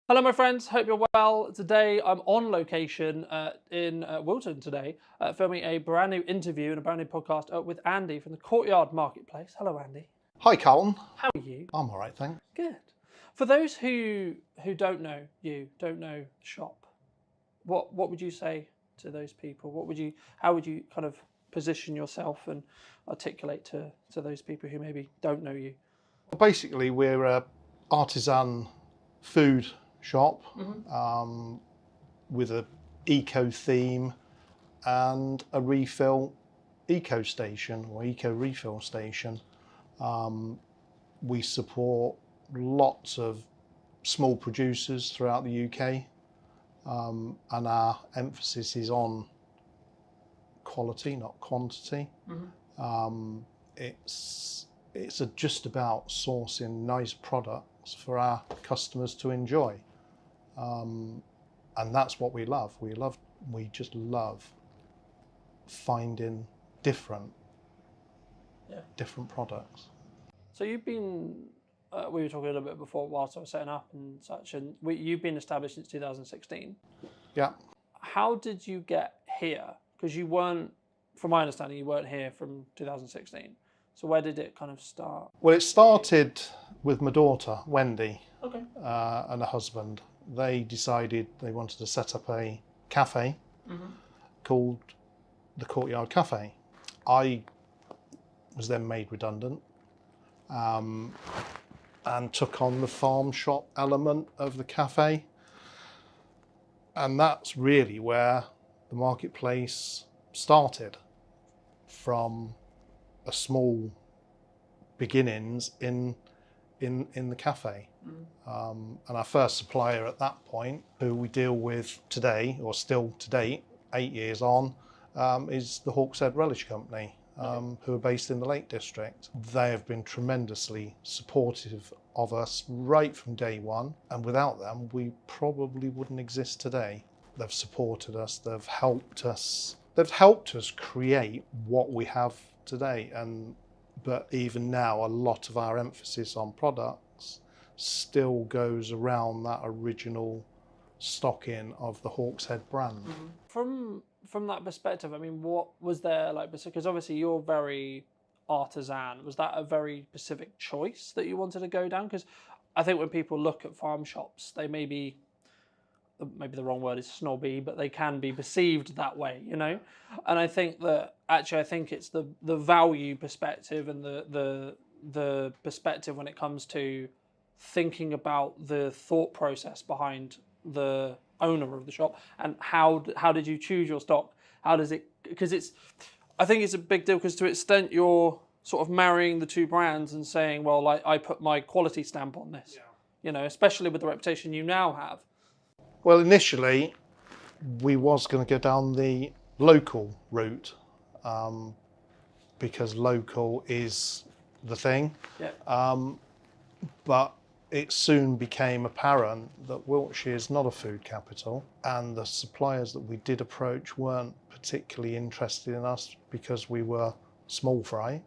Hello, my friends. Hope you're well. Today, I'm on location in Wilton today, filming a brand new interview and a brand new podcast with Andy from the Courtyard Marketplace. Hello, Andy. Hi, Colin. How are you? I'm all right, thanks. Good. For those who don't know you, don't know the shop, what would you say to those people? How would you kind of position yourself and articulate to those people who maybe don't know you? Well, basically, we're a artisan food shop with a eco theme and a refill eco station or eco refill station. We support lots of small producers throughout the UK, and our emphasis is on quality, not quantity. It's just about sourcing nice products for our customers to enjoy, and that's what we love. We just love finding different products. So you've been, we were talking a little bit before whilst I was setting up and such, and you've been established since 2016. Yeah. How did you get here? Because you weren't, from my understanding, you weren't here from 2016. So where did it kind of start? Well, it started with my daughter, Wendy, Okay. and her husband. They decided they wanted to set up a cafe called the Courtyard Cafe. I was then made redundant and took on the farm shop element of the cafe. And that's really where the marketplace started, from a small beginnings in the cafe. And our first supplier at that point, who we deal with today, or still to date, 8 years on, is the Hawkshead Relish Company, who are based in the Lake District. They have been tremendously supportive of us right from day one, and without them we probably wouldn't exist today. They've supported us, they've helped us create what we have today. But even now, a lot of our emphasis on products still goes around that original stocking of the Hawkshead brand. From that perspective, I mean, what was there like? Because obviously you're very artisan. Was that a very specific choice that you wanted to go down? Because I think when people look at farm shops, they maybe the wrong word is snobby, but they can be perceived that way, you know? And I think that actually, I think it's the value perspective and the perspective when it comes to thinking about the thought process behind the owner of the shop and how did you choose your stock? How does it, because I think it's a big deal, because to an extent you're sort of marrying the two brands and saying, well, like, I put my quality stamp on this, you know, especially with the reputation you now have. Well, initially, we was going to go down the local route, because local is the thing. But it soon became apparent that Wiltshire is not a food capital, and the suppliers that we did approach weren't particularly interested in us because we were small fry.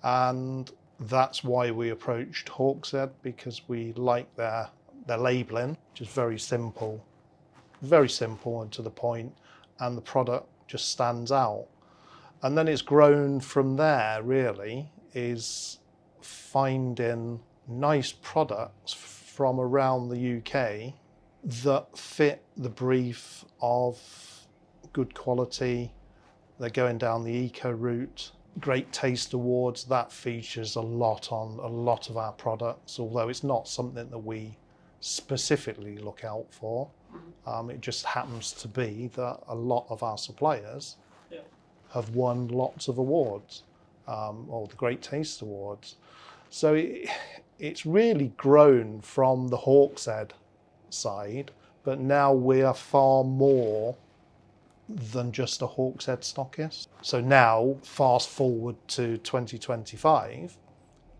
And that's why we approached Hawkshead, because we like their labelling, which is very simple and to the point, and the product just stands out. And then it's grown from there, really, is finding nice products from around the UK that fit the brief of good quality. They're going down the eco route. Great Taste Awards, that features a lot on a lot of our products, although it's not something that we specifically look out for. It just happens to be that a lot of our suppliers have won lots of awards, or the Great Taste Awards. So it's really grown from the Hawkshead side, but now we are far more than just a Hawkshead stockist. So now, fast forward to 2025,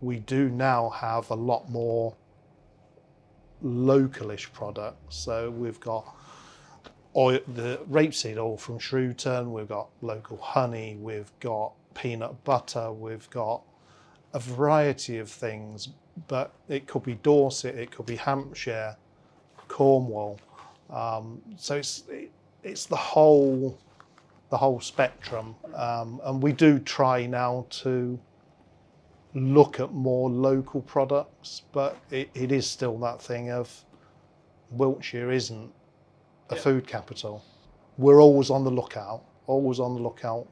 we do now have a lot more localish products. So we've got oil, the rapeseed oil from Shrewton, we've got local honey, we've got peanut butter, we've got a variety of things, but it could be Dorset, it could be Hampshire, Cornwall. So it's the whole spectrum, and we do try now to look at more local products, but it is still that thing of Wiltshire isn't a food capital. We're always on the lookout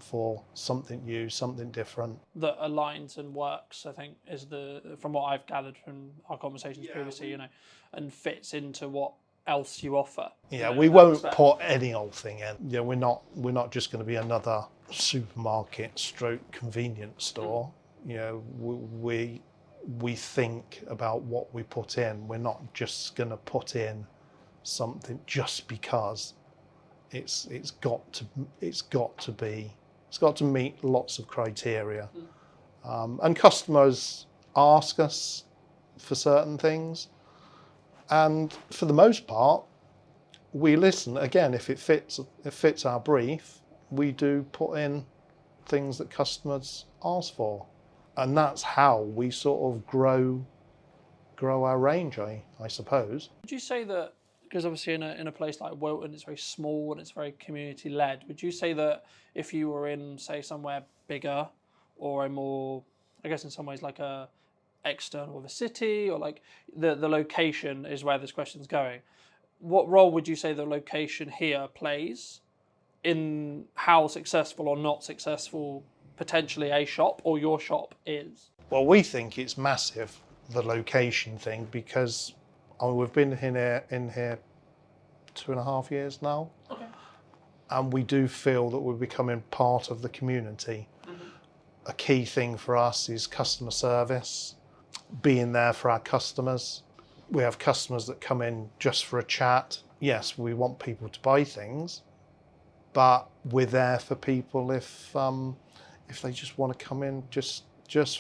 for something new, something different. That aligns and works, I think, is from what I've gathered from our conversations previously, and fits into what else you offer. Yeah, we won't put any old thing in. Yeah, we're not just going to be another supermarket stroke convenience store. We think about what we put in. We're not just going to put in something just because it's got to meet lots of criteria. And customers ask us for certain things, and for the most part we listen. Again, if it fits our brief, we do put in things that customers ask for, and that's how we sort of grow our range, I suppose. Would you say that, because obviously in a place like Wilton it's very small and it's very community led, would you say that if you were in, say, somewhere bigger or a more, I guess in some ways like a external of a city, or like the location is where this question's going, what role would you say the location here plays in how successful or not successful potentially a shop or your shop is? Well, we think it's massive, the location thing, because we've been in here 2.5 years now. Okay. And we do feel that we're becoming part of the community. A key thing for us is customer service, being there for our customers. We have customers that come in just for a chat. Yes, we want people to buy things, but we're there for people if they just want to come in just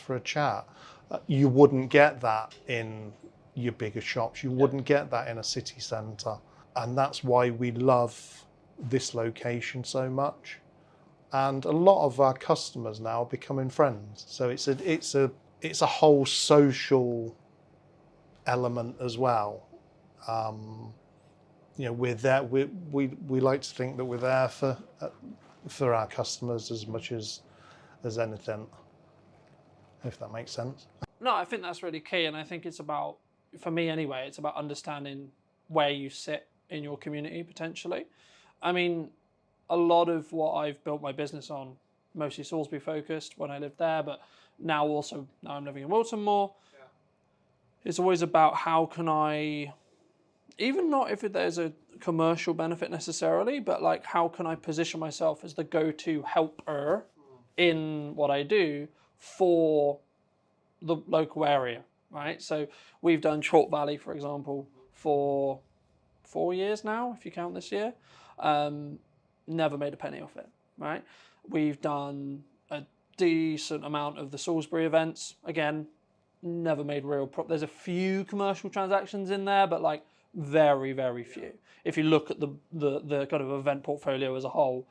for a chat. You wouldn't get that in your bigger shops. You wouldn't get that in a city centre, and that's why we love this location so much. And a lot of our customers now are becoming friends. So it's a whole social element as well. We're there. We like to think that we're there for our customers as much as anything, if that makes sense. No, I think that's really key, and I think it's about, for me anyway, it's about understanding where you sit in your community potentially. I mean, a lot of what I've built my business on, mostly Salisbury focused when I lived there, but now I'm living in Wilton more. Yeah. It's always about how can I, even not if there's a commercial benefit necessarily, but like how can I position myself as the go-to helper in what I do for the local area, right? So we've done Chalk Valley, for example, for 4 years now, if you count this year. Never made a penny off it, right? We've done a decent amount of the Salisbury events. Again, never made there's a few commercial transactions in there, but like very, very few. If you look at the kind of event portfolio as a whole,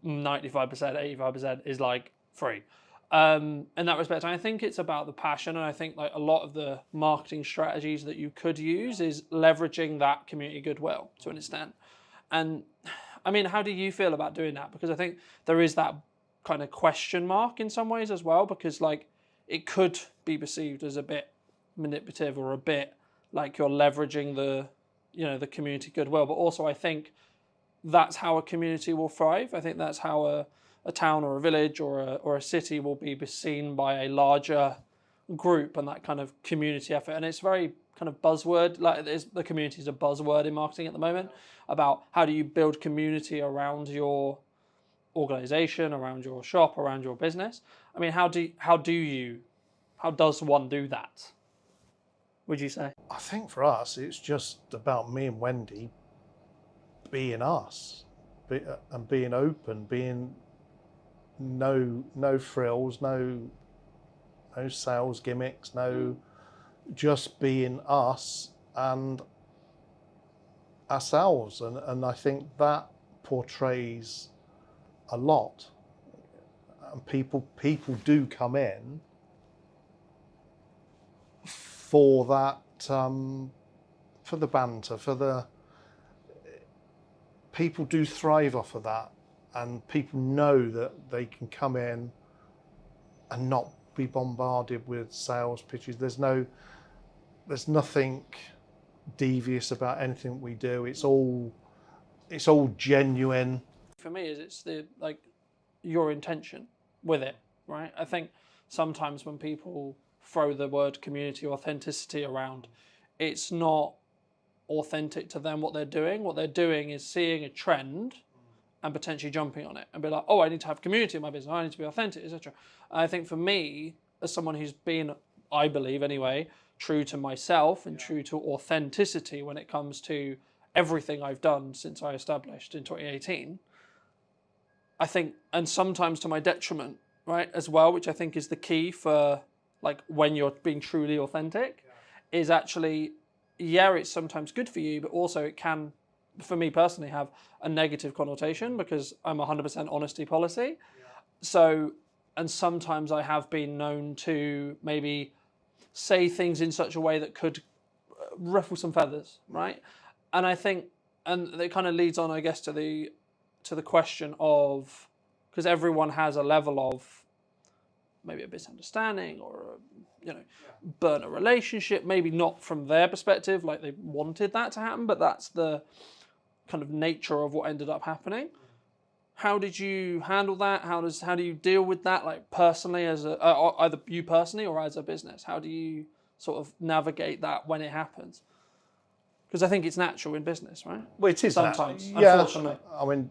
95%, 85% is like free. In that respect, I think it's about the passion, and I think like a lot of the marketing strategies that you could use is leveraging that community goodwill to an extent. And I mean, how do you feel about doing that? Because I think there is that kind of question mark in some ways as well, because like it could be perceived as a bit manipulative or a bit like you're leveraging the community goodwill. But also I think that's how a community will thrive. I think that's how a town or a village or a city will be seen by a larger group, and that kind of community effort. And it's very kind of buzzword, like the community is a buzzword in marketing at the moment, about how do you build community around your organization, around your shop, around your business. I mean, how does one do that, would you say? I think for us, it's just about me and Wendy being us, and being open, being no frills, no sales gimmicks, just being us and ourselves, and I think that portrays a lot. And people do come in for the banter, for the people do thrive off of that, and people know that they can come in and not be bombarded with sales pitches. There's nothing devious about anything we do. It's all genuine. For me, it's your intention with it, right? I think sometimes when people throw the word community authenticity around, it's not authentic to them what they're doing. What they're doing is seeing a trend and potentially jumping on it and be like, oh, I need to have community in my business, I need to be authentic, etc. I think for me, as someone who's been, I believe anyway, true to myself and true to authenticity when it comes to everything I've done since I established in 2018, I think, and sometimes to my detriment, right, as well, which I think is the key for like when you're being truly authentic, is actually, yeah, it's sometimes good for you, but also it can, for me personally, have a negative connotation because I'm 100% honesty policy. So, and sometimes I have been known to maybe say things in such a way that could ruffle some feathers, right? And I think, and it kind of leads on, I guess, to the question of, because everyone has a level of maybe a misunderstanding or burn a relationship, maybe not from their perspective, like they wanted that to happen, but that's the kind of nature of what ended up happening. How did you handle that? How do you deal with that, like personally, as either you personally or as a business? How do you sort of navigate that when it happens? Because I think it's natural in business, right? Well, it is sometimes, unfortunately. I mean,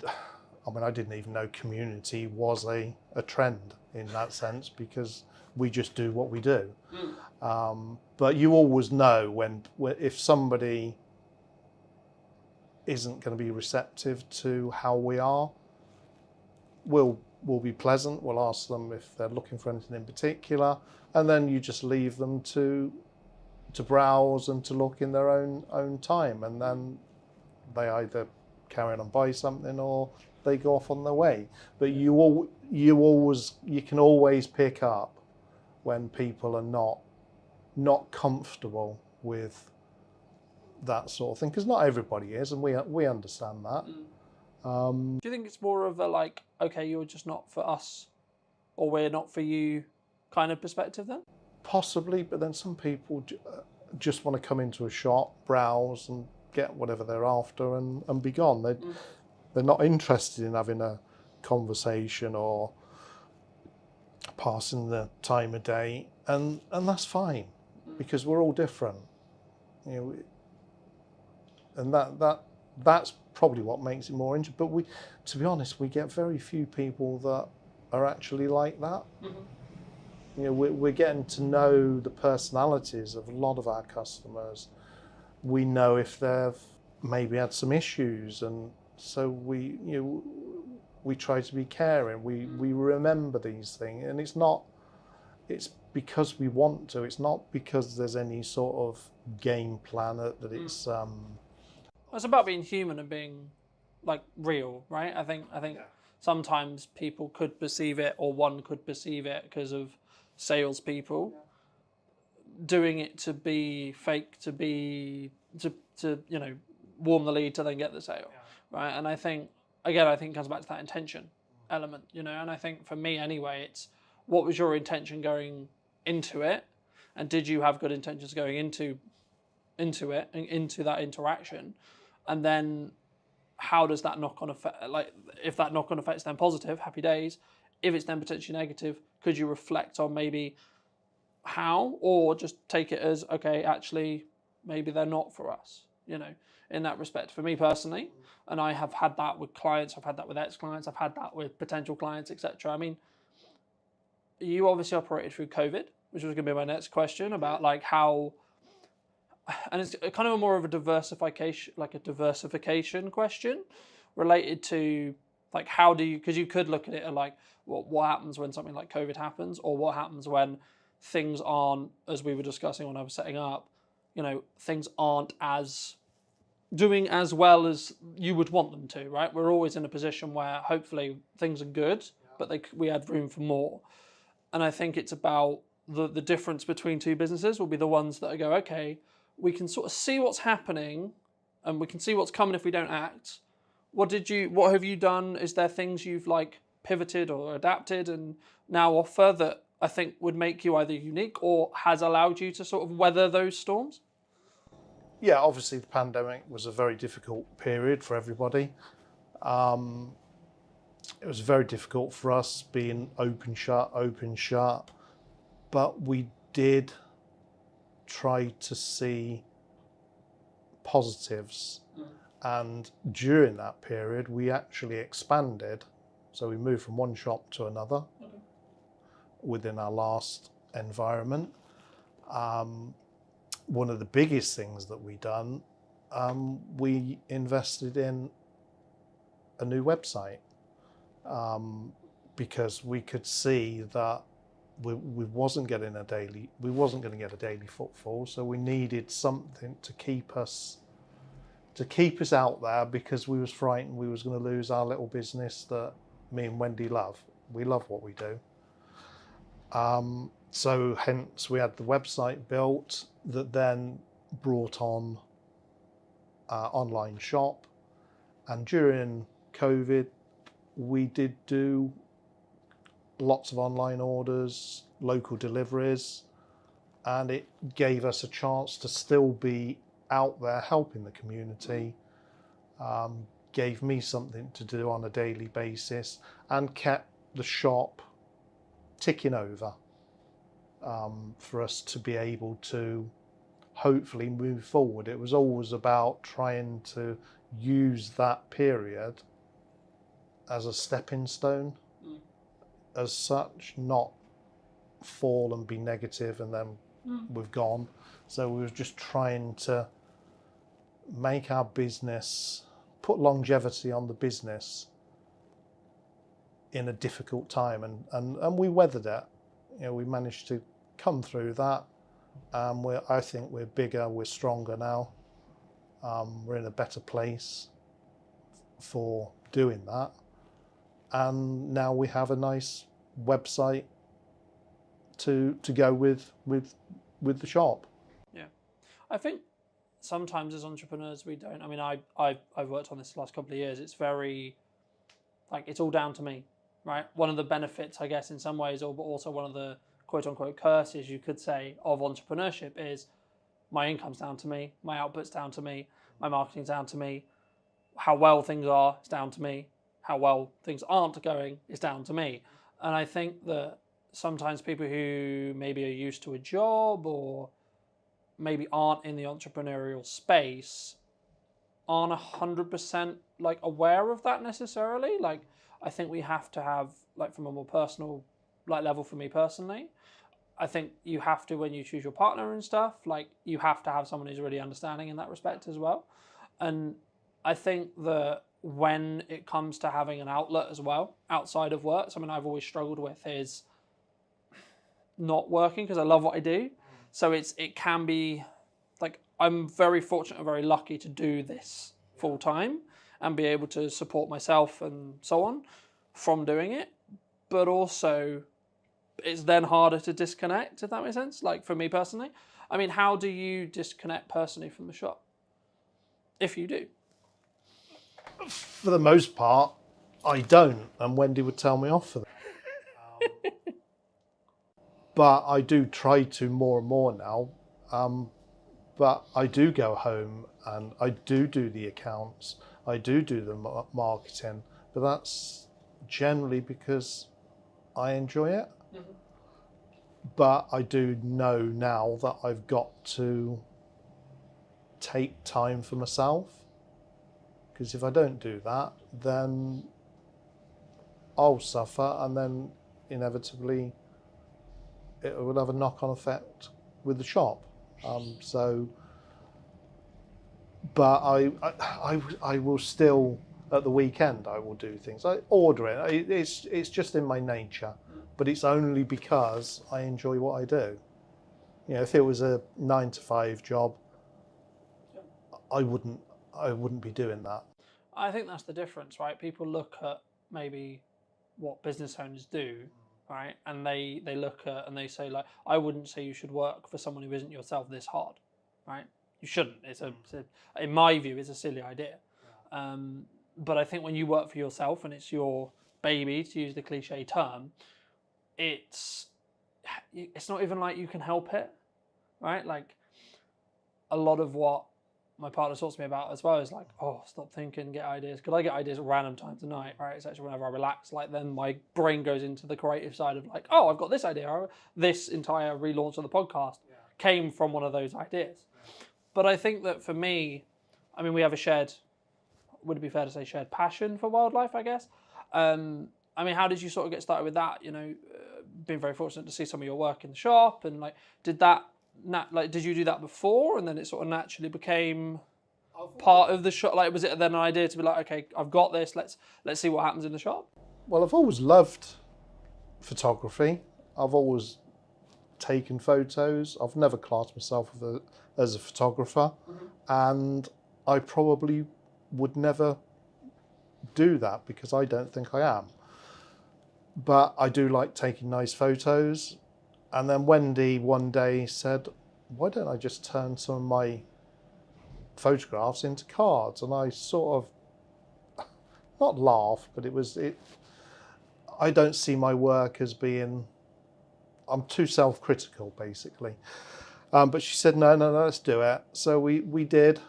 I didn't even know community was a trend in that sense because we just do what we do. But you always know when if somebody isn't going to be receptive to how we are. We'll be pleasant. We'll ask them if they're looking for anything in particular, and then you just leave them to browse and to look in their own time, and then they either carry on and buy something or they go off on their way. But you can always pick up when people are not comfortable with that sort of thing, because not everybody is, and we understand that. Do you think it's more of a like, okay, you're just not for us, or we're not for you kind of perspective then? Possibly, but then some people just want to come into a shop, browse and get whatever they're after and be gone. They're not interested in having a conversation or passing the time of day, and that's fine because we're all different. And that's probably what makes it more interesting. But to be honest, we get very few people that are actually like that. We're getting to know the personalities of a lot of our customers. We know if they've maybe had some issues, and so we try to be caring. We remember these things, and it's because we want to. It's not because there's any sort of game plan that it's. It's about being human and being like real, right? I think sometimes people could perceive it, or one could perceive it because of salespeople doing it to be fake, to warm the lead to then get the sale, right? And I think it comes back to that intention element, and I think for me anyway, it's what was your intention going into it, and did you have good intentions going into it and into that interaction, and then how does that knock-on effect, like if that knock-on effect's then positive, happy days. If it's then potentially negative, could you reflect on maybe how, or just take it as, okay, actually maybe they're not for us, in that respect. For me personally, and I have had that with clients, I've had that with ex-clients, I've had that with potential clients, etc. I mean, you obviously operated through COVID, which was going to be my next question about like how, and it's kind of more of a diversification question related to like how do you, because you could look at it at like what happens when something like COVID happens, or what happens when things aren't, as we were discussing when I was setting up, things aren't doing as well as you would want them to, right? We're always in a position where hopefully things are good, but we had room for more. And I think it's about the difference between two businesses will be the ones that go, okay, we can sort of see what's happening and we can see what's coming if we don't act. What have you done? Is there things you've like pivoted or adapted and now offer that I think would make you either unique or has allowed you to sort of weather those storms? Yeah, obviously the pandemic was a very difficult period for everybody. It was very difficult for us being open, shut, but we did try to see positives. And during that period, we actually expanded. So we moved from one shop to another within our last environment. One of the biggest things that we done, we invested in a new website because we could see that we wasn't getting we wasn't going to get a daily footfall, so we needed something to keep us out there because we was frightened we was going to lose our little business that me and Wendy love. We love what we do. So hence we had the website built that then brought on online shop, and during COVID we did do lots of online orders, local deliveries, and it gave us a chance to still be out there helping the community, gave me something to do on a daily basis and kept the shop ticking over for us to be able to hopefully move forward. It was always about trying to use that period as a stepping stone as such, not fall and be negative and then we've gone. So we were just trying to make our business, put longevity on the business in a difficult time, and we weathered it. You know, we managed to come through that. I think we're bigger, we're stronger now. We're in a better place for doing that, and now we have a nice website to go with the shop. Yeah, I think sometimes as entrepreneurs we don't. I mean, I've worked on this the last couple of years. It's very like it's all down to me, right? One of the benefits, I guess, in some ways, or but also one of the quote unquote curses you could say of entrepreneurship is my income's down to me, my output's down to me, my marketing's down to me, how well things are is down to me, how well things aren't going is down to me. And I think that sometimes people who maybe are used to a job or maybe aren't in the entrepreneurial space aren't 100% like aware of that necessarily. Like I think we have to have, like, from a more personal like level, for me personally, I think you have to, when you choose your partner and stuff, like you have to have someone who's really understanding in that respect as well. And I think that when it comes to having an outlet as well outside of work, something I've always struggled with is not working because I love what I do. So it can be like, I'm very fortunate and very lucky to do this full time and be able to support myself and so on from doing it. But also it's then harder to disconnect, if that makes sense. Like for me personally, I mean, how do you disconnect personally from the shop? If you do. For the most part, I don't, and Wendy would tell me off for that. But I do try to more and more now. But I do go home and I do the accounts. I do the marketing, but that's generally because I enjoy it. Mm-hmm. But I do know now that I've got to take time for myself, because if I don't do that, then I'll suffer, and then inevitably it will have a knock-on effect with the shop. But I will still, at the weekend, I will do things. I order it. It's just in my nature, but it's only because I enjoy what I do. You know, if it was a 9-to-5 job, I wouldn't be doing that. I think that's the difference, right? People look at maybe what business owners do, right? And they look at and they say, like, I wouldn't say you should work for someone who isn't yourself this hard, right? you shouldn't. In my view, it's a silly idea. But I think when you work for yourself and it's your baby, to use the cliche term, it's not even like you can help it, right? Like a lot of what my partner talks to me about as well is like, oh, stop thinking, get ideas. Because I get ideas at random times of night, right? It's actually whenever I relax, like then my brain goes into the creative side of like, oh, I've got this idea. This entire relaunch of the podcast came from one of those ideas. But I think that for me, I mean, we have a shared, would it be fair to say shared passion for wildlife, I guess? I mean, how did you sort of get started with that? You know, been very fortunate to see some of your work in the shop, and like, did you do that before, and then it sort of naturally became part of the shop? Like, was it then an idea to be like, okay, I've got this, let's see what happens in the shop? Well, I've always loved photography. I've always taken photos. I've never classed myself as a photographer, and I probably would never do that because I don't think I am. But I do like taking nice photos. And then Wendy one day said, why don't I just turn some of my photographs into cards? And I sort of, not laugh, but I don't see my work as being, I'm too self-critical basically. But she said, no, let's do it. So we did.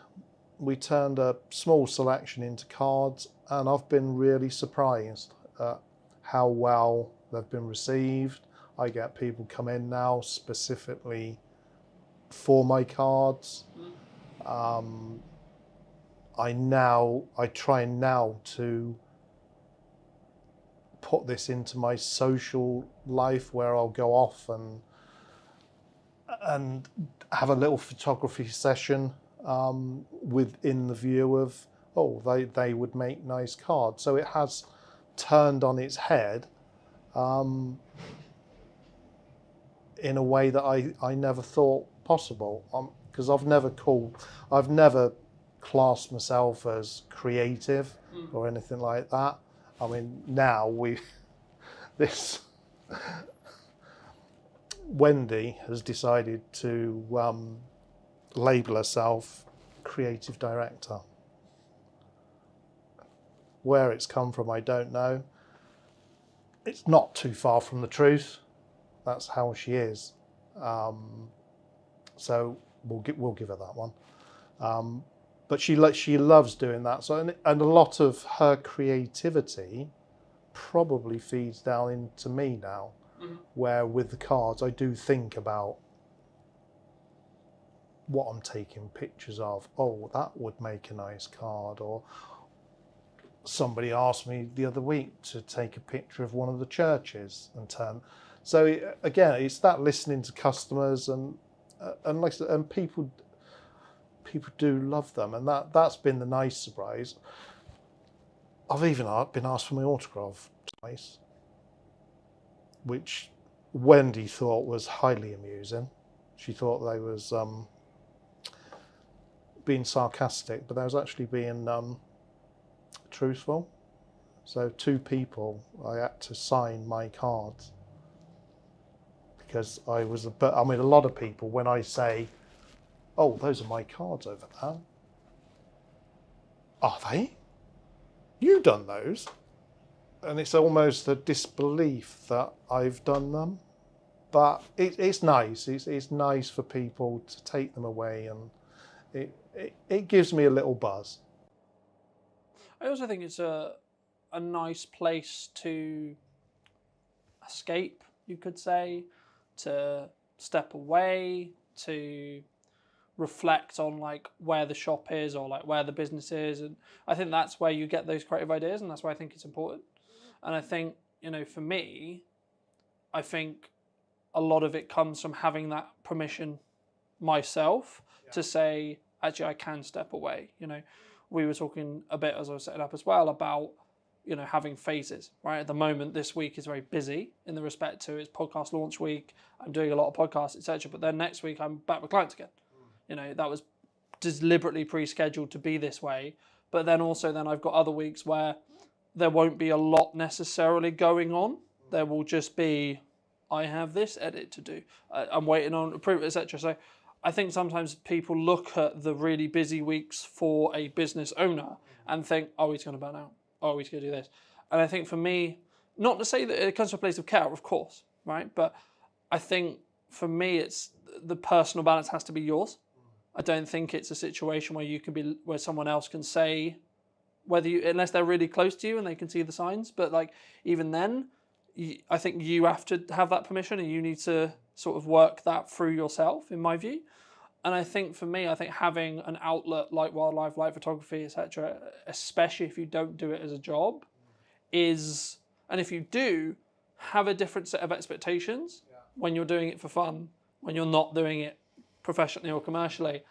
We turned a small selection into cards, and I've been really surprised at how well they've been received. I get people come in now specifically for my cards. I try now to put this into my social life where I'll go off and have a little photography session within the view of, oh, they would make nice cards. So it has turned on its head in a way that I never thought possible, because I've never classed myself as creative or anything like that. I mean, now Wendy has decided to label herself creative director. Where it's come from, I don't know. It's not too far from the truth. That's how she is. So we'll give her that one. But she loves doing that. So and a lot of her creativity probably feeds down into me now. Where with the cards, I do think about what I'm taking pictures of. Oh, that would make a nice card. Or somebody asked me the other week to take a picture of one of the churches and turn. So again, it's that listening to customers and people do love them, and that's been the nice surprise. I've even been asked for my autograph twice, which Wendy thought was highly amusing. She thought they was being sarcastic, but they was actually being truthful. So 2 people I had to sign my cards because I mean, a lot of people, when I say, oh, those are my cards over there. Are they? You done those? And it's almost a disbelief that I've done them. But it's nice. It's nice for people to take them away, and it gives me a little buzz. I also think it's a nice place to escape, you could say, to step away, to reflect on like where the shop is or like where the business is, and I think that's where you get those creative ideas, and that's why I think it's important. And I think, you know, for me, I think a lot of it comes from having that permission myself to say, actually, I can step away. You know, we were talking a bit as I was setting up as well about, you know, having phases, right? At the moment, this week is very busy in the respect to it's podcast launch week. I'm doing a lot of podcasts, etc. But then next week, I'm back with clients again. You know, that was deliberately pre-scheduled to be this way. But then also I've got other weeks where there won't be a lot necessarily going on. There will just be, I have this edit to do. I'm waiting on approval, etc. So I think sometimes people look at the really busy weeks for a business owner and think, oh, he's going to burn out. Oh, he's going to do this. And I think for me, not to say that it comes to a place of care, of course, right? But I think for me, it's the personal balance has to be yours. I don't think it's a situation where where someone else can say unless they're really close to you and they can see the signs. But like even then, I think you have to have that permission and you need to sort of work that through yourself, in my view. And I think for me, I think having an outlet like wildlife, like photography, etc., especially if you don't do it as a job, and if you do, have a different set of expectations when you're doing it for fun, when you're not doing it professionally or commercially.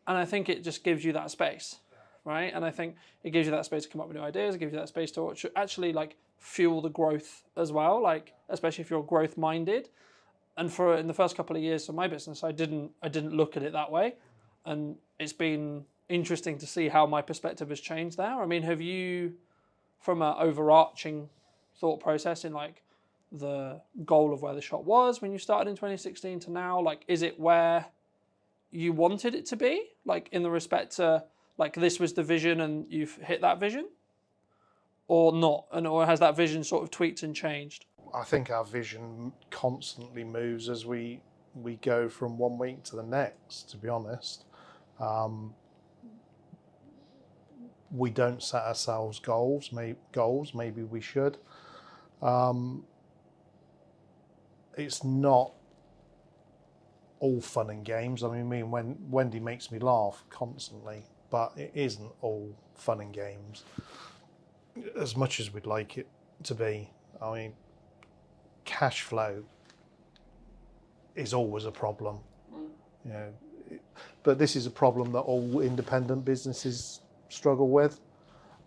And I think it just gives you that space, right? And I think it gives you that space to come up with new ideas. It gives you that space to actually like fuel the growth as well, like especially if you're growth minded. And in the first couple of years of my business, I didn't look at it that way, and it's been interesting to see how my perspective has changed there. I mean, have you, from an overarching thought process in like the goal of where the shop was when you started in 2016 to now, like is it where you wanted it to be, like in the respect to like this was the vision and you've hit that vision, or not, or has that vision sort of tweaked and changed? I think our vision constantly moves as we go from one week to the next, to be honest. We don't set ourselves goals. Maybe we should. It's not all fun and games. I mean, when Wendy makes me laugh constantly, but it isn't all fun and games as much as we'd like it to be. I mean, cash flow is always a problem, you know, but this is a problem that all independent businesses struggle with.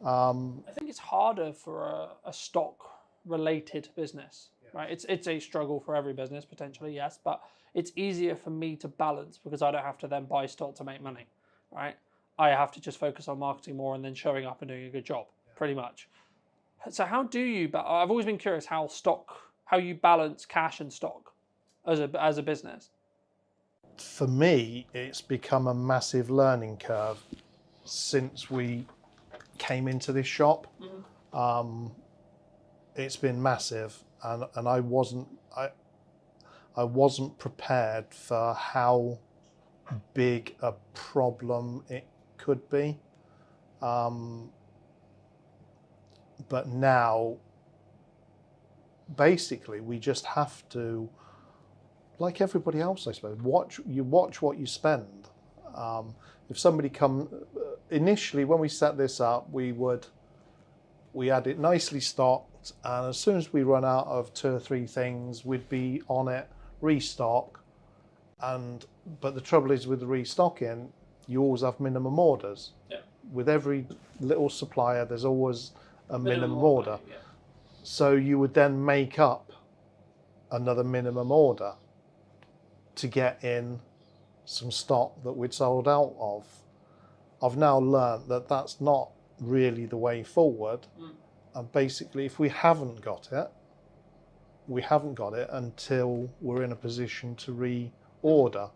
I think it's harder for a stock related business, right? It's a struggle for every business potentially, yes, but it's easier for me to balance because I don't have to then buy stock to make money, right? I have to just focus on marketing more and then showing up and doing a good job, pretty much. So how do you, I've always been curious how you balance cash and stock as a business. For me, it's become a massive learning curve since we came into this shop. It's been massive, and I wasn't prepared for how big a problem it could be. But now, basically, we just have to, like everybody else, I suppose, watch what you spend. If somebody initially when we set this up, we had it nicely stocked, and as soon as we run out of 2 or 3 things, we'd be on it, restock. But the trouble is with the restocking, you always have minimum orders. Yeah. With every little supplier, there's always a minimum order. Yeah. So you would then make up another minimum order to get in some stock that we'd sold out of. I've now learned that that's not really the way forward. And basically, if we haven't got it, we haven't got it until we're in a position to reorder.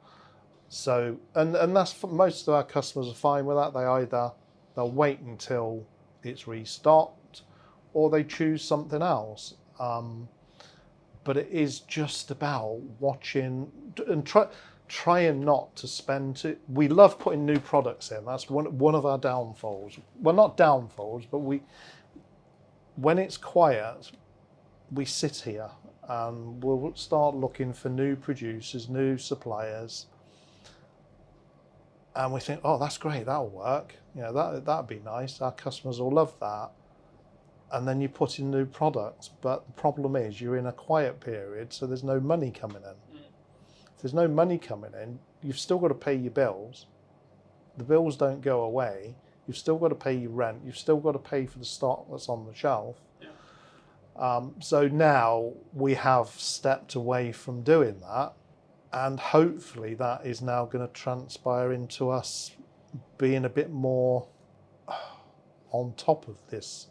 So, and that's most of our customers are fine with that. They'll wait until it's restocked, or they choose something else. But it is just about watching and trying not to spend it. We love putting new products in. That's one of our downfalls. Well, not downfalls, but when it's quiet, we sit here and we'll start looking for new producers, new suppliers, and we think, oh, that's great, that'll work. You know, that'd be nice. Our customers will love that. And then you put in new products, but the problem is you're in a quiet period, so there's no money coming in. If there's no money coming in, you've still got to pay your bills. The bills don't go away. You've still got to pay your rent. You've still got to pay for the stock that's on the shelf. Yeah. So now we have stepped away from doing that, and hopefully that is now going to transpire into us being a bit more on top of this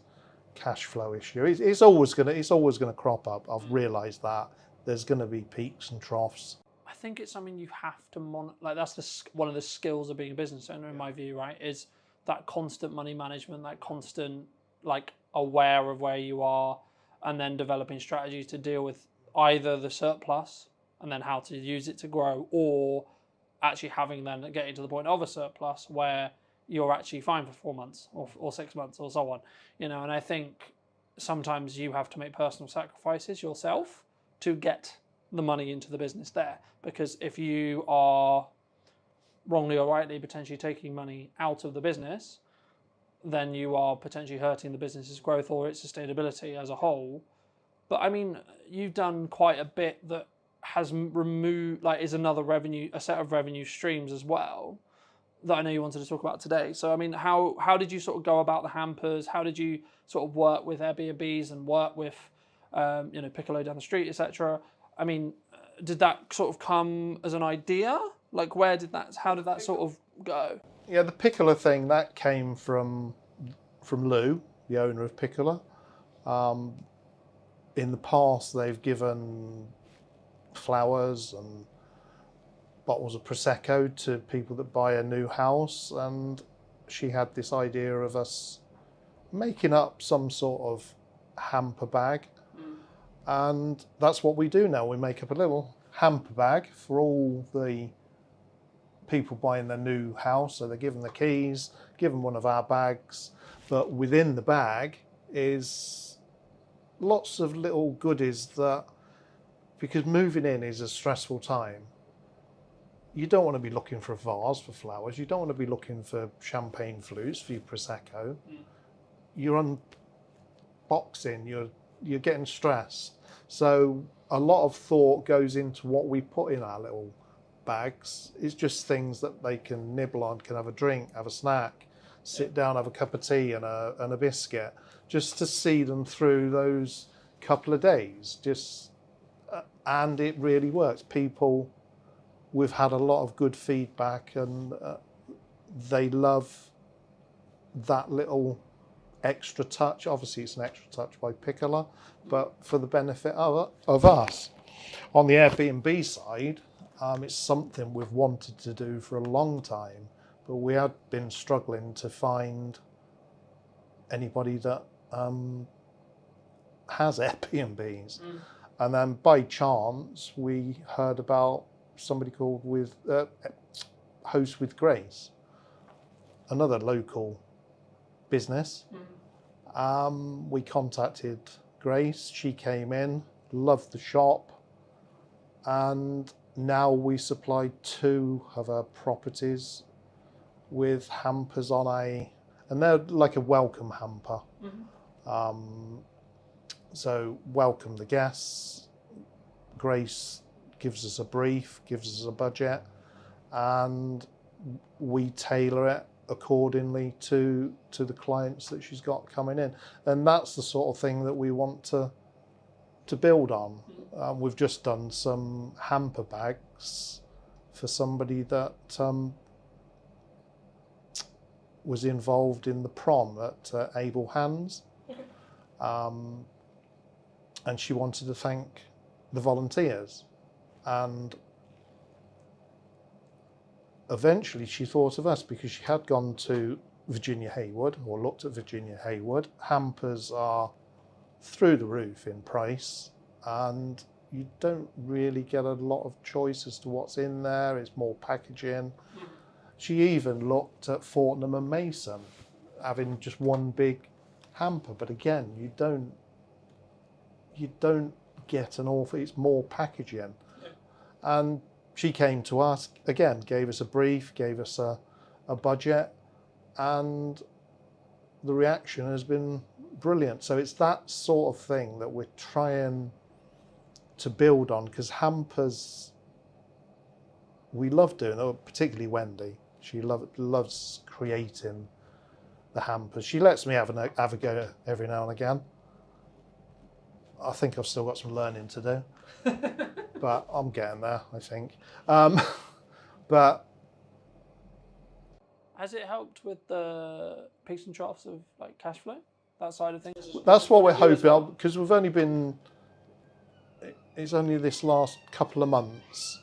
cash flow issue. It's always going to crop up. I've realised that there's going to be peaks and troughs. I think it's something you have to like that's one of the skills of being a business owner, in my view, right? Is that constant money management, that constant like aware of where you are, and then developing strategies to deal with either the surplus and then how to use it to grow, or actually having then getting to the point of a surplus where you're actually fine for 4 months or 6 months or so on, you know. And I think sometimes you have to make personal sacrifices yourself to get the money into the business there, because if you are wrongly or rightly potentially taking money out of the business, then you are potentially hurting the business's growth or its sustainability as a whole. But I mean, you've done quite a bit that has removed, like, is another revenue, a set of revenue streams as well, that I know you wanted to talk about today. So I mean, how did you sort of go about the hampers? How did you sort of work with Airbnbs and work with Piccolo down the street, etc.? I mean, did that sort of come as an idea? Like, how did that sort of go? Yeah, the Piccolo thing, that came from Lou, the owner of Piccolo. In the past, they've given flowers and bottles of Prosecco to people that buy a new house, and she had this idea of us making up some sort of hamper bag. And that's what we do now. We make up a little hamper bag for all the people buying their new house. So they're given the keys, given one of our bags, but within the bag is lots of little goodies that, because moving in is a stressful time, you don't want to be looking for a vase for flowers. You don't want to be looking for champagne flutes for your Prosecco. You're unboxing, you're getting stressed. So a lot of thought goes into what we put in our little bags. It's just things that they can nibble on, can have a drink, have a snack, sit down, have a cup of tea and a biscuit, just to see them through those couple of days. And it really works. We've had a lot of good feedback, and they love that little extra touch. Obviously, it's an extra touch by Piccolo, but for the benefit of us. On the Airbnb side, it's something we've wanted to do for a long time, but we had been struggling to find anybody that has Airbnbs. And then by chance, we heard about somebody called Host with Grace, another local business. We contacted Grace, she came in, loved the shop, and now we supply 2 of her properties with hampers and they're like a welcome hamper. So welcome the guests. Grace gives us a brief, gives us a budget, and we tailor it accordingly to the clients that she's got coming in. And that's the sort of thing that we want to build on. We've just done some hamper bags for somebody that was involved in the prom at Able Hands. And she wanted to thank the volunteers. And eventually she thought of us, because she had gone to Virginia Haywood, or looked at Virginia Haywood. Hampers are through the roof in price, and you don't really get a lot of choice as to what's in there. It's more packaging. She even looked at Fortnum and Mason, having just one big hamper, but again, you don't get an awful, it's more packaging. And she came to us, again, gave us a brief, gave us a budget, and the reaction has been brilliant. So it's that sort of thing that we're trying to build on, because hampers, we love doing, particularly Wendy. She loves creating the hampers. She lets me have a go every now and again. I think I've still got some learning to do, but I'm getting there, I think. But has it helped with the peaks and troughs of like cash flow, that side of things? That's what we're hoping, because it's only this last couple of months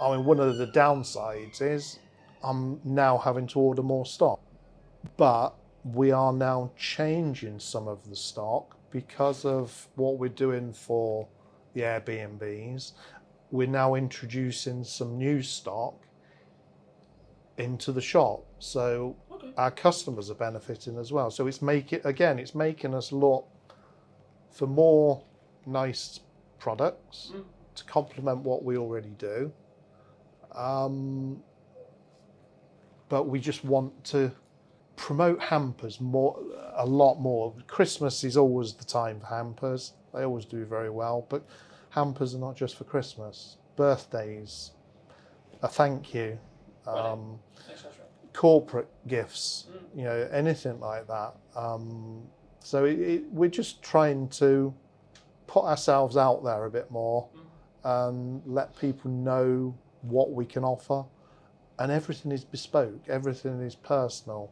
I mean, one of the downsides is I'm now having to order more stock, but we are now changing some of the stock because of what we're doing for the Airbnbs. We're now introducing some new stock into the shop, so Okay. our customers are benefiting as well. So it's making us look for more nice products to complement what we already do. But we just want to promote hampers a lot more. Christmas is always the time for hampers. They always do very well, but hampers are not just for Christmas. Birthdays, a thank you, corporate gifts, anything like that. So we're just trying to put ourselves out there a bit more and let people know what we can offer. And everything is bespoke, everything is personal.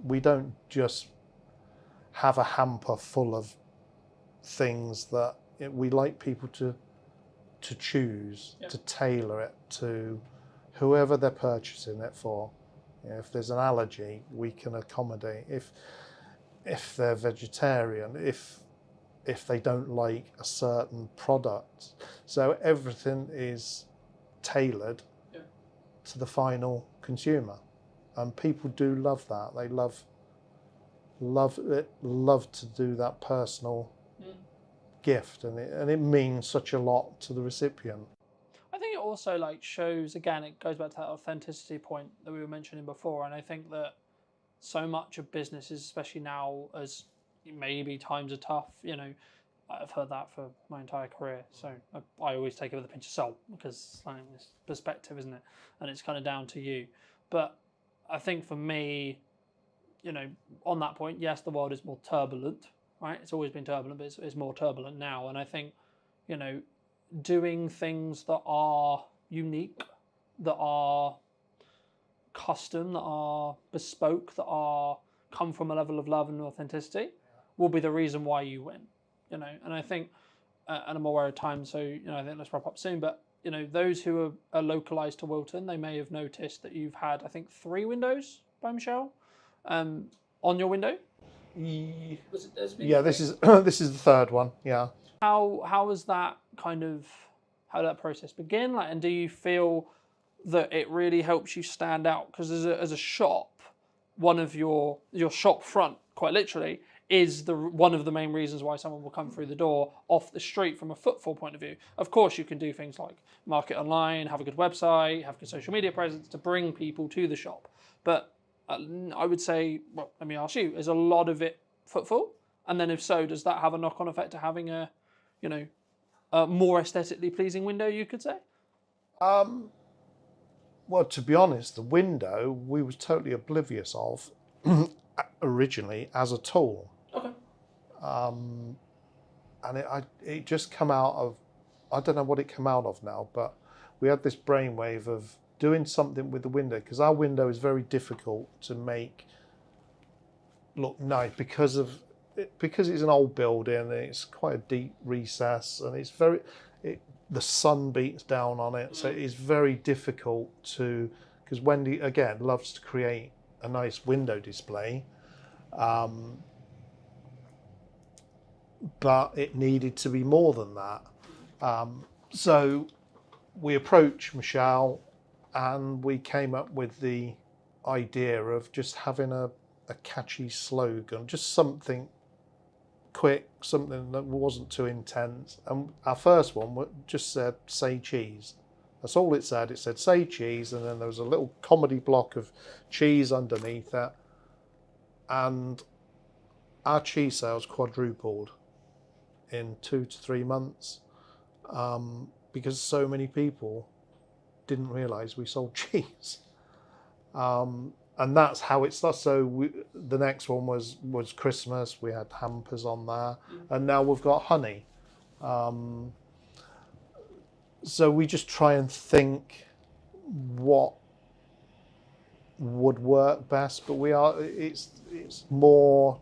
We don't just have a hamper full of things that we like people to choose, to tailor it to whoever they're purchasing it for. If there's an allergy, we can accommodate. If they're vegetarian, if they don't like a certain product. So everything is tailored to the final consumer, and people do love that. They love to do that personal gift, and it means such a lot to the recipient. I think it also like shows, again, it goes back to that authenticity point that we were mentioning before, and I think that so much of businesses, especially now as maybe times are tough, I've heard that for my entire career, so I always take it with a pinch of salt because it's perspective, isn't it? And it's kind of down to you. But I think for me, on that point, yes, the world is more turbulent, right? It's always been turbulent, but it's more turbulent now. And I think, doing things that are unique, that are custom, that are bespoke, that come from a level of love and authenticity, will be the reason why you win. And I think, and I'm aware of time, so I think let's wrap up soon. But those who are localized to Wilton, they may have noticed that you've had, I think, 3 windows by Michelle on your window. Yeah, this is this is the 3rd one. Yeah. How was that how did that process begin? Like, and do you feel that it really helps you stand out? Because as a shop, one of your shop front, quite literally, is one of the main reasons why someone will come through the door off the street from a footfall point of view. Of course, you can do things like market online, have a good website, have good social media presence to bring people to the shop. But I would say, well, let me ask you, is a lot of it footfall? And then if so, does that have a knock-on effect to having a more aesthetically pleasing window, you could say? Well, to be honest, the window we was totally oblivious of originally as a tool. Okay. And it just come out of, I don't know what it came out of now, but we had this brainwave of doing something with the window, because our window is very difficult to make look nice because it's an old building and it's quite a deep recess, and it's the sun beats down on it, so it's very difficult to, because Wendy again loves to create a nice window display, but it needed to be more than that. So we approached Michelle and we came up with the idea of just having a catchy slogan, just something quick, something that wasn't too intense. And our first one just said, "Say cheese." That's all it said. It said, "Say cheese," and then there was a little comedy block of cheese underneath that. And our cheese sales quadrupled in 2 to 3 months, because so many people didn't realise we sold cheese. And that's how it started. So the next one was Christmas. We had hampers on there, and now we've got honey. So we just try and think what would work best, but it's more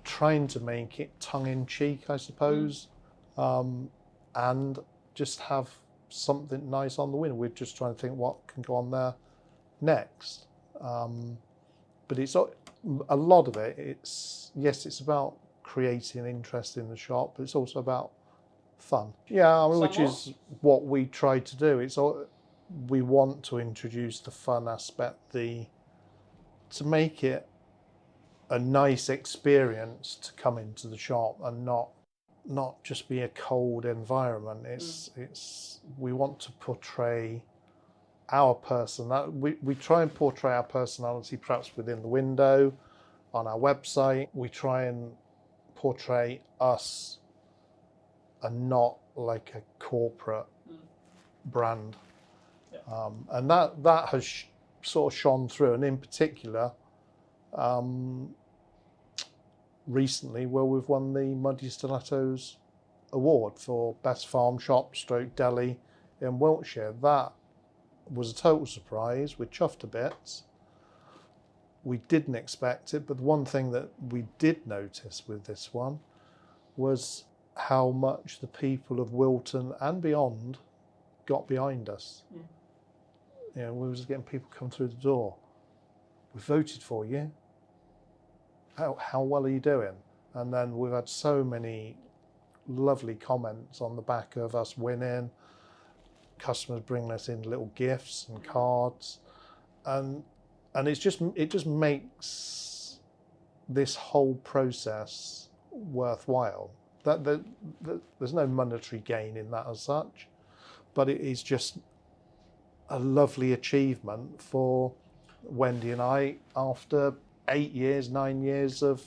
trying to make it tongue in cheek, I suppose, and just have something nice on the window. We're just trying to think what can go on there next. But it's a lot of it. It's about creating interest in the shop, but it's also about fun. Yeah, I mean, which is what we try to do. We want to introduce the fun aspect, to make it a nice experience to come into the shop and not just be a cold environment. We want to portray our personality. We try and portray our personality perhaps within the window, on our website. We try and portray us and not like a corporate brand. Yeah. And that has sort of shone through, and in particular recently, where we've won the Muddy Stilettos award for best farm shop / deli in Wiltshire. That was a total surprise. We chuffed to bits. We didn't expect it, but the one thing that we did notice with this one was how much the people of Wilton and beyond got behind us. You know, we was getting people come through the door. We voted for you. How well are you doing? And then we've had so many lovely comments on the back of us winning, customers bringing us in little gifts and cards, and it just makes this whole process worthwhile. There's no monetary gain in that as such, but it is just a lovely achievement for Wendy and I after 9 years of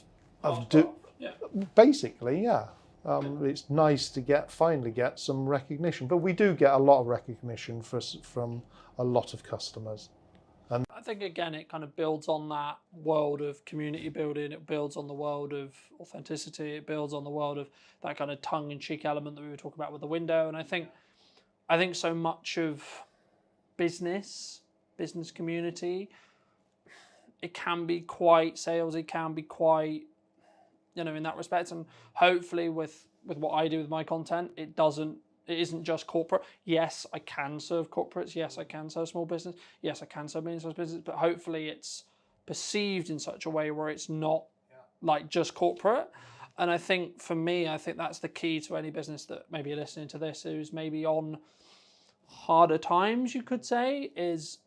basically, yeah. It's nice to finally get some recognition, but we do get a lot of recognition from a lot of customers. And I think again, it kind of builds on that world of community building. It builds on the world of authenticity. It builds on the world of that kind of tongue-in-cheek element that we were talking about with the window. And I think so much of business community, it can be quite salesy, can be quite, in that respect. And hopefully with what I do with my content, it isn't just corporate. Yes, I can serve corporates. Yes, I can serve small business. Yes, I can serve medium-sized business. But hopefully it's perceived in such a way where it's not like just corporate. And I think for me, that's the key to any business that maybe you're listening to this, who's maybe on harder times, you could say, is,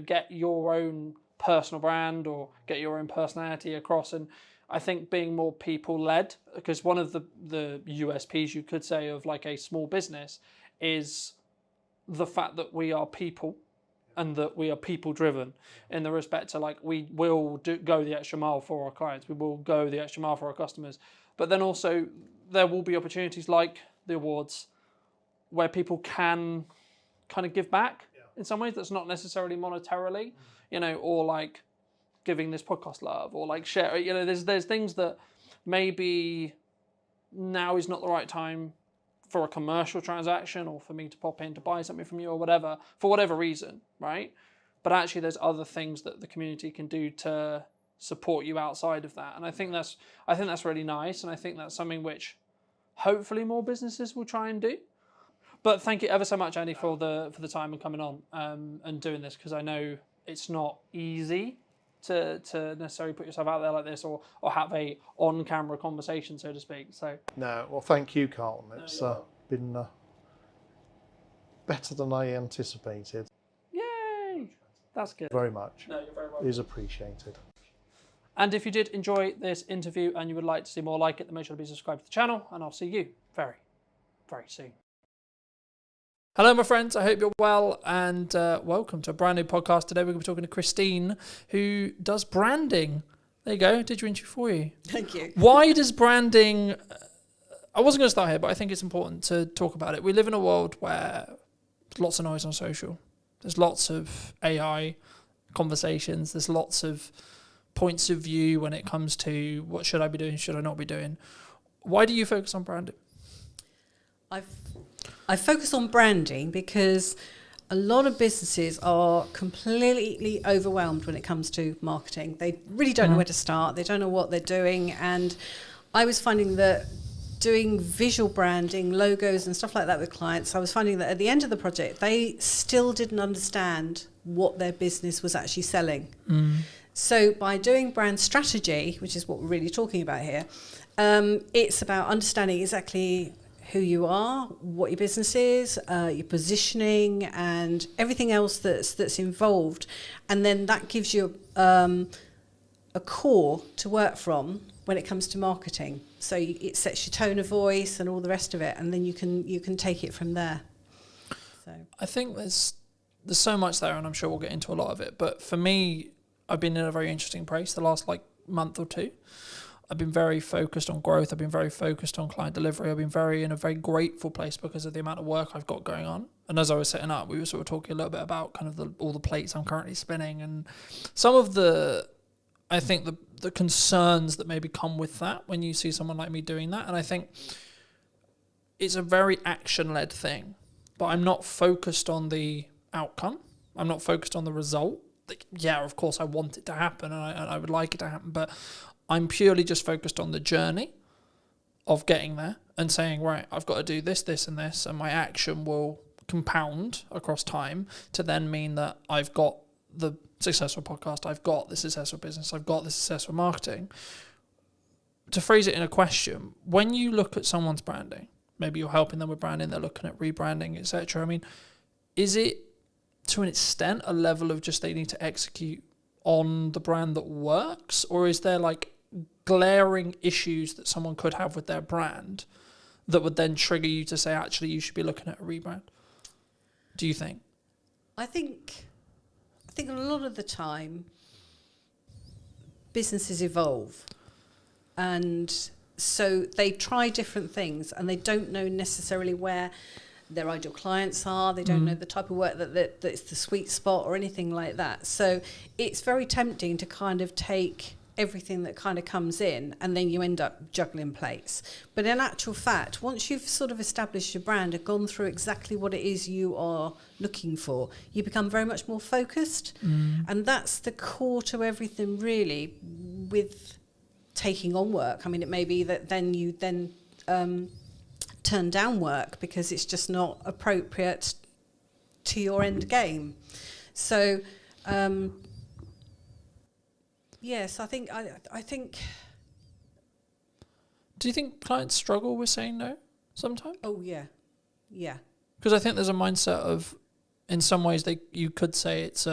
get your own personal brand or get your own personality across. And I think being more people-led, because one of the USPs you could say of like a small business is the fact that we are people and that we are people-driven in the respect to like we will go the extra mile for our clients, we will go the extra mile for our customers. But then also there will be opportunities like the awards where people can kind of give back in some ways that's not necessarily monetarily, or like giving this podcast love or like share, there's things that maybe now is not the right time for a commercial transaction or for me to pop in to buy something from you or whatever, for whatever reason, right? But actually there's other things that the community can do to support you outside of that. And I think that's really nice. And I think that's something which hopefully more businesses will try and do. But thank you ever so much, Andy, for the time and coming on and doing this, because I know it's not easy to necessarily put yourself out there like this or have a on-camera conversation, so to speak. So no, well, thank you, Carlton. It's been better than I anticipated. Yay! That's good. Very much. No, you're very welcome. It is appreciated. And if you did enjoy this interview and you would like to see more like it, then make sure to be subscribed to the channel, and I'll see you very, very soon. Hello, my friends. I hope you're well, and welcome to a brand new podcast. Today we're going to be talking to Christine, who does branding. There you go. Did your interview for you. Thank you. Why does branding... I wasn't going to start here, but I think it's important to talk about it. We live in a world where there's lots of noise on social. There's lots of AI conversations. There's lots of points of view when it comes to what should I be doing, should I not be doing. Why do you focus on branding? I focus on branding because a lot of businesses are completely overwhelmed when it comes to marketing. They really don't know where to start. They don't know what they're doing. And I was finding that doing visual branding, logos and stuff like that with clients, I was finding that at the end of the project, they still didn't understand what their business was actually selling. So by doing brand strategy, which is what we're really talking about here, it's about understanding exactly who you are, what your business is, your positioning, and everything else that's involved, and then that gives you a core to work from when it comes to marketing. So it sets your tone of voice and all the rest of it, and then you can take it from there. So I think there's so much there, and I'm sure we'll get into a lot of it. But for me, I've been in a very interesting place the last month or two. I've been very focused on growth. I've been very focused on client delivery. I've been in a very grateful place because of the amount of work I've got going on. And as I was setting up, we were sort of talking a little bit about kind of all the plates I'm currently spinning, and some of the concerns that maybe come with that when you see someone like me doing that. And I think it's a very action-led thing, but I'm not focused on the outcome. I'm not focused on the result. Yeah, of course I want it to happen, and I would like it to happen, but I'm purely just focused on the journey of getting there and saying, right, I've got to do this, this, and this, and my action will compound across time to then mean that I've got the successful podcast, I've got the successful business, I've got the successful marketing. To phrase it in a question, when you look at someone's branding, maybe you're helping them with branding, they're looking at rebranding, etc. I mean, is it to an extent a level of just they need to execute on the brand that works, or is there glaring issues that someone could have with their brand that would then trigger you to say, actually, you should be looking at a rebrand? Do you think? I think a lot of the time businesses evolve, and so they try different things, and they don't know necessarily where their ideal clients are. They don't know the type of work that's the sweet spot or anything like that. So it's very tempting to kind of take everything that kind of comes in, and then you end up juggling plates. But in actual fact, once you've sort of established your brand and gone through exactly what it is you are looking for, you become very much more focused. And that's the core to everything, really, with taking on work. I mean, it may be that then you turn down work because it's just not appropriate to your end game. So yes, I think. Do you think clients struggle with saying no sometimes? Oh yeah. Because I think there's a mindset of, in some ways, you could say it's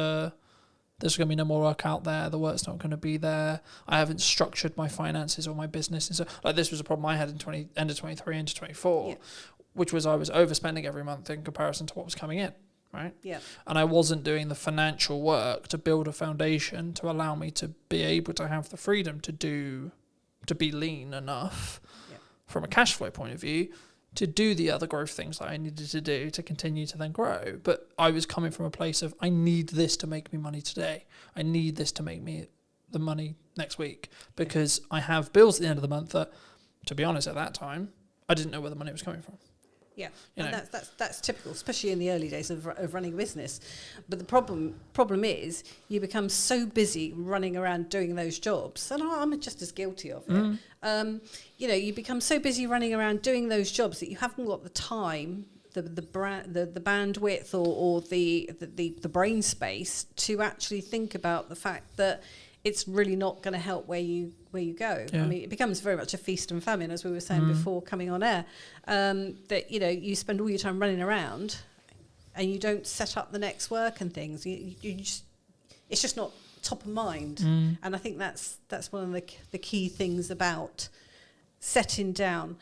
there's going to be no more work out there. The work's not going to be there. I haven't structured my finances or my business, and so this was a problem I had in end of 23 into 24, which was I was overspending every month in comparison to what was coming in. Right? Yeah. And I wasn't doing the financial work to build a foundation to allow me to be able to have the freedom to be lean enough from a cash flow point of view to do the other growth things that I needed to do to continue to then grow. But I was coming from a place of, I need this to make me money today. I need this to make me the money next week, because I have bills at the end of the month that, to be honest, at that time, I didn't know where the money was coming from. Yeah, and that's typical, especially in the early days of running a business. But the problem is you become so busy running around doing those jobs, and I'm just as guilty of it. You become so busy running around doing those jobs that you haven't got the time, the bandwidth, or the brain space to actually think about the fact that it's really not going to help where you go. Yeah. I mean, it becomes very much a feast and famine, as we were saying before coming on air. That you spend all your time running around, and you don't set up the next work and things. It's just not top of mind. And I think that's one of the key things about setting down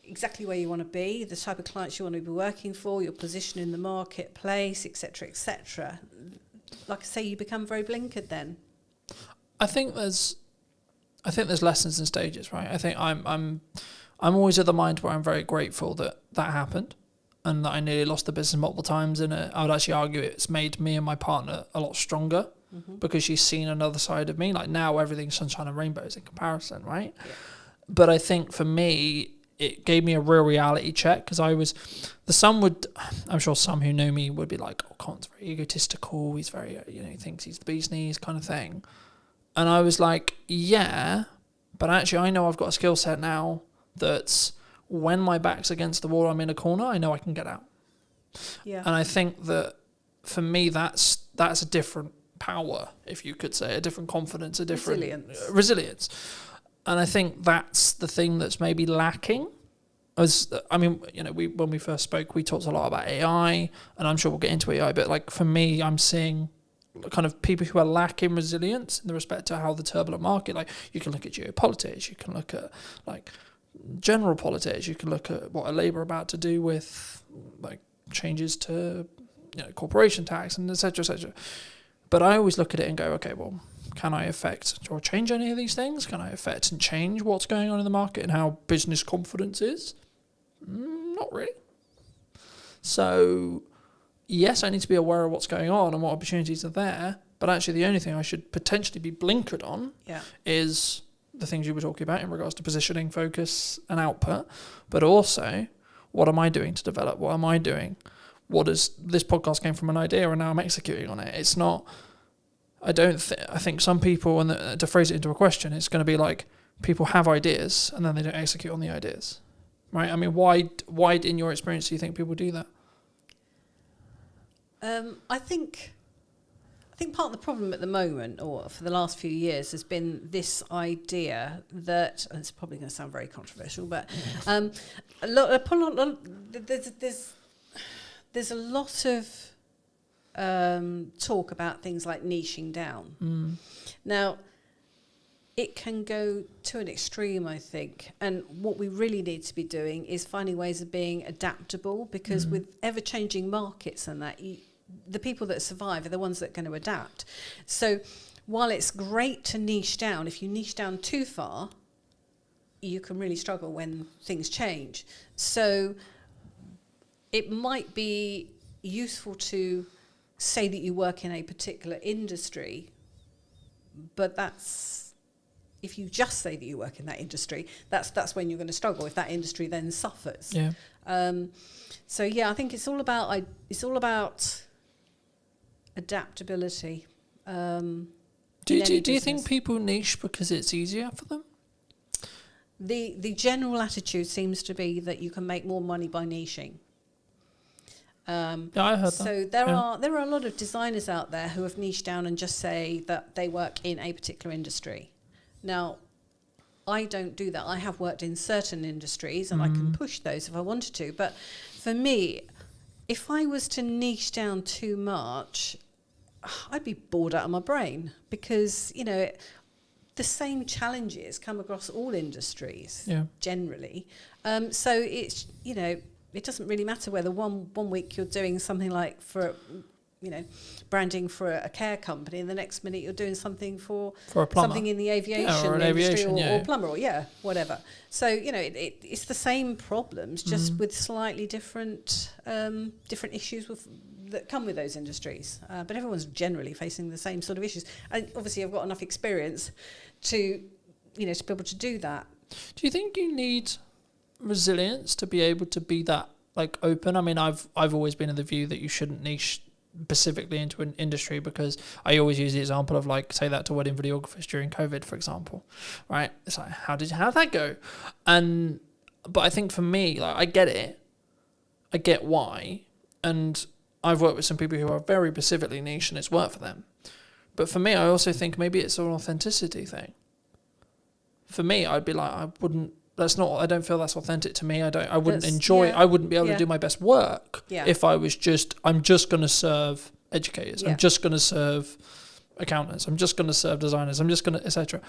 exactly where you want to be, the type of clients you want to be working for, your position in the marketplace, etc., etc. Like I say, you become very blinkered then. I think there's lessons and stages, right? I think I'm always of the mind where I'm very grateful that happened, and that I nearly lost the business multiple times. And I would actually argue it's made me and my partner a lot stronger because she's seen another side of me. Like now, everything's sunshine and rainbows in comparison, right? Yeah. But I think for me, it gave me a real reality check, because I'm sure some who know me would be like, oh, Colin's very egotistical. He's very, he thinks he's the bee's knees kind of thing. And I was like, yeah, but actually I know I've got a skill set now that's when my back's against the wall, I'm in a corner, I know I can get out. Yeah. And I think that for me, that's a different power, if you could say, a different confidence, a different resilience. And I think that's the thing that's maybe lacking. When we first spoke, we talked a lot about AI, and I'm sure we'll get into AI, but like for me, I'm seeing kind of people who are lacking resilience in the respect to how the turbulent market, like you can look at geopolitics, you can look at like general politics, you can look at what are Labour about to do with like changes to corporation tax and et cetera. But I always look at it and go, okay, well, can I affect or change any of these things? Can I affect and change what's going on in the market and how business confidence is? Not really. So, yes, I need to be aware of what's going on and what opportunities are there. But actually, the only thing I should potentially be blinkered on is the things you were talking about in regards to positioning, focus, and output. But also, what am I doing to develop? What am I doing? This podcast came from an idea and now I'm executing on it. It's not, I think some people, and to phrase it into a question, it's going to be like people have ideas and then they don't execute on the ideas, right? I mean, why in your experience do you think people do that? I think part of the problem at the moment, or for the last few years, has been this idea that, and it's probably going to sound very controversial, but there's a lot of talk about things like niching down. Now, it can go to an extreme, I think. And what we really need to be doing is finding ways of being adaptable, because with ever-changing markets and that, the people that survive are the ones that are going to adapt. So while it's great to niche down, if you niche down too far, you can really struggle when things change. So it might be useful to say that you work in a particular industry, but if you just say that you work in that industry, that's when you're going to struggle, if that industry then suffers. Yeah. I think it's all about adaptability. Do you think people niche because it's easier for them? The general attitude seems to be that you can make more money by niching. I heard that. So there are a lot of designers out there who have niched down and just say that they work in a particular industry. Now, I don't do that. I have worked in certain industries and I can push those if I wanted to. But for me, if I was to niche down too much, I'd be bored out of my brain, because, the same challenges come across all industries generally. So it's, it doesn't really matter whether one week you're doing something like for, branding for a care company, and the next minute you're doing something for a plumber, something in the aviation industry, or plumber, or whatever. So it's the same problems, just with slightly different issues that come with those industries. But everyone's generally facing the same sort of issues. And obviously, I've got enough experience to be able to do that. Do you think you need resilience to be able to be that like open? I mean, I've always been of the view that you shouldn't niche specifically into an industry, because I always use the example of, like, say that to wedding videographers during COVID, for example, right? It's like, how did that go? But I think for me, like, I get it, I get why, and I've worked with some people who are very specifically niche and it's worked for them. But for me, I also think maybe it's an authenticity thing. For me, I'd be like, I don't feel that's authentic to me. I wouldn't enjoy it. I wouldn't be able to do my best work if I was I'm just going to serve educators. I'm just going to serve accountants. I'm just going to serve designers. I'm just going to, etc.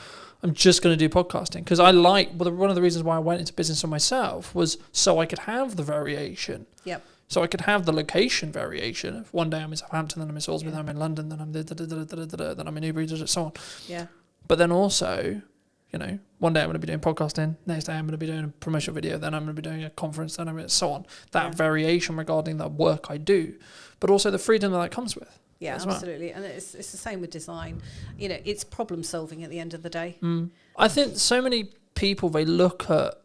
I'm just going to do podcasting. Because one of the reasons why I went into business for myself was so I could have the variation. Yep. So I could have the location variation. If one day I'm in Southampton, then I'm in Salisbury, then I'm in London, then I'm then I'm in Newbury, so on. Yeah. But then also, one day I'm going to be doing podcasting, next day I'm going to be doing a promotional video, then I'm going to be doing a conference, then I'm going to, so on. That variation regarding the work I do, but also the freedom that comes with. Yeah, absolutely. Well. And it's the same with design. It's problem solving at the end of the day. I think so many people, they look at,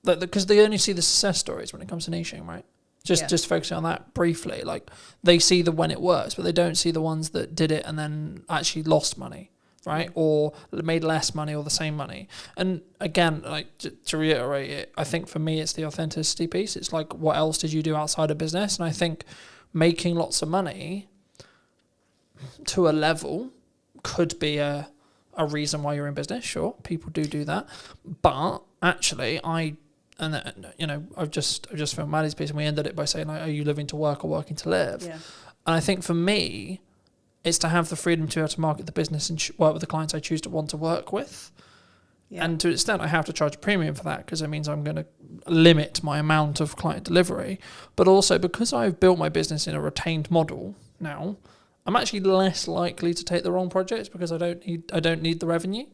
because they only see the success stories when it comes to niching, right? Just focusing on that briefly. Like, they see the when it works, but they don't see the ones that did it and then actually lost money. right? Or made less money or the same money. And again, like to reiterate it, I think for me, it's the authenticity piece. It's like, what else did you do outside of business? And I think making lots of money to a level could be a reason why you're in business. Sure, people do that. But actually, I've just filmed Maddie's piece and we ended it by saying, like, are you living to work or working to live? Yeah. And I think for me, it's to have the freedom to be able to market the business and work with the clients I choose to want to work with. Yeah. And to an extent, I have to charge a premium for that because it means I'm going to limit my amount of client delivery. But also because I've built my business in a retained model now, I'm actually less likely to take the wrong projects because I don't need the revenue.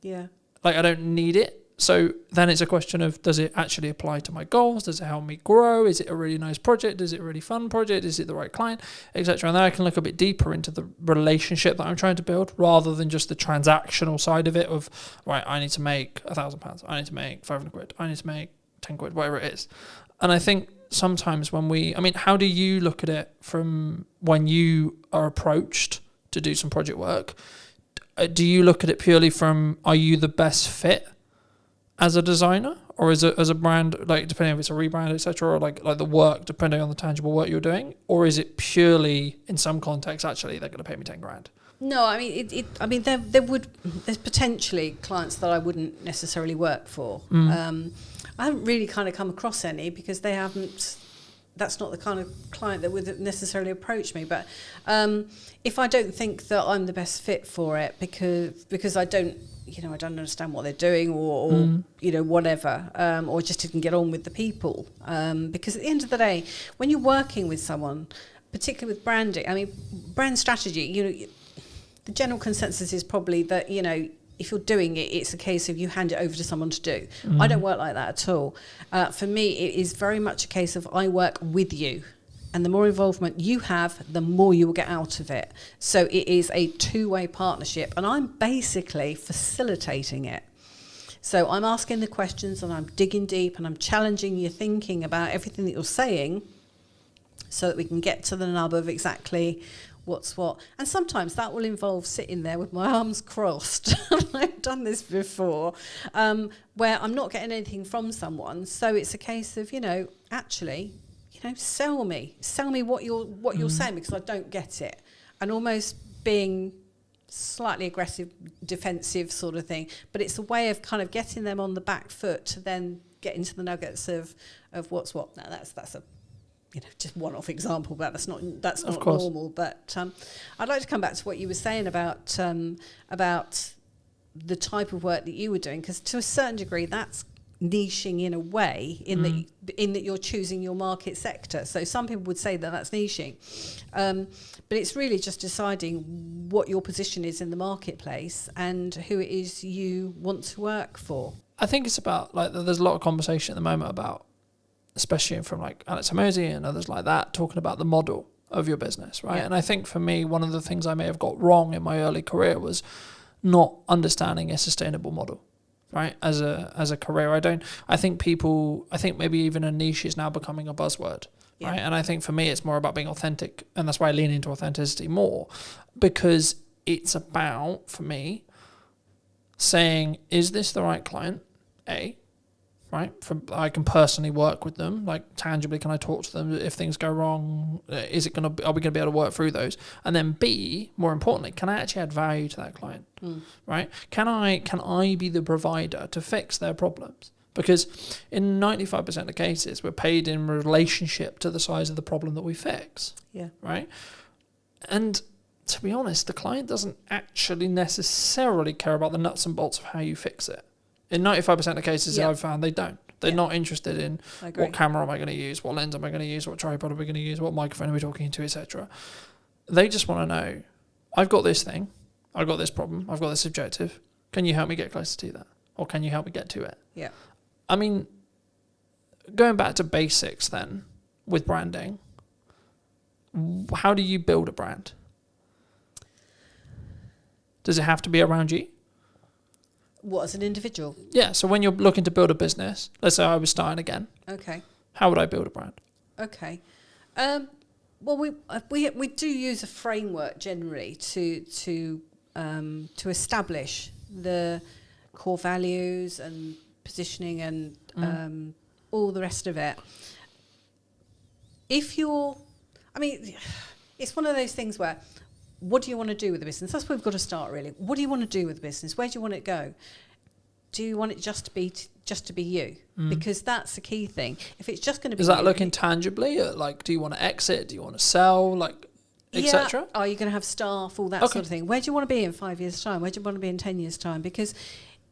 Yeah. Like, I don't need it. So then it's a question of, does it actually apply to my goals? Does it help me grow? Is it a really nice project? Is it a really fun project? Is it the right client, etc.? And then I can look a bit deeper into the relationship that I'm trying to build rather than just the transactional side of it of, right, I need to make £1,000. I need to make 500 quid. I need to make 10 quid, whatever it is. And I think sometimes how do you look at it from when you are approached to do some project work? Do you look at it purely from, are you the best fit as a designer, or as a brand, like depending if it's a rebrand, etc., or like the work, depending on the tangible work you're doing, or is it purely in some context actually they're going to pay me 10 grand? No, I mean, there's potentially clients that I wouldn't necessarily work for. I haven't really kind of come across any because they haven't. That's not the kind of client that would necessarily approach me. But if I don't think that I'm the best fit for it because I don't understand what they're doing or whatever, or just didn't get on with the people. Because at the end of the day, when you're working with someone, particularly with branding, I mean, brand strategy, the general consensus is probably that, if you're doing it, it's a case of you hand it over to someone to do. I don't work like that at all. For me, it is very much a case of I work with you. And the more involvement you have, the more you will get out of it. So it is a two-way partnership. And I'm basically facilitating it. So I'm asking the questions and I'm digging deep and I'm challenging your thinking about everything that you're saying so that we can get to the nub of exactly what's what. And sometimes that will involve sitting there with my arms crossed. I've done this before, where I'm not getting anything from someone. So it's a case of, actually, sell me what you're saying because I don't get it, and almost being slightly aggressive, defensive sort of thing. But it's a way of kind of getting them on the back foot to then get into the nuggets of what's what. Now that's a just one-off example, but that's not normal. But I'd like to come back to what you were saying about the type of work that you were doing, because to a certain degree that's niching in a way in that you're choosing your market sector. So some people would say that that's niching, but it's really just deciding what your position is in the marketplace and who it is you want to work for. I think it's about, like, there's a lot of conversation at the moment about, especially from like Alex Hormozy and others like that, talking about the model of your business, right? Yeah. And I think for me, one of the things I may have got wrong in my early career was not understanding a sustainable model. Right, as a career, I think maybe even a niche is now becoming a buzzword, yeah. Right? And I think for me, it's more about being authentic, and that's why I lean into authenticity more, because it's about, for me, saying, is this the right client? Right? I can personally work with them, like tangibly, can I talk to them if things go wrong? Are we going to be able to work through those? And then B, more importantly, can I actually add value to that client? Right? Can I be the provider to fix their problems? Because in 95% of cases, we're paid in relationship to the size of the problem that we fix. Yeah. Right? And to be honest, the client doesn't actually necessarily care about the nuts and bolts of how you fix it. In 95% of cases that I've found, they don't. They're not interested in what camera am I going to use, what lens am I going to use, what tripod am I going to use, what microphone are we talking into, etc. They just want to know, I've got this thing, I've got this problem, I've got this objective. Can you help me get closer to that? Or can you help me get to it? Yeah. I mean, going back to basics then, with branding, how do you build a brand? Does it have to be around you? What, as an individual? Yeah, so when you're looking to build a business, let's say I was starting again. Okay. How would I build a brand? Okay. Well, we do use a framework generally to to establish the core values and positioning and all the rest of it. If you're, I mean, it's one of those things where, what do you want to do with the business? That's where we've got to start, really. What do you want to do with the business? Where do you want it to go? Do you want it just to be you? Because that's the key thing. If it's just going to be, is that looking tangibly at, like, do you want to exit? Do you want to sell? Like, etc. Are you going to have staff? All that sort of thing. Where do you want to be in 5 years' time? Where do you want to be in 10 years' time? Because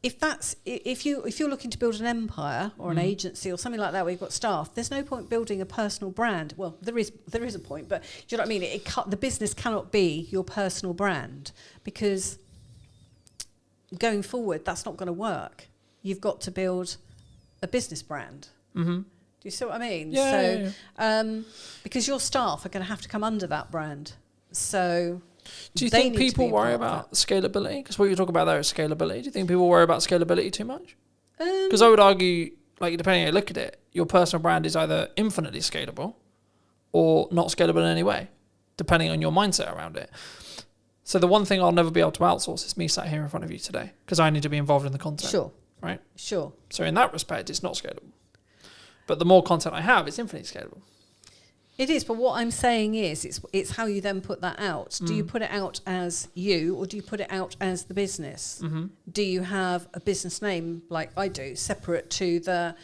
if you're looking to build an empire or an agency or something like that where you've got staff, there's no point building a personal brand. Well, there is a point, but do you know what I mean? The business cannot be your personal brand, because going forward, that's not going to work. You've got to build a business brand. Mm-hmm. Do you see what I mean? Yeah. Because your staff are going to have to come under that brand. So do you think people worry about scalability? Because what you talk about there is scalability. Do you think people worry about scalability too much? Because I would argue, like, depending on how you look at it, your personal brand is either infinitely scalable or not scalable in any way, depending on your mindset around it. So the one thing I'll never be able to outsource is me sat here in front of you today, because I need to be involved in the content. Sure. Right? Sure. So in that respect, it's not scalable. But the more content I have, it's infinitely scalable. It is, but what I'm saying is, it's how you then put that out. Do you put it out as you, or do you put it out as the business? Mm-hmm. Do you have a business name, like I do, separate to the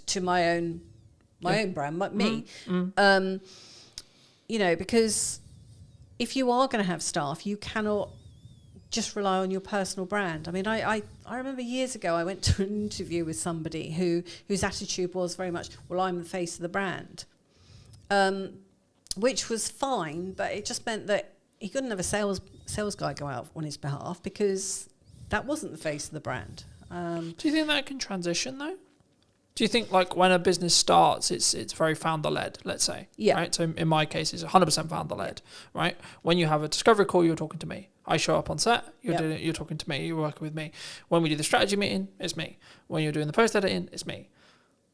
to my own brand, like me? You know, because if you are going to have staff, you cannot just rely on your personal brand. I mean, I remember years ago I went to an interview with somebody whose attitude was very much, well, I'm the face of the brand. Which was fine, but it just meant that he couldn't have a sales guy go out on his behalf, because that wasn't the face of the brand. Do you think that can transition though? Do you think, like, when a business starts, it's very founder-led, let's say? Yeah. Right? So in my case, it's 100% founder-led, right? When you have a discovery call, you're talking to me. I show up on set, you're talking to me, you're working with me. When we do the strategy meeting, it's me. When you're doing the post-editing, it's me.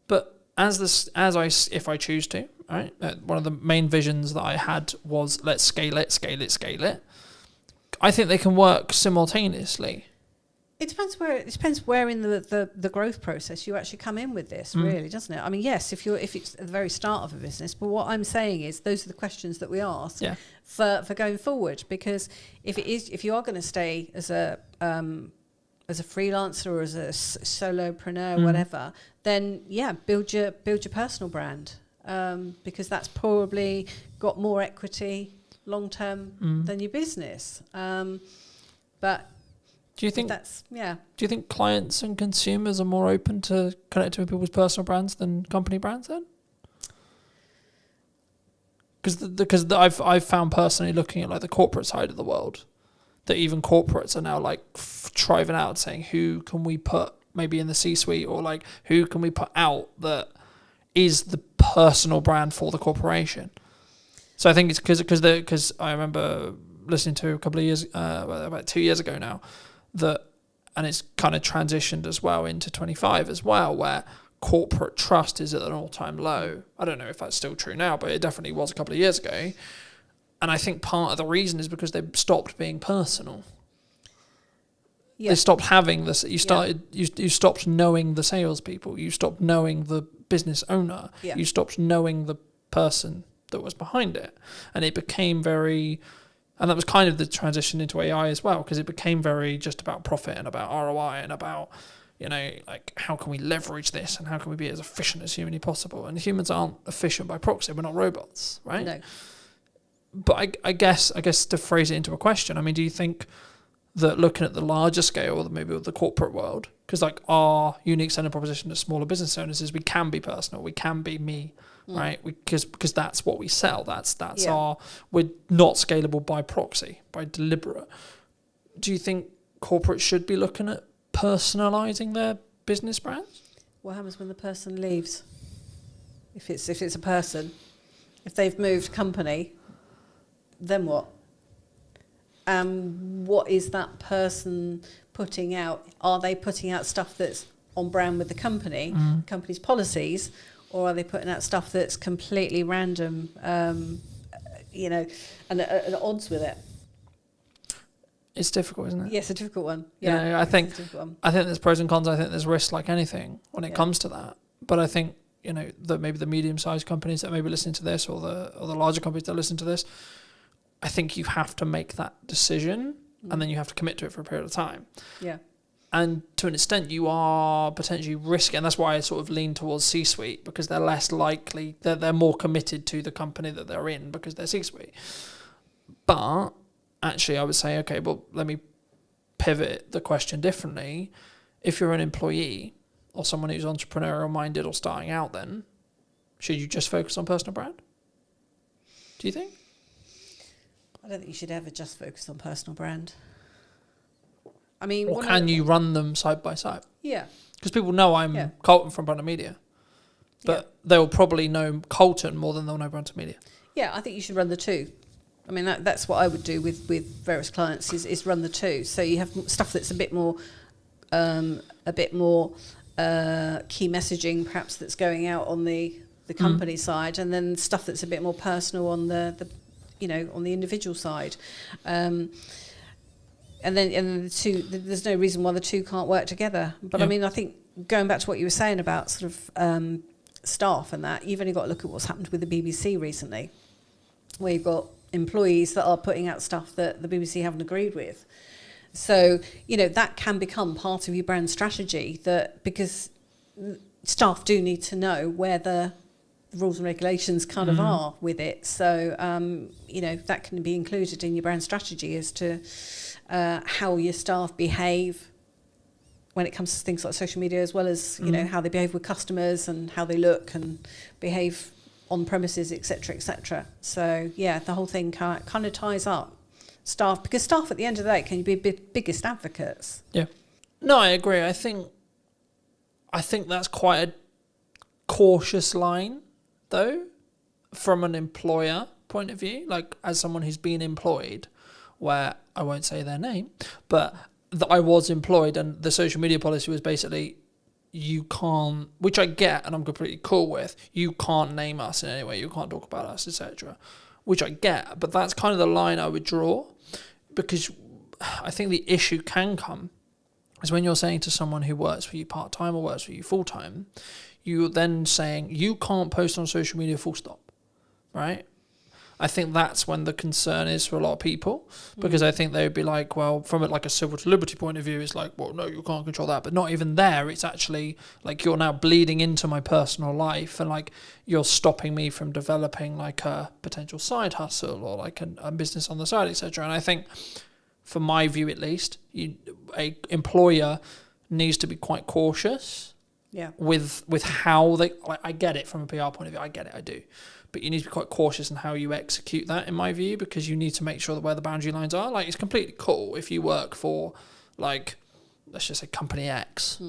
But if I choose to, right? One of the main visions that I had was, let's scale it. I think they can work simultaneously. It depends where in the growth process you actually come in with this, really, doesn't it? I mean, yes, if it's at the very start of a business, but what I'm saying is those are the questions that we ask for going forward. Because if you are going to stay as a freelancer or as a solopreneur, whatever, then build your personal brand, because that's probably got more equity long term than your business. But do you think that's Do you think clients and consumers are more open to connecting with people's personal brands than company brands then? Because I've found personally, looking at like the corporate side of the world, that even corporates are now like driving out saying, who can we put maybe in the C-suite, or like who can we put out that is the personal brand for the corporation? So I think it's because I remember listening to a couple of years, about 2 years ago now, and it's kind of transitioned as well into 25 as well, where corporate trust is at an all-time low. I don't know if that's still true now, but it definitely was a couple of years ago. And I think part of the reason is because they stopped being personal. Yeah. They stopped having this. You stopped knowing the salespeople. You stopped knowing the business owner. Yeah. You stopped knowing the person that was behind it, and it became very. And that was kind of the transition into AI as well, because it became very just about profit and about ROI and about, like, how can we leverage this and how can we be as efficient as humanly possible? And humans aren't efficient by proxy. We're not robots, right? No. But I guess to phrase it into a question, I mean, do you think that looking at the larger scale, or maybe with the corporate world, because like our unique selling proposition to smaller business owners is we can be personal, we can be me, right? Because that's what we sell. That's we're not scalable by proxy, by deliberate. Do you think corporates should be looking at personalising their business brands? What happens when the person leaves? If it's a person, if they've moved company, then what? What is that person putting out? Are they putting out stuff that's on brand with the company's policies, or are they putting out stuff that's completely random, and at odds with it? It's difficult, isn't it? Yeah, it's a difficult one. You Yeah, know, I think it's a difficult one. there's pros and cons. I think there's risks like anything when it Yeah. comes to that. But I think, you know, that maybe the medium-sized companies that may be listening to this, or the larger companies that listen to this, I think you have to make that decision, and then you have to commit to it for a period of time. Yeah. And to an extent, you are potentially risking, and that's why I sort of lean towards C-suite, because they're less likely, they're more committed to the company that they're in because they're C-suite. But actually, I would say, okay, well, let me pivot the question differently. If you're an employee or someone who's entrepreneurial minded or starting out, then should you just focus on personal brand? Do you think? I don't think you should ever just focus on personal brand. I mean, Or can you run them side by side? Yeah. Because people know I'm Colton from Brunton Media, but they'll probably know Colton more than they'll know Brunton Media. Yeah, I think you should run the two. I mean, that's what I would do with various clients is run the two. So you have stuff that's a bit more key messaging, perhaps, that's going out on the company side, and then stuff that's a bit more personal on the on the individual side. And then the two, there's no reason why the two can't work together. But I mean, I think going back to what you were saying about sort of staff and that, you've only got to look at what's happened with the BBC recently, where you've got employees that are putting out stuff that the BBC haven't agreed with. So, you know, that can become part of your brand strategy, that because staff do need to know where the rules and regulations kind of are with it. So, you know, that can be included in your brand strategy as to how your staff behave when it comes to things like social media, as well as, you know, how they behave with customers and how they look and behave on premises, etc., etc. So, yeah, the whole thing kind of ties up staff, because staff at the end of the day can be biggest advocates. Yeah. No, I agree. I think that's quite a cautious line, though, from an employer point of view, like as someone who's been employed, where I won't say their name, but that I was employed, and the social media policy was basically, you can't, which I get and I'm completely cool with, you can't name us in any way, you can't talk about us, etc., which I get, but that's kind of the line I would draw, because I think the issue can come is when you're saying to someone who works for you part-time or works for you full-time, you're then saying, you can't post on social media full stop, right? I think that's when the concern is for a lot of people, because I think they would be like, well, from like a civil to liberty point of view, it's like, well, no, you can't control that. But not even there. It's actually like you're now bleeding into my personal life, and like you're stopping me from developing like a potential side hustle or like a business on the side, etc. And I think, from my view at least, a employer needs to be quite cautious with how they, like, I get it from a PR point of view, I get it, I do. But you need to be quite cautious in how you execute that, in my view, because you need to make sure that where the boundary lines are. Like, it's completely cool if you work for, like, let's just say Company X,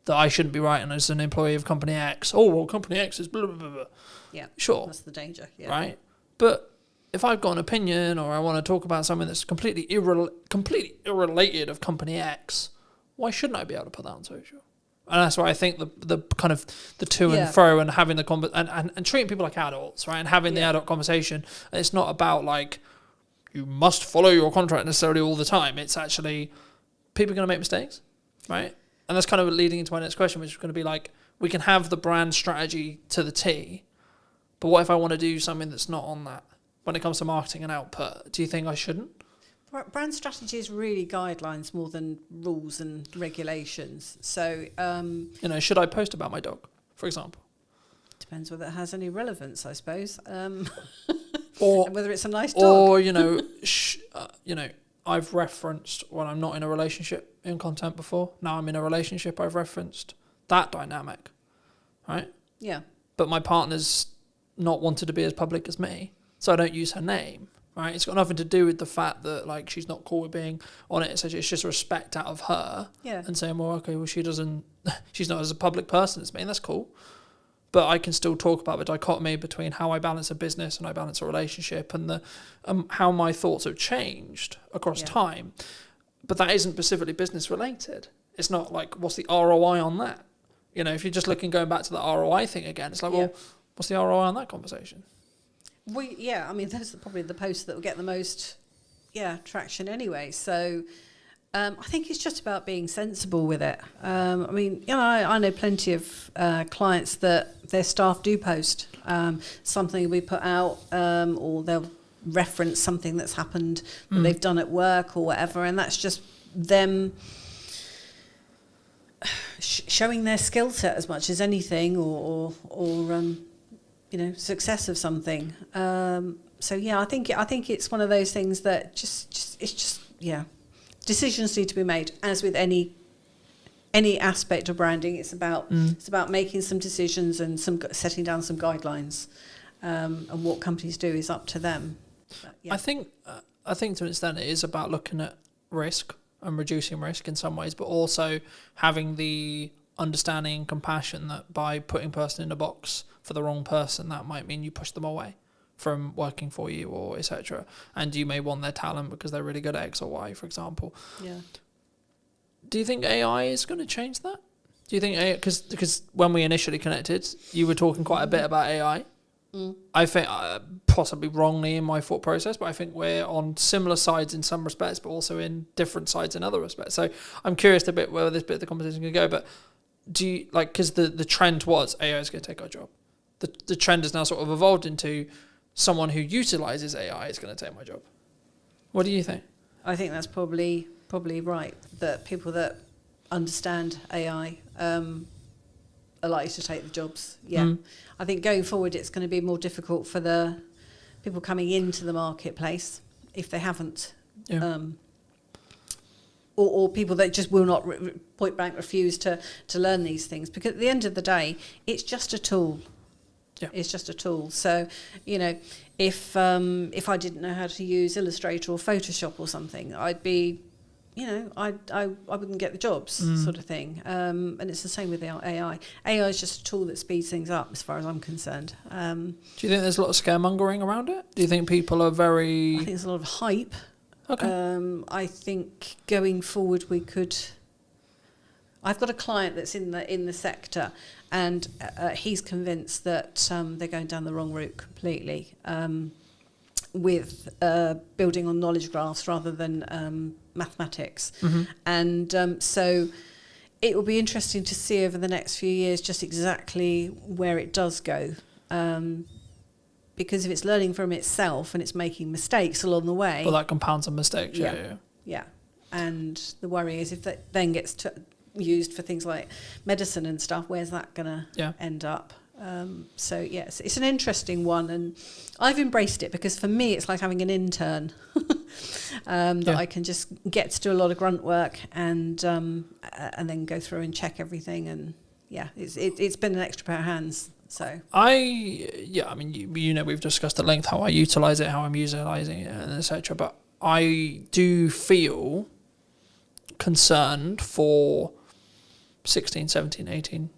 that I shouldn't be writing as an employee of Company X. Oh, well, Company X is blah, blah, blah, blah. Yeah, sure. That's the danger, Right? But if I've got an opinion or I want to talk about something that's completely irrelated of Company X, why shouldn't I be able to put that on social? And that's why I think the kind of the to and fro and having the and treating people like adults, right? And having the adult conversation. And it's not about like, you must follow your contract necessarily all the time. It's actually, people are going to make mistakes, right? And that's kind of leading into my next question, which is going to be like, we can have the brand strategy to the T, but what if I want to do something that's not on that? When it comes to marketing and output, do you think I shouldn't? Brand strategy is really guidelines more than rules and regulations. So, you know, should I post about my dog, for example? Depends whether it has any relevance, I suppose. Or and whether it's a nice dog. Or, you know, I've referenced when I'm not in a relationship in content before. Now I'm in a relationship, I've referenced that dynamic, right? Yeah. But my partner's not wanted to be as public as me, so I don't use her name. Right, it's got nothing to do with the fact that like she's not cool with being on it. It's just respect out of her, and saying, well, okay, well she's not as a public person as me, and that's cool. But I can still talk about the dichotomy between how I balance a business and I balance a relationship, and the how my thoughts have changed across time. But that isn't specifically business related. It's not like, what's the ROI on that? You know, if you're just going back to the ROI thing again, it's like, well, what's the ROI on that conversation? I mean, those are probably the posts that will get the most traction anyway. So I think it's just about being sensible with it. I mean, I know plenty of clients that their staff do post something we put out, or they'll reference something that's happened that they've done at work or whatever, and that's just them showing their skill set as much as anything, or success of something. So I think it's one of those things that decisions need to be made. As with any aspect of branding, it's about making some decisions and setting down some guidelines, and what companies do is up to them. But, I think to an extent it is about looking at risk and reducing risk in some ways, but also having the understanding and compassion that by putting a person in a box for the wrong person, that might mean you push them away from working for you, or etc. And you may want their talent because they're really good at X or Y, for example. Yeah. Do you think AI is going to change that? Do you think AI, because when we initially connected, you were talking quite a bit about AI. I think possibly wrongly in my thought process, but I think we're on similar sides in some respects, but also in different sides in other respects. So I'm curious a bit where this bit of the conversation can go. But do you because the trend was AI is going to take our job. The trend has now sort of evolved into someone who utilizes AI is going to take my job. What do you think? I think that's probably right. That people that understand AI are likely to take the jobs. Yeah. I think going forward it's going to be more difficult for the people coming into the marketplace if they haven't, or people that just will not point blank refuse to learn these things, because at the end of the day it's just a tool. Yeah. It's just a tool. So, if I didn't know how to use Illustrator or Photoshop or something, I'd be, I wouldn't get the jobs, sort of thing. And it's the same with AI. AI is just a tool that speeds things up, as far as I'm concerned. Do you think there's a lot of scaremongering around it? Do you think people are very... I think there's a lot of hype. Okay. I think going forward we could... I've got a client that's in the sector, and he's convinced that they're going down the wrong route completely, with building on knowledge graphs rather than mathematics. And so it will be interesting to see over the next few years just exactly where it does go. Because if it's learning from itself and it's making mistakes along the way... Well, that compounds on mistakes, yeah. And the worry is if that then gets used for things like medicine and stuff, where's that going to end up? So yes, it's an interesting one, and I've embraced it because for me it's like having an intern that I can just get to do a lot of grunt work and then go through and check everything, and it's been an extra pair of hands. So we've discussed at length how I utilize it, how I'm utilizing it, and etc. But I do feel concerned for 16, 17, 18,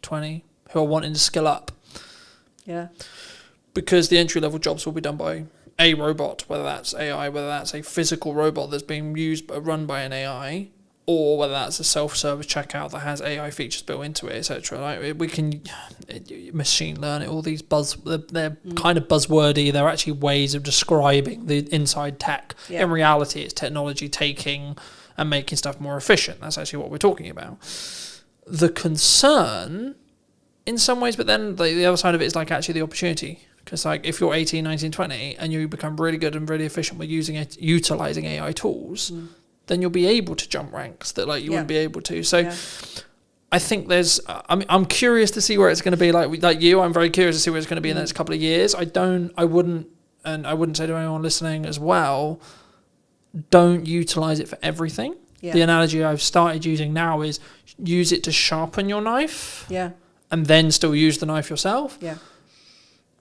20 who are wanting to skill up. Yeah. Because the entry-level jobs will be done by a robot, whether that's AI, whether that's a physical robot that's being run by an AI, or whether that's a self-service checkout that has AI features built into it, etc. Like we can machine learn it. All these they're kind of buzzwordy. They're actually ways of describing the inside tech. Yeah. In reality, it's technology taking and making stuff more efficient. That's actually what we're talking about. The concern, in some ways, but then the other side of it is like actually the opportunity. Because like if you're 18, 19, 20 and you become really good and really efficient with utilizing AI tools, then you'll be able to jump ranks that like you wouldn't be able to. So I think there's, I'm curious to see where it's going to be. Like you, I'm very curious to see where it's going to be in the next couple of years. I wouldn't say to anyone listening as well, don't utilize it for everything. Yeah. The analogy I've started using now is use it to sharpen your knife. Yeah. And then still use the knife yourself. Yeah.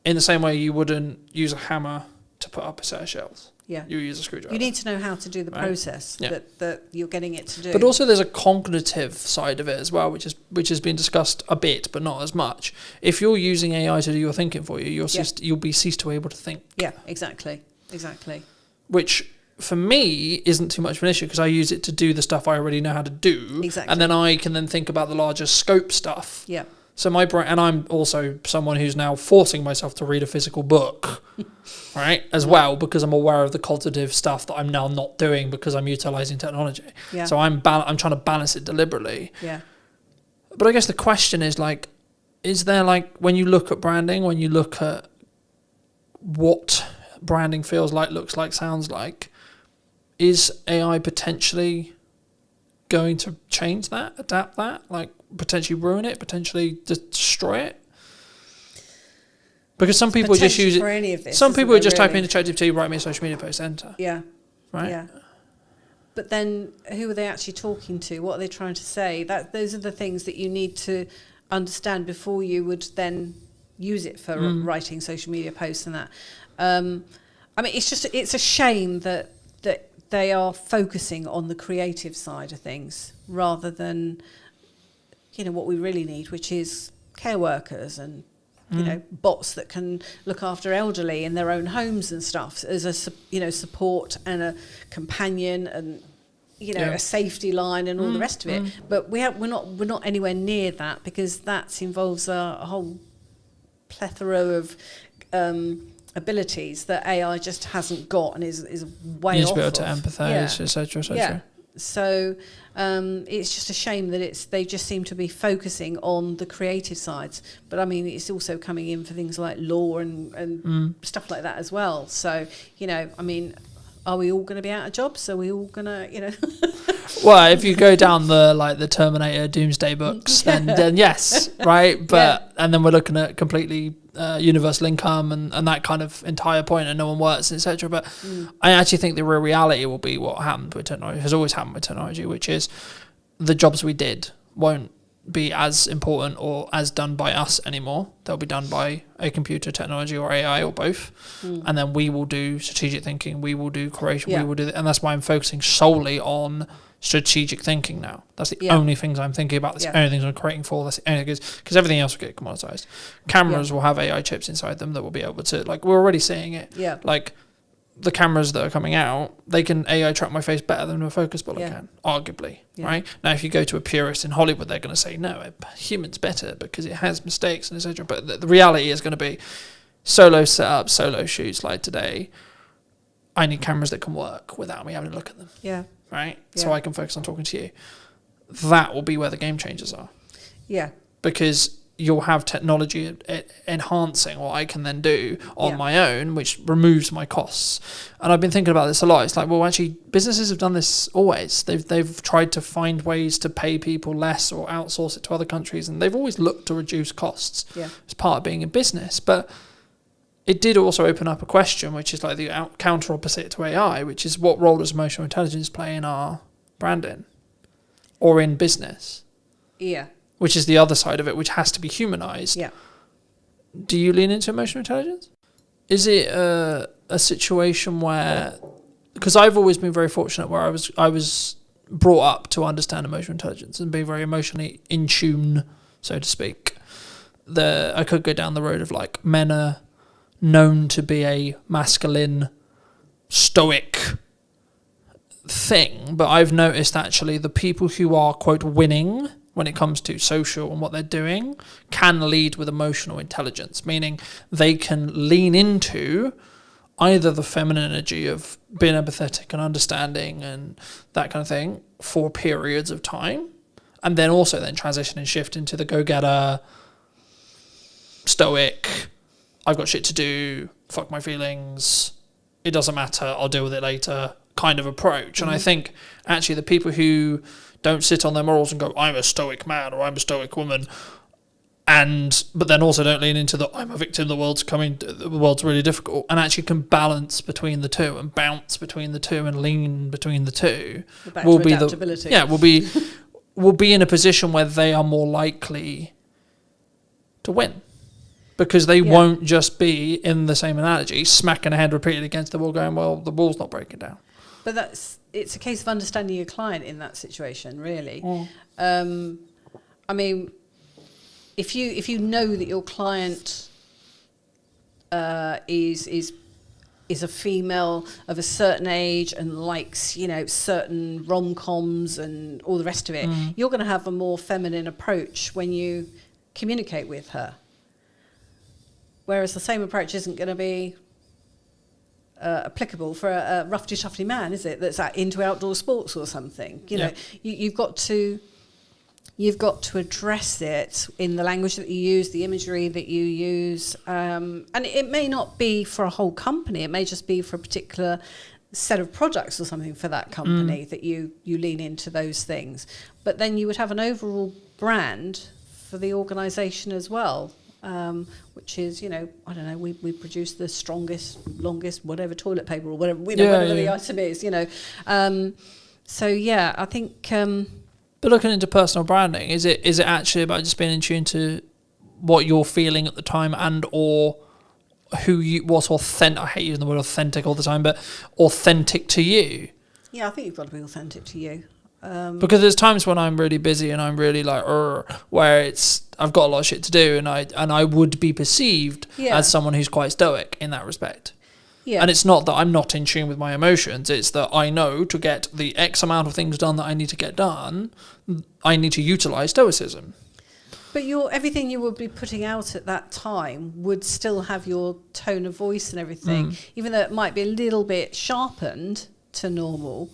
In the same way you wouldn't use a hammer to put up a set of shelves. Yeah. You use a screwdriver. You need to know how to do the process that you're getting it to do. But also there's a cognitive side of it as well, which has been discussed a bit, but not as much. If you're using AI to do your thinking for you, you'll be ceased to be able to think. Yeah, exactly. Which for me isn't too much of an issue because I use it to do the stuff I already know how to do. Exactly. And then I can then think about the larger scope stuff. Yeah. So my brain, and I'm also someone who's now forcing myself to read a physical book, right, as well, because I'm aware of the cognitive stuff that I'm now not doing because I'm utilizing technology. Yeah. So I'm trying to balance it deliberately. Yeah. But I guess the question is, like, is there, like, when you look at branding, when you look at what branding feels like, looks like, sounds like, is AI potentially going to change that, adapt that, like potentially ruin it, potentially destroy it? Because some people just use it. Some people are just type into ChatGPT, write me a social media post, enter. Yeah. Right. Yeah. But then, who are they actually talking to? What are they trying to say? Those are the things that you need to understand before you would then use it for writing social media posts and that. I mean, it's a shame that they are focusing on the creative side of things rather than, what we really need, which is care workers and bots that can look after elderly in their own homes and stuff as a support and a companion and a safety line and all the rest of it. But we're not anywhere near that, because that involves a whole plethora of abilities that AI just hasn't got and is way off. Needs to be able to empathise, etc., etc. Yeah. So it's just a shame that they just seem to be focusing on the creative sides. But I mean, it's also coming in for things like law and stuff like that as well. So, I mean, are we all going to be out of jobs? Are we all going to, Well, if you go down the Terminator Doomsday books, then yes, right? But and then we're looking at completely universal income and that kind of entire point, and no one works, etc. But I actually think the real reality will be what happened with technology, has always happened with technology, which is the jobs we did won't be as important or as done by us anymore. They'll be done by a computer, technology, or AI, or both. And then we will do strategic thinking, we will do creation, we will do and that's why I'm focusing solely on strategic thinking now. That's the only things I'm thinking about. That's the only things I'm creating for. That's the only things, because everything else will get commoditized. Cameras will have AI chips inside them that will be able to, like, we're already seeing it. Yeah. Like, the cameras that are coming out, they can AI track my face better than a focus bullet can, arguably, right? Now, if you go to a purist in Hollywood, they're going to say, no, a human's better because it has mistakes and etc. But the reality is going to be solo setup, solo shoots like today. I need cameras that can work without me having to look at them. Yeah. Right? Yeah. So I can focus on talking to you. That will be where the game changers are. Yeah. Because you'll have technology enhancing what I can then do on my own, which removes my costs. And I've been thinking about this a lot. It's like, well, actually, businesses have done this always. They've tried to find ways to pay people less or outsource it to other countries, and they've always looked to reduce costs as part of being a business. But it did also open up a question, which is like the counter opposite to AI, which is, what role does emotional intelligence play in our branding or in business? Yeah. Which is the other side of it, which has to be humanized. Yeah. Do you lean into emotional intelligence? Is it a situation where, because I've always been very fortunate where I was brought up to understand emotional intelligence and be very emotionally in tune, so to speak. I could go down the road of, like, men are known to be a masculine, stoic thing, but I've noticed actually the people who are, quote, winning when it comes to social and what they're doing can lead with emotional intelligence, meaning they can lean into either the feminine energy of being empathetic and understanding and that kind of thing for periods of time, and then also then transition and shift into the go-getter, stoic, I've got shit to do, fuck my feelings, it doesn't matter, I'll deal with it later kind of approach. And I think actually the people who don't sit on their morals and go, I'm a stoic man or I'm a stoic woman, but then also don't lean into the, I'm a victim, the world's really difficult, and actually can balance between the two and bounce between the two and lean between the two, will be adaptability. Will be in a position where they are more likely to win, because they won't just be, in the same analogy, smacking a head repeatedly against the wall going, well, the wall's not breaking down. But it's a case of understanding your client in that situation, really. I mean, if you know that your client is a female of a certain age and likes, certain rom-coms and all the rest of it, you're going to have a more feminine approach when you communicate with her. Whereas the same approach isn't going to be applicable for a roughy-toughy man, is it? That's into outdoor sports or something. You know, you've got to address it in the language that you use, the imagery that you use, and it may not be for a whole company. It may just be for a particular set of products or something for that company that you lean into those things. But then you would have an overall brand for the organisation as well. Which is, you know, I don't know, we produce the strongest, longest, whatever toilet paper or whatever, whatever the item is, you know. So yeah, I think. But looking into personal branding, is it actually about just being in tune to what you're feeling at the time and or what's authentic? I hate using the word authentic all the time, but authentic to you. Yeah, I think you've got to be authentic to you. Because there's times when I'm really busy and I'm really like, where I've got a lot of shit to do, and I would be perceived as someone who's quite stoic in that respect. Yeah. And it's not that I'm not in tune with my emotions, it's that I know to get the X amount of things done that I need to get done, I need to utilise stoicism. But everything you would be putting out at that time would still have your tone of voice and everything, even though it might be a little bit sharpened to normal.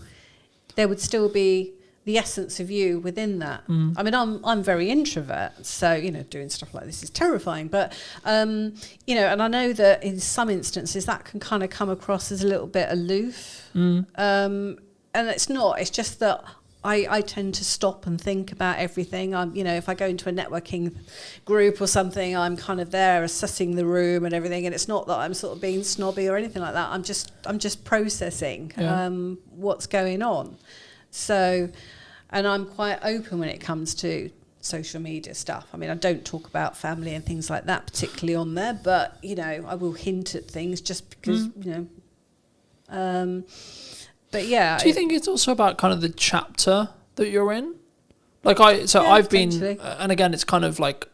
There would still be the essence of you within that. I mean, I'm very introvert, so, you know, doing stuff like this is terrifying. But, you know, and I know that in some instances that can kind of come across as a little bit aloof. And it's not. It's just that I tend to stop and think about everything. You know, if I go into a networking group or something, I'm kind of there assessing the room and everything. And it's not that I'm sort of being snobby or anything like that. I'm just processing what's going on. So, and I'm quite open when it comes to social media stuff. I mean, I don't talk about family and things like that particularly on there, but, you know, I will hint at things just because, you know. But yeah. Do you think it's also about kind of the chapter that you're in? Like I've been, and again, it's kind of like,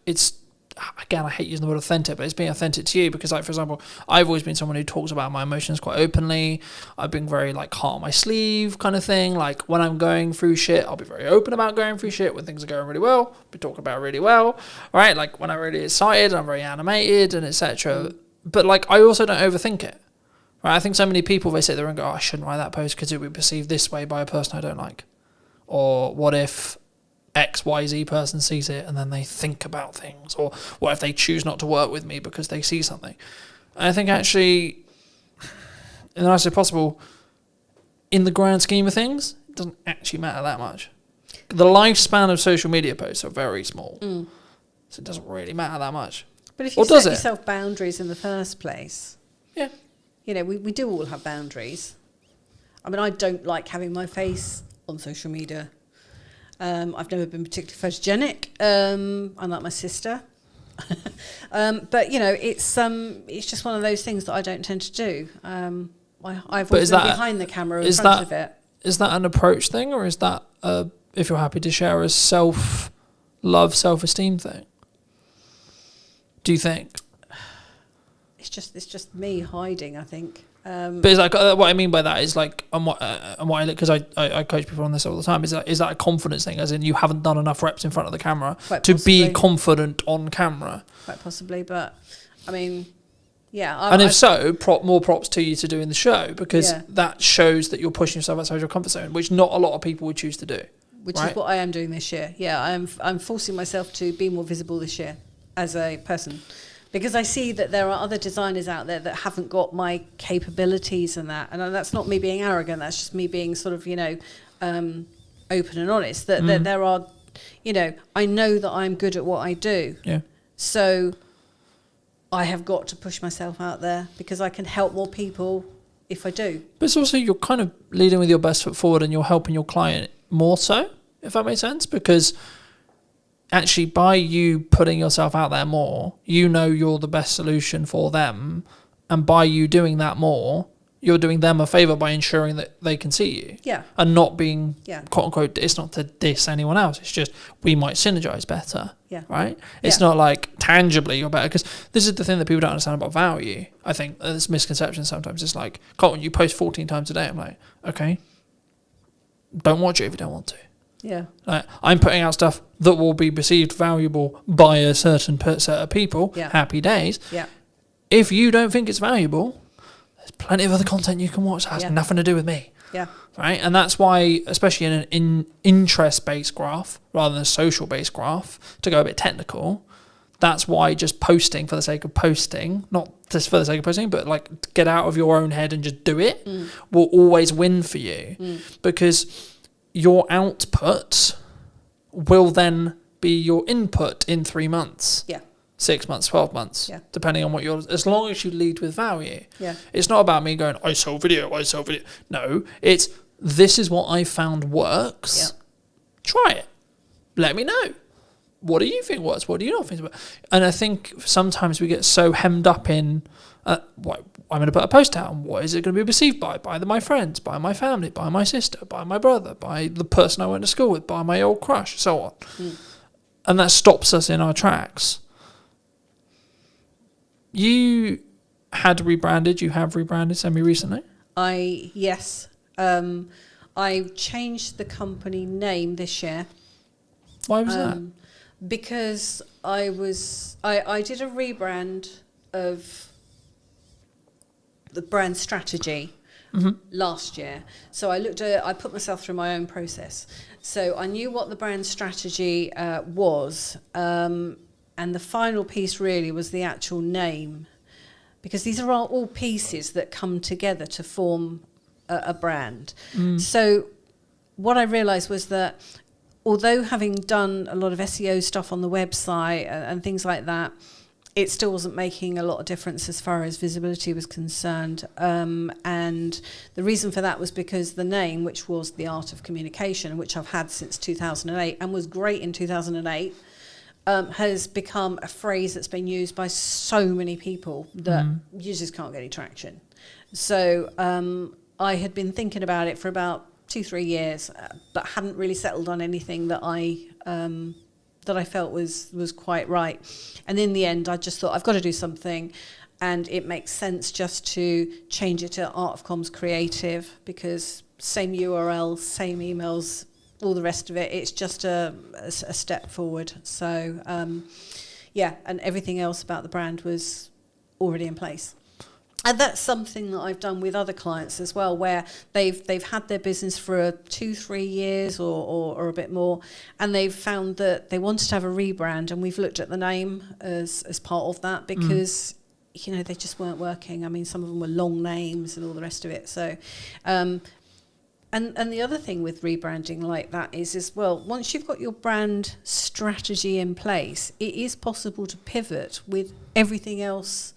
again, I hate using the word authentic, but it's being authentic to you because, like, for example, I've always been someone who talks about my emotions quite openly. I've been very, like, heart on my sleeve kind of thing. Like, when I'm going through shit, I'll be very open about going through shit. When things are going really well, I'll be talking about it really well. Right? Like, when I'm really excited, I'm very animated and etc. But, like, I also don't overthink it. Right? I think so many people, they sit there and go, I shouldn't write that post because it would be perceived this way by a person I don't like. Or what if XYZ person sees it and then they think about things, or what if they choose not to work with me because they see something? And I think actually, in the nicest way possible, in the grand scheme of things, it doesn't actually matter that much. The lifespan of social media posts are very small, so it doesn't really matter that much. But if you set yourself boundaries in the first place, you know, we do all have boundaries. I mean, I don't like having my face on social media. I've never been particularly photogenic, unlike my sister. But, you know, it's just one of those things that I don't tend to do. I've always been behind the camera in front of it. Is that an approach thing, or is that, if you're happy to share, a self-love, self-esteem thing? Do you think? It's just me hiding, I think. But it's like what I mean by that is like, because I coach people on this all the time. Is that a confidence thing? As in, you haven't done enough reps in front of the camera to be confident on camera. Quite possibly, but I mean, yeah. And if so, more props to you to doing the show, because that shows that you're pushing yourself outside your comfort zone, which not a lot of people would choose to do. Which is what I am doing this year. Yeah, I'm forcing myself to be more visible this year as a person. Because I see that there are other designers out there that haven't got my capabilities and that. And that's not me being arrogant. That's just me being sort of, you know, open and honest. That there are, you know, I know that I'm good at what I do. Yeah. So I have got to push myself out there because I can help more people if I do. But it's also, you're kind of leading with your best foot forward and you're helping your client more so, if that makes sense. Because actually, by you putting yourself out there more, you know you're the best solution for them. And by you doing that more, you're doing them a favour by ensuring that they can see you. Yeah. And not being, quote unquote, it's not to diss anyone else. It's just, we might synergise better. Yeah. Right? It's not like tangibly you're better. Because this is the thing that people don't understand about value. I think this misconception sometimes. It's like, Colin, you post 14 times a day. I'm like, okay, don't watch it if you don't want to. Yeah. Like, I'm putting out stuff that will be perceived valuable by a certain set of people. Yeah. Happy days. Yeah. If you don't think it's valuable, there's plenty of other content you can watch that has Yeah. nothing to do with me. Yeah. Right? And that's why, especially in an interest-based graph rather than a social-based graph, to go a bit technical, that's why just posting for the sake of posting, not just for the sake of posting, but like get out of your own head and just do it, will always win for you. Because your output will then be your input in 3 months. Yeah. 6 months, 12 months, Yeah. depending on what as long as you lead with value. Yeah. It's not about me going, I sell video. No, it's, this is what I found works. Yeah. Try it. Let me know. What do you think works? What do you not think works? And I think sometimes we get so hemmed up in, what I'm going to put a post out, and what is it going to be perceived by? By my friends, by my family, by my sister, by my brother, by the person I went to school with, by my old crush, so on. And that stops us in our tracks. You have rebranded semi-recently? Yes. I changed the company name this year. Why was that? Because I did a rebrand of the brand strategy last year. So I put myself through my own process. So I knew what the brand strategy was, and the final piece really was the actual name, because these are all pieces that come together to form a brand. So what I realised was that although having done a lot of SEO stuff on the website and things like that, it still wasn't making a lot of difference as far as visibility was concerned. And the reason for that was because the name, which was The Art of Communication, which I've had since 2008 and was great in 2008, has become a phrase that's been used by so many people that you just can't get any traction. So I had been thinking about it for about 2-3 years, but hadn't really settled on anything that I felt was quite right. And in the end, I just thought, I've got to do something, and it makes sense just to change it to Art of Comms Creative, because same URL, same emails, all the rest of it. It's just a step forward. So and everything else about the brand was already in place. And that's something that I've done with other clients as well, where they've had their business for 2-3 years or a bit more, and they've found that they wanted to have a rebrand, and we've looked at the name as part of that, because they just weren't working. I mean, some of them were long names and all the rest of it. So, and the other thing with rebranding like that is well, once you've got your brand strategy in place, it is possible to pivot with everything else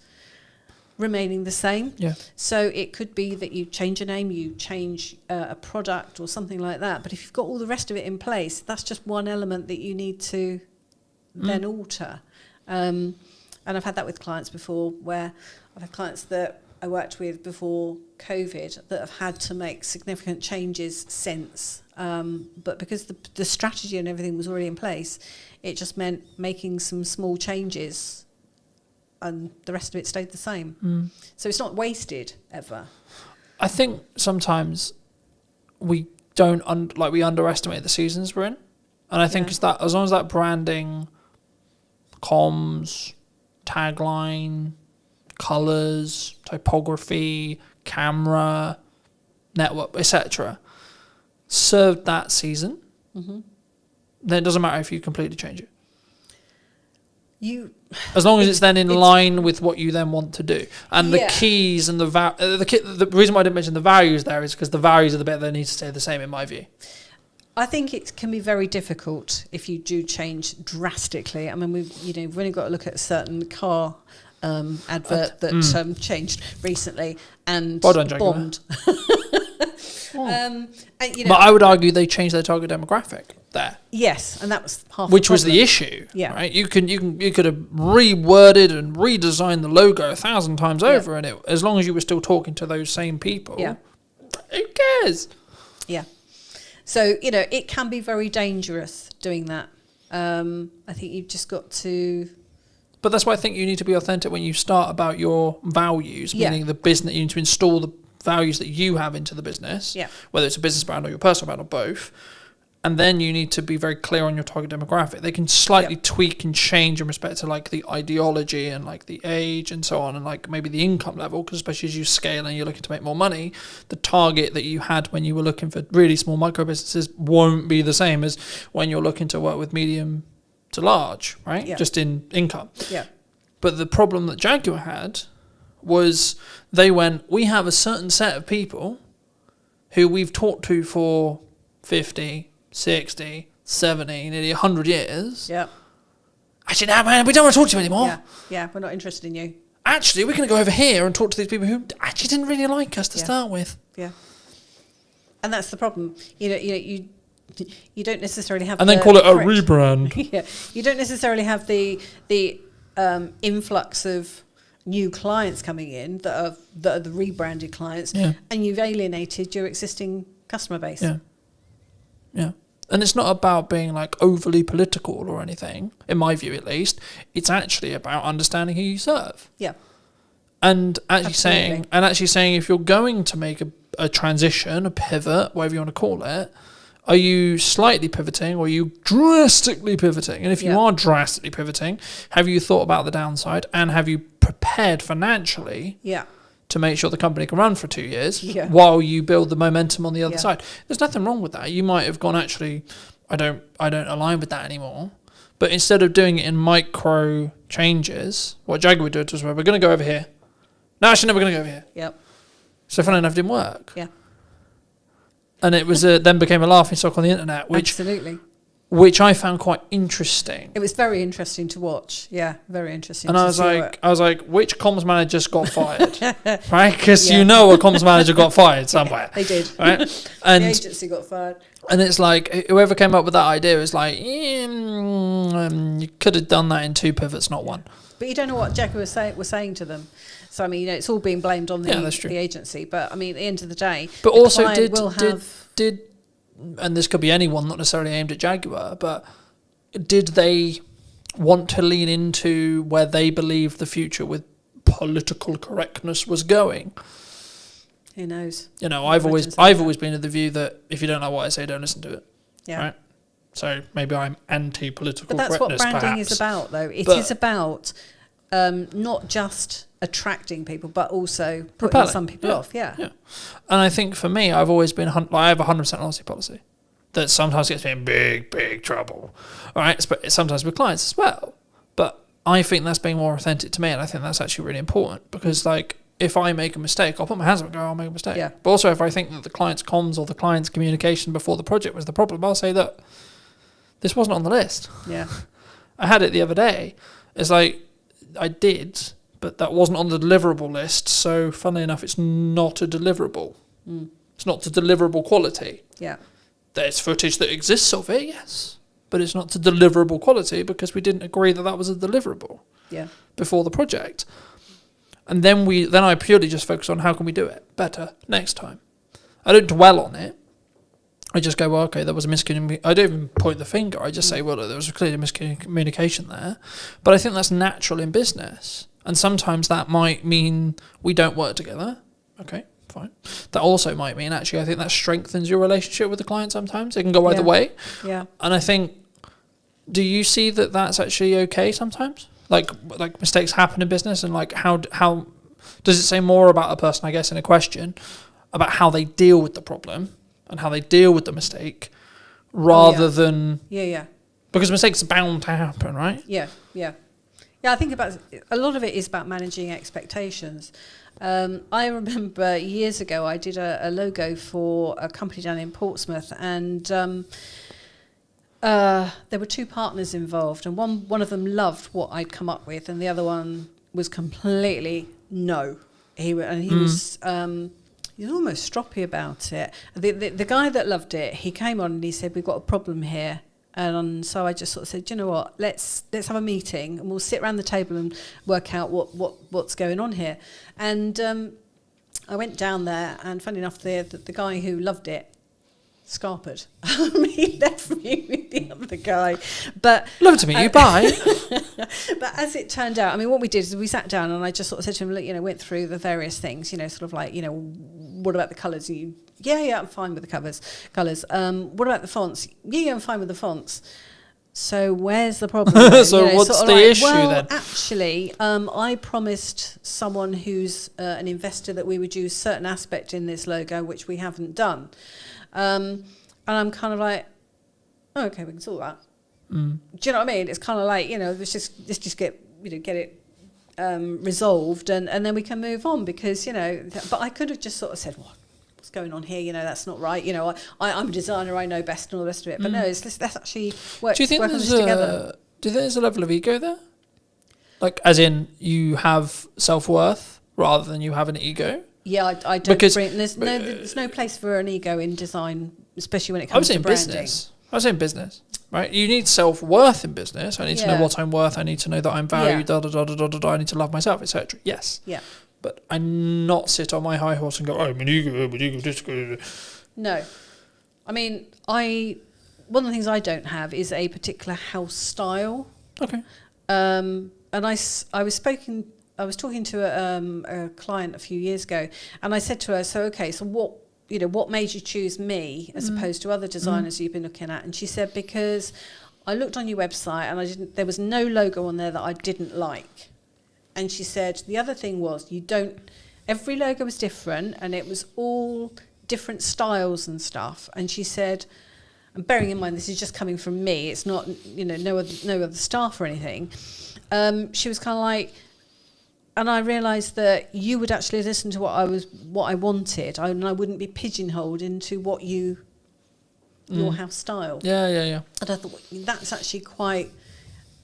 remaining the same. Yeah. So it could be that you change a name, you change a product or something like that. But if you've got all the rest of it in place, that's just one element that you need to then alter. And I've had that with clients before, where I've had clients that I worked with before COVID that have had to make significant changes since. But because the strategy and everything was already in place, it just meant making some small changes, and the rest of it stayed the same. So it's not wasted ever. I think sometimes we we underestimate the seasons we're in, and I think it's that as long as that branding, comms, tagline, colours, typography, camera, network, etc., served that season, then it doesn't matter if you completely change it. As long as it's then in line with what you then want to do. And the keys and the reason why I didn't mention the values there is because the values are the bit that need to stay the same, in my view. I think it can be very difficult if you do change drastically. I mean, we've only got to look at a certain car advert that changed recently and bombed. But I would argue they changed their target demographic there. Yes, and that was half which the was the issue. Yeah, right. You could have reworded and redesigned the logo 1,000 times over, and as long as you were still talking to those same people, who cares? Yeah. So it can be very dangerous doing that. I think you've just got to. But that's why I think you need to be authentic when you start about your values, meaning the business. You need to install the values that you have into the business, whether it's a business brand or your personal brand or both, And then you need to be very clear on your target demographic. They can slightly tweak and change in respect to like the ideology and like the age and so on, and like maybe the income level, because especially as you scale and you're looking to make more money, the target that you had when you were looking for really small micro businesses won't be the same as when you're looking to work with medium to large, right? Yeah. Just in income. Yeah. But the problem that Jaguar had was they went, we have a certain set of people who we've talked to for 50, 60, 70, nearly 100 years. Yeah. Actually, no, man, we don't want to talk to you anymore. Yeah. Yeah. We're not interested in you. Actually, we're going to go over here and talk to these people who actually didn't really like us to start with. Yeah. And that's the problem. You don't necessarily have. And then call it a rebrand. Yeah. You don't necessarily have the influx of new clients coming in that are the rebranded clients, and you've alienated your existing customer base. Yeah. Yeah. And it's not about being like overly political or anything, in my view at least. It's actually about understanding who you serve. Yeah. And actually saying if you're going to make a transition, a pivot, whatever you want to call it, are you slightly pivoting or are you drastically pivoting? And if you are drastically pivoting, have you thought about the downside and have you prepared financially to make sure the company can run for 2 years while you build the momentum on the other side? There's nothing wrong with that. You might have gone, actually, I don't align with that anymore. But instead of doing it in micro changes, what Jaguar did was, we're going to go over here. No, actually, no, we're going to go over here. Yep. So funny enough, it didn't work. Yeah. And it was then became a laughing stock on the internet, which I found quite interesting. It was very interesting to watch. Yeah, very interesting. And I was like, which comms manager got fired, right? Because you know a comms manager got fired somewhere. They did, right? And the agency got fired. And it's like whoever came up with that idea was like, you could have done that in 2 pivots, not 1. But you don't know what Jaguar was saying to them. So I mean, it's all being blamed on the agency. But I mean, at the end of the day, but also did, and this could be anyone, not necessarily aimed at Jaguar, but did they want to lean into where they believed the future with political correctness was going? Who knows? You know, I've always been of the view that if you don't like what I say, don't listen to it. Yeah. Right. So maybe I'm anti-political correctness. But that's what branding is about, though. It is about not just attracting people, but also putting some people off. Yeah. And I think for me, I've always been, I have a 100% honesty policy that sometimes gets me in big trouble. All right. Sometimes with clients as well. But I think that's being more authentic to me. And I think that's actually really important because, like, if I make a mistake, I'll put my hands up and go, I'll make a mistake. Yeah. But also, if I think that the client's comms or the client's communication before the project was the problem, I'll say that this wasn't on the list. Yeah. I had it the other day. It's like, I did, but that wasn't on the deliverable list. So, funnily enough, it's not a deliverable. It's not to deliverable quality. Yeah. There's footage that exists of it, yes. But it's not to deliverable quality because we didn't agree that that was a deliverable before the project. And then I purely just focus on how can we do it better next time. I don't dwell on it. I just go, well, okay, there was a miscommunication. I don't even point the finger. I just say, well, there was clearly miscommunication there. But I think that's natural in business. And sometimes that might mean we don't work together. Okay, fine. That also might mean, actually, I think that strengthens your relationship with the client sometimes. It can go either way. Yeah. And I think, do you see that that's actually okay sometimes? Like mistakes happen in business, and like how does it say more about a person, I guess, in a question, about how they deal with the problem and how they deal with the mistake rather than... Yeah. Because mistakes are bound to happen, right? Yeah. I think a lot of it is about managing expectations. I remember years ago I did a logo for a company down in Portsmouth, and there were 2 partners involved, and one of them loved what I'd come up with, and the other one was completely no. He was almost stroppy about it. The guy that loved it, he came on and he said, "We've got a problem here." And so I just sort of said, "You know what? Let's have a meeting and we'll sit around the table and work out what's going on here." And I went down there, and funny enough, the guy who loved it scarpered. He left me with the other guy. But Love to meet you. Bye. but as it turned out, I mean, what we did is we sat down and I just sort of said to him, look, went through the various things, sort of like, what about the colours? Yeah, I'm fine with the colours. What about the fonts? Yeah, I'm fine with the fonts. So where's the problem then? So what's sort of the issue well, then? Actually, I promised someone who's an investor that we would use certain aspect in this logo, which we haven't done. And I'm kind of like, oh, okay, we can sort that. Do you know what I mean? It's kind of like, let's just get it resolved and then we can move on because, but I could have just sort of said, what's going on here? That's not right. I'm a designer, I know best and all the rest of it. But no, let's actually work, Do you think work on this together. Do you think there's a level of ego there? Like, as in you have self-worth rather than you have an ego? Yeah, I don't bring... There's no place for an ego in design, especially when it comes to branding. I was saying business, right? You need self-worth in business. I need to know what I'm worth. I need to know that I'm valued, I need to love myself, etc. Yes. Yeah. But I not sit on my high horse and go, I'm an ego, this. No. I mean, one of the things I don't have is a particular house style. Okay. And I was talking to a client a few years ago, and I said to her, so what made you choose me as opposed to other designers you've been looking at? And she said, because I looked on your website and there was no logo on there that I didn't like. And she said, the other thing was every logo was different and it was all different styles and stuff. And she said, and bearing in mind this is just coming from me, it's not, no other staff or anything. She was kind of like, and I realised that you would actually listen to what I wanted, and I wouldn't be pigeonholed into what your house style. Yeah. And I thought that's actually quite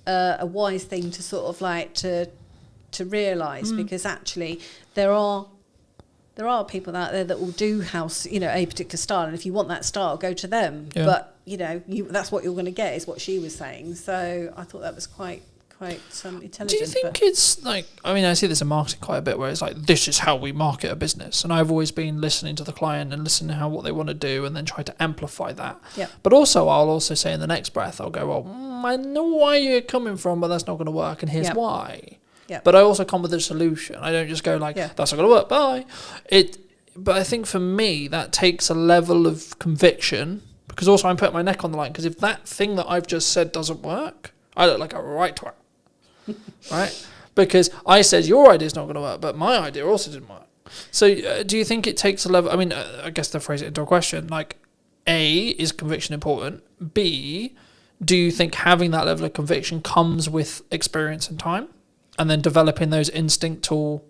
a wise thing to sort of like to realise, because actually there are people out there that will do house, a particular style, and if you want that style, go to them. Yeah. But that's what you're going to get, is what she was saying. So I thought that was quite intelligent. Do you think it's like, I mean, I see this in marketing quite a bit, where it's like, this is how we market a business, and I've always been listening to the client and listening to what they want to do, and then try to amplify that. Yeah. But also, I'll also say in the next breath, I'll go, well, I know why you're coming from, but that's not going to work, and here's why. Yeah. But I also come with a solution. I don't just go like, that's not going to work, bye. But I think for me, that takes a level of conviction, because also I'm putting my neck on the line, because if that thing that I've just said doesn't work, I look like a right twat. Right? Because I said your idea is not going to work, but my idea also didn't work. So do you think it takes a level, I mean, I guess to phrase it into a question, like, A, is conviction important? B, do you think having that level of conviction comes with experience and time? And then developing those instinctual,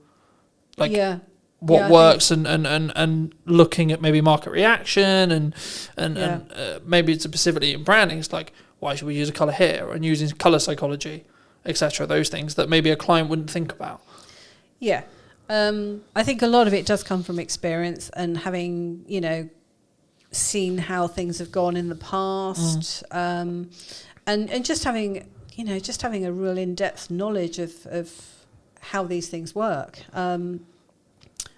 like, what works, and looking at maybe market reaction and maybe it's specifically in branding, it's like, why should we use a colour here, and using colour psychology, etc. Those things that maybe a client wouldn't think about. Yeah. I think a lot of it does come from experience and having, seen how things have gone in the past, and just having a real in-depth knowledge of how these things work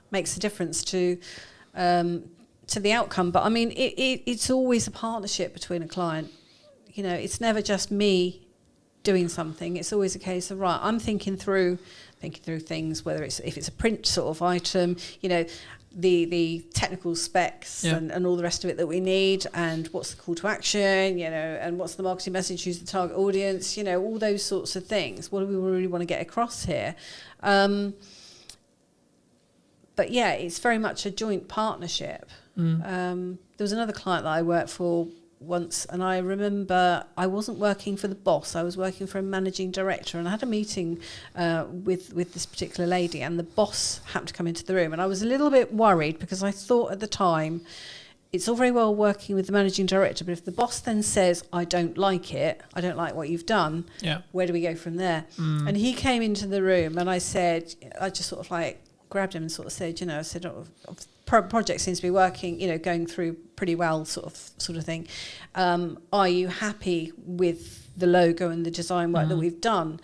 makes a difference to the outcome. But I mean, it's always a partnership between a client. It's never just me doing something. It's always a case of, right, I'm thinking through things, whether if it's a print sort of item, the technical specs and all the rest of it that we need, and what's the call to action, and what's the marketing message, who's the target audience, all those sorts of things. What do we really want to get across here? But yeah, it's very much a joint partnership. There was another client that I worked for once, and I remember I wasn't working for the boss, I was working for a managing director, and I had a meeting with this particular lady, and the boss happened to come into the room, and I was a little bit worried, because I thought at the time, it's all very well working with the managing director, but if the boss then says, I don't like what you've done, where do we go from there? And he came into the room, and I just sort of like grabbed him and sort of said, project seems to be working, going through pretty well, sort of thing. Are you happy with the logo and the design work that we've done?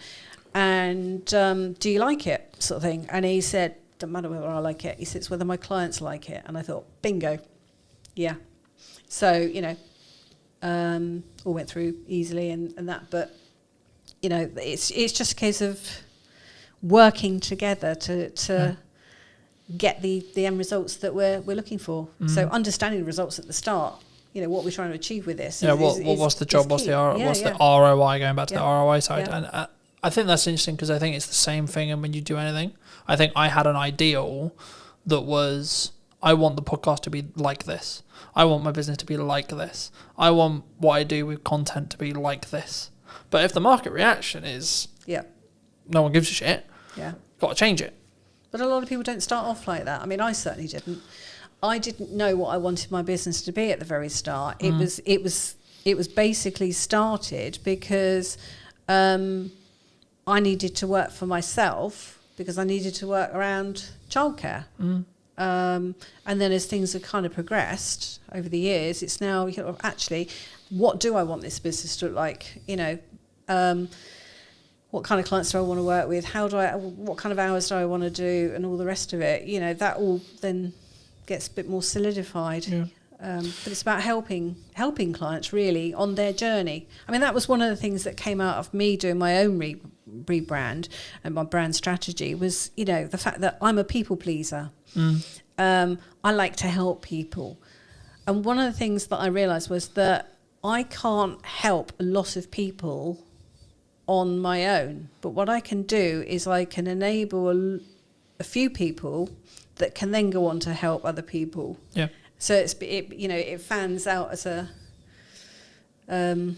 And do you like it, sort of thing? And he said, doesn't matter whether I like it. He said, it's whether my clients like it. And I thought, bingo, yeah. So, all went through easily and that, but, it's just a case of working together to get the end results that we're looking for. So understanding the results at the start, what we're trying to achieve with this. What's the job? What's the ROI? Going back to the ROI side, and I think that's interesting because I think it's the same thing. And when you do anything, I think I had an ideal that was, I want the podcast to be like this. I want my business to be like this. I want what I do with content to be like this. But if the market reaction is, no one gives a shit, got to change it. But a lot of people don't start off like that. I mean, I certainly didn't. I didn't know what I wanted my business to be at the very start. It was basically started because I needed to work for myself because I needed to work around childcare. And then as things have kind of progressed over the years, it's now, actually, what do I want this business to look like? What kind of clients do I want to work with? What kind of hours do I want to do? And all the rest of it, that all then gets a bit more solidified. But it's about helping clients really on their journey. I mean, that was one of the things that came out of me doing my own rebrand and my brand strategy was, the fact that I'm a people pleaser. I like to help people. And one of the things that I realised was that I can't help a lot of people on my own. But what I can do is I can enable a few people that can then go on to help other people. Yeah. So it fans out as a as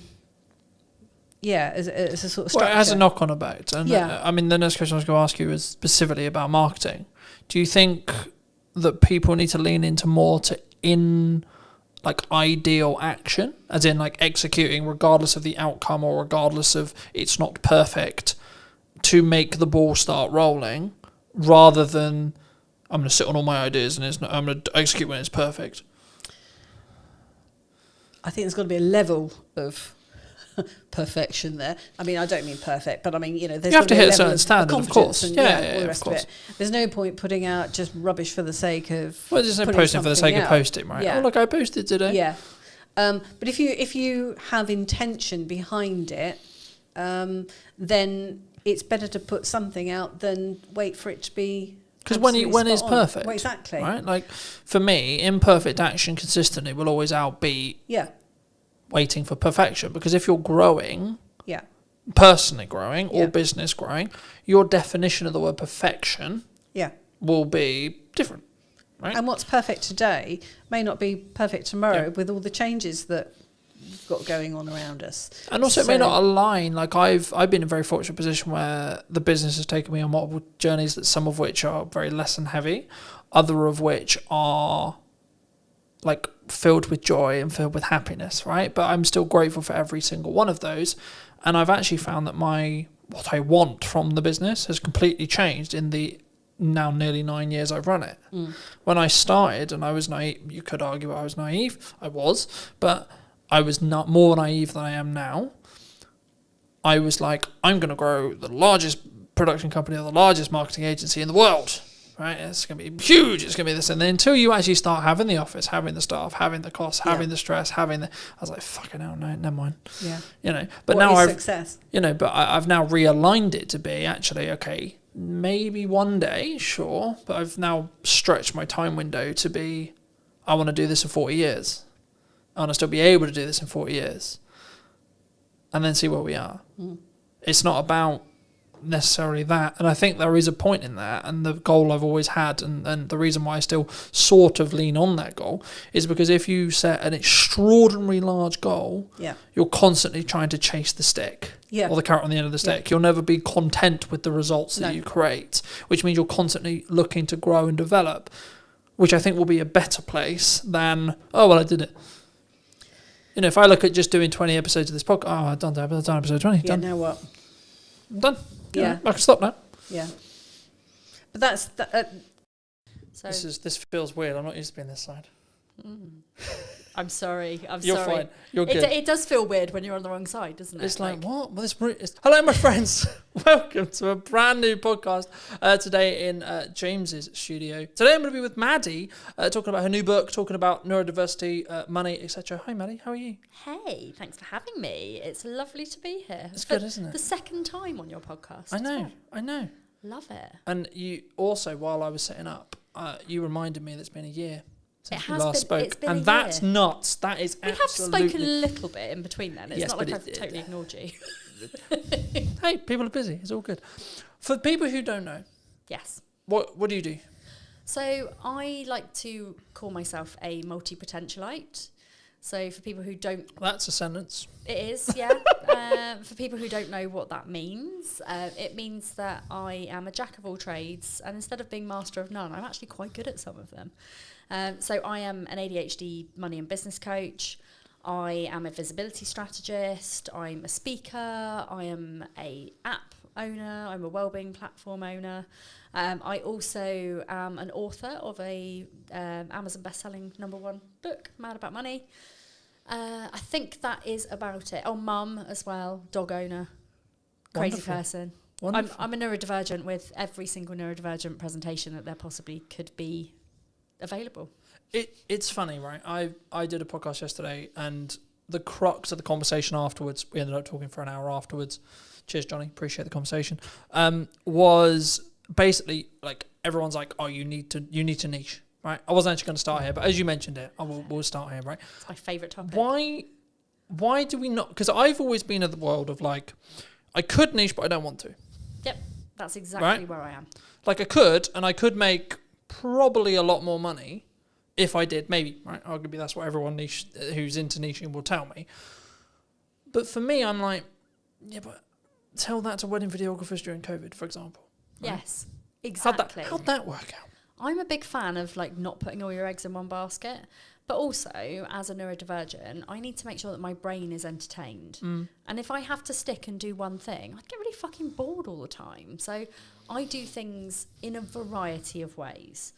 a sort of structure. Well, it has a knock-on effect. And I mean, the next question I was going to ask you is specifically about marketing. Do you think that people need to lean into more ideal action, as in like executing regardless of the outcome or regardless of it's not perfect, to make the ball start rolling, rather than I'm going to sit on all my ideas and I'm going to execute when it's perfect? I think there's got to be a level of perfection there. I mean, I don't mean perfect, but I mean, there's you have to hit a certain of standard, of course. And, all the rest of it. There's no point putting out just rubbish for the sake of. Well, there's no posting for the sake of posting, right? Yeah. Oh, look, I posted today. Yeah. But if you have intention behind it, then it's better to put something out than wait for it to be. Because when it's perfect, well, exactly, right? Like for me, imperfect action consistently will always outbeat waiting for perfection. Because if you're growing, personally growing or business growing, your definition of the word perfection will be different, right? And what's perfect today may not be perfect tomorrow with all the changes that we've got going on around us. And also it may not align. Like I've been in a very fortunate position where the business has taken me on multiple journeys, that some of which are very lesson heavy, other of which are like filled with joy and filled with happiness, right? But I'm still grateful for every single one of those. And I've actually found that what I want from the business has completely changed in the now nearly 9 years I've run it. When I started, and I was naive, you could argue I was naive, I was, but I was not more naive than I am now. I was like, I'm going to grow the largest production company or the largest marketing agency in the world, right? It's going to be huge. It's going to be this. And then until you actually start having the office, having the staff, having the costs, having the stress, I was like, fucking hell, no, never mind. Yeah. But what now is success? But I've now realigned it to be actually, okay, maybe one day, sure. But I've now stretched my time window to be, I want to do this for 40 years. I want to still be able to do this in 40 years and then see where we are. It's not about necessarily that. And I think there is a point in that. And the goal I've always had, and the reason why I still sort of lean on that goal, is because if you set an extraordinarily large goal, you're constantly trying to chase the stick or the carrot on the end of the stick. You'll never be content with the results that you create, which means you're constantly looking to grow and develop, which I think will be a better place than, oh, well, I did it. If I look at just doing 20 episodes of this podcast, I've done episode 20. Done. Now what? I'm done. Yeah. I can stop now. Yeah. But that's... So This feels weird. I'm not used to being this side. I'm sorry. You're sorry. fine. You're good. It does feel weird when you're on the wrong side, doesn't it? It's like what? Well, hello, my friends. Welcome to a brand new podcast today in James's studio. Today I'm going to be with Maddie, talking about her new book, talking about neurodiversity, money, etc. Hi Maddie, how are you? Hey, thanks for having me. It's lovely to be here. It's good, isn't it? The second time on your podcast. I know. Love it. And you also, while I was setting up, you reminded me that it's been a year since we has last been- spoke. it's been And a that's year. nuts. That is We have absolutely... spoken a little bit in between then. It's Yes, not like but I've totally ignored you. Hey, people are busy. It's all good. For people who don't know, Yes. what do you do? So I like to call myself a multi-potentialite. So for people who don't, That's a sentence. it is, yeah. For people who don't know what that means, it means that I am a jack of all trades, and instead of being master of none, I'm actually quite good at some of them. So I am an ADHD money and business coach. I am a visibility strategist. I'm a speaker. I am a app owner. I'm a wellbeing platform owner. I also am an author of a Amazon best-selling #1 book, Mad About Money. I think that is about it. Oh, mum as well, dog owner, crazy Wonderful. person. Wonderful. I'm a neurodivergent with every single neurodivergent presentation that there possibly could be available. It's funny, right? I did a podcast yesterday, and the crux of the conversation afterwards, we ended up talking for an hour afterwards. Cheers, Johnny. Appreciate the conversation. Was basically like everyone's like, oh, you need to niche, right? I wasn't actually going to start here, but as you mentioned it, we'll start here, right? It's my favourite topic. Why do we not? Because I've always been in the world of like, I could niche, but I don't want to. Yep, that's exactly Right? where I am. Like I could make probably a lot more money if I did, maybe, right? Arguably that's what everyone who's into niching will tell me. But for me, I'm like, yeah, but tell that to wedding videographers during COVID, for example. Right? Yes, exactly. How'd that work out? I'm a big fan of like not putting all your eggs in one basket, but also as a neurodivergent, I need to make sure that my brain is entertained. And if I have to stick and do one thing, I'd get really fucking bored all the time. So I do things in a variety of ways.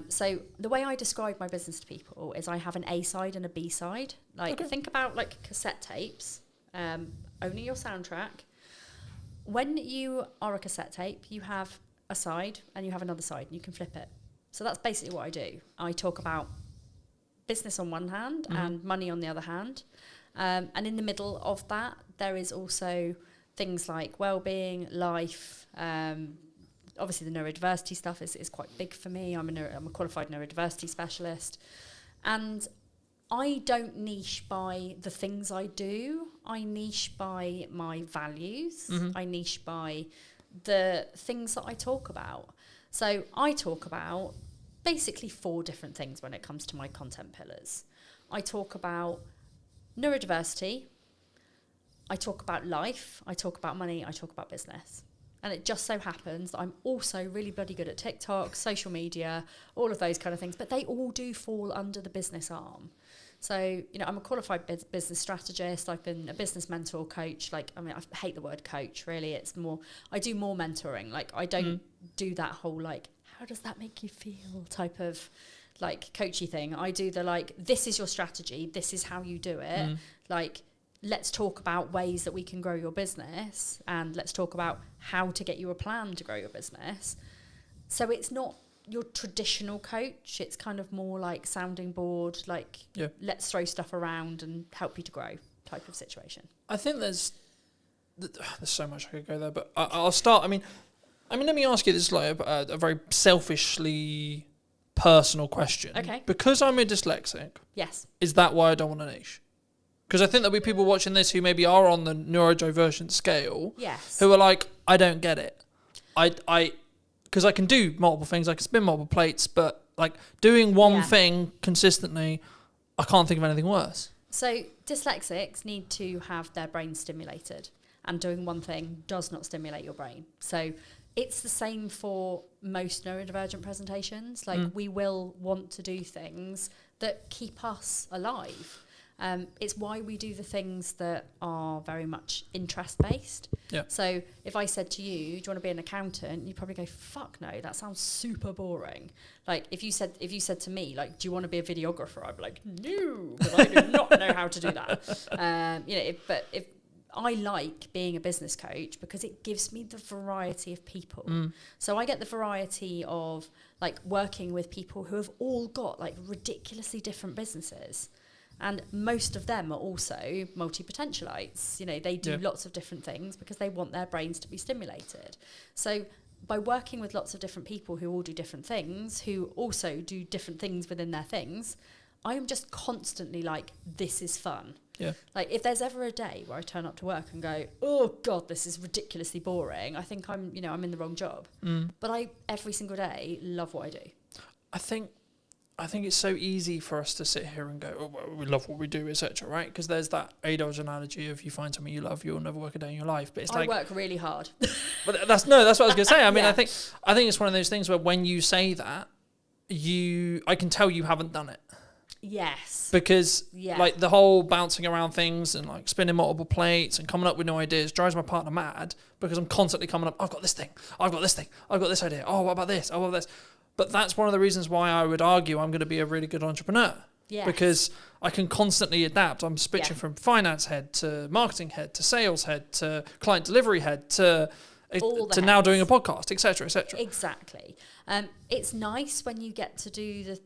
So the way I describe my business to people is I have an A side and a B side. Like think about like cassette tapes, only your soundtrack. When you are a cassette tape, you have a side and you have another side and you can flip it. So that's basically what I do. I talk about business on one hand and money on the other hand. And in the middle of that, there is also things like well-being, life. Obviously, the neurodiversity stuff is quite big for me. I'm a qualified neurodiversity specialist. And I don't niche by the things I do. I niche by my values. I niche by the things that I talk about. So I talk about basically 4 different things when it comes to my content pillars. I talk about neurodiversity. I talk about life. I talk about money. I talk about business. And it just so happens that I'm also really bloody good at TikTok, social media, all of those kind of things. But they all do fall under the business arm. So, I'm a qualified business strategist. I've been a business mentor coach. I hate the word coach, really. It's more, I do more mentoring. Like, I don't do that whole, like, how does that make you feel type of, like, coachy thing. I do the, like, this is your strategy. This is how you do it. Like, let's talk about ways that we can grow your business, and let's talk about how to get you a plan to grow your business. So it's not your traditional coach. It's kind of more like sounding board, like let's throw stuff around and help you to grow type of situation. I think there's so much I could go there, but I'll start. I mean, let me ask you this like a very selfishly personal question. Okay. Because I'm a dyslexic, Yes. is that why I don't want a niche? Because I think there'll be people watching this who maybe are on the neurodivergent scale, Yes. who are like, I don't get it. Because I can do multiple things, I can spin multiple plates, but like doing one thing consistently, I can't think of anything worse. So dyslexics need to have their brain stimulated, and doing one thing does not stimulate your brain. So it's the same for most neurodivergent presentations. Like we will want to do things that keep us alive. It's why we do the things that are very much interest-based. Yeah. So if I said to you, do you want to be an accountant? You'd probably go, fuck no, that sounds super boring. Like if you said to me, like, do you want to be a videographer? I'd be like, no, because I do not know how to do that. But if I like being a business coach because it gives me the variety of people. So I get the variety of like working with people who have all got like ridiculously different businesses. And most of them are also multi-potentialites. You know, they do lots of different things because they want their brains to be stimulated. So by working with lots of different people who all do different things, who also do different things within their things, I am just constantly like, this is fun. Yeah. Like if there's ever a day where I turn up to work and go, oh God, this is ridiculously boring, I think I'm in the wrong job. But I, every single day, love what I do. I think it's so easy for us to sit here and go, oh, well, we love what we do, etc. Right? Because there's that A-Dodge analogy of you find something you love, you'll never work a day in your life. But it's I work really hard. But that's what I was going to say. I mean, I think it's one of those things where when you say that, I can tell you haven't done it. Yes. Because like the whole bouncing around things and like spinning multiple plates and coming up with new ideas drives my partner mad because I'm constantly coming up, I've got this thing, I've got this idea, oh, what about this, oh, what about this? But that's one of the reasons why I would argue I'm going to be a really good entrepreneur. Yes. Because I can constantly adapt. I'm switching from finance head to marketing head to sales head to client delivery head to now doing a podcast, etc., etc. Exactly. It's nice when you get to do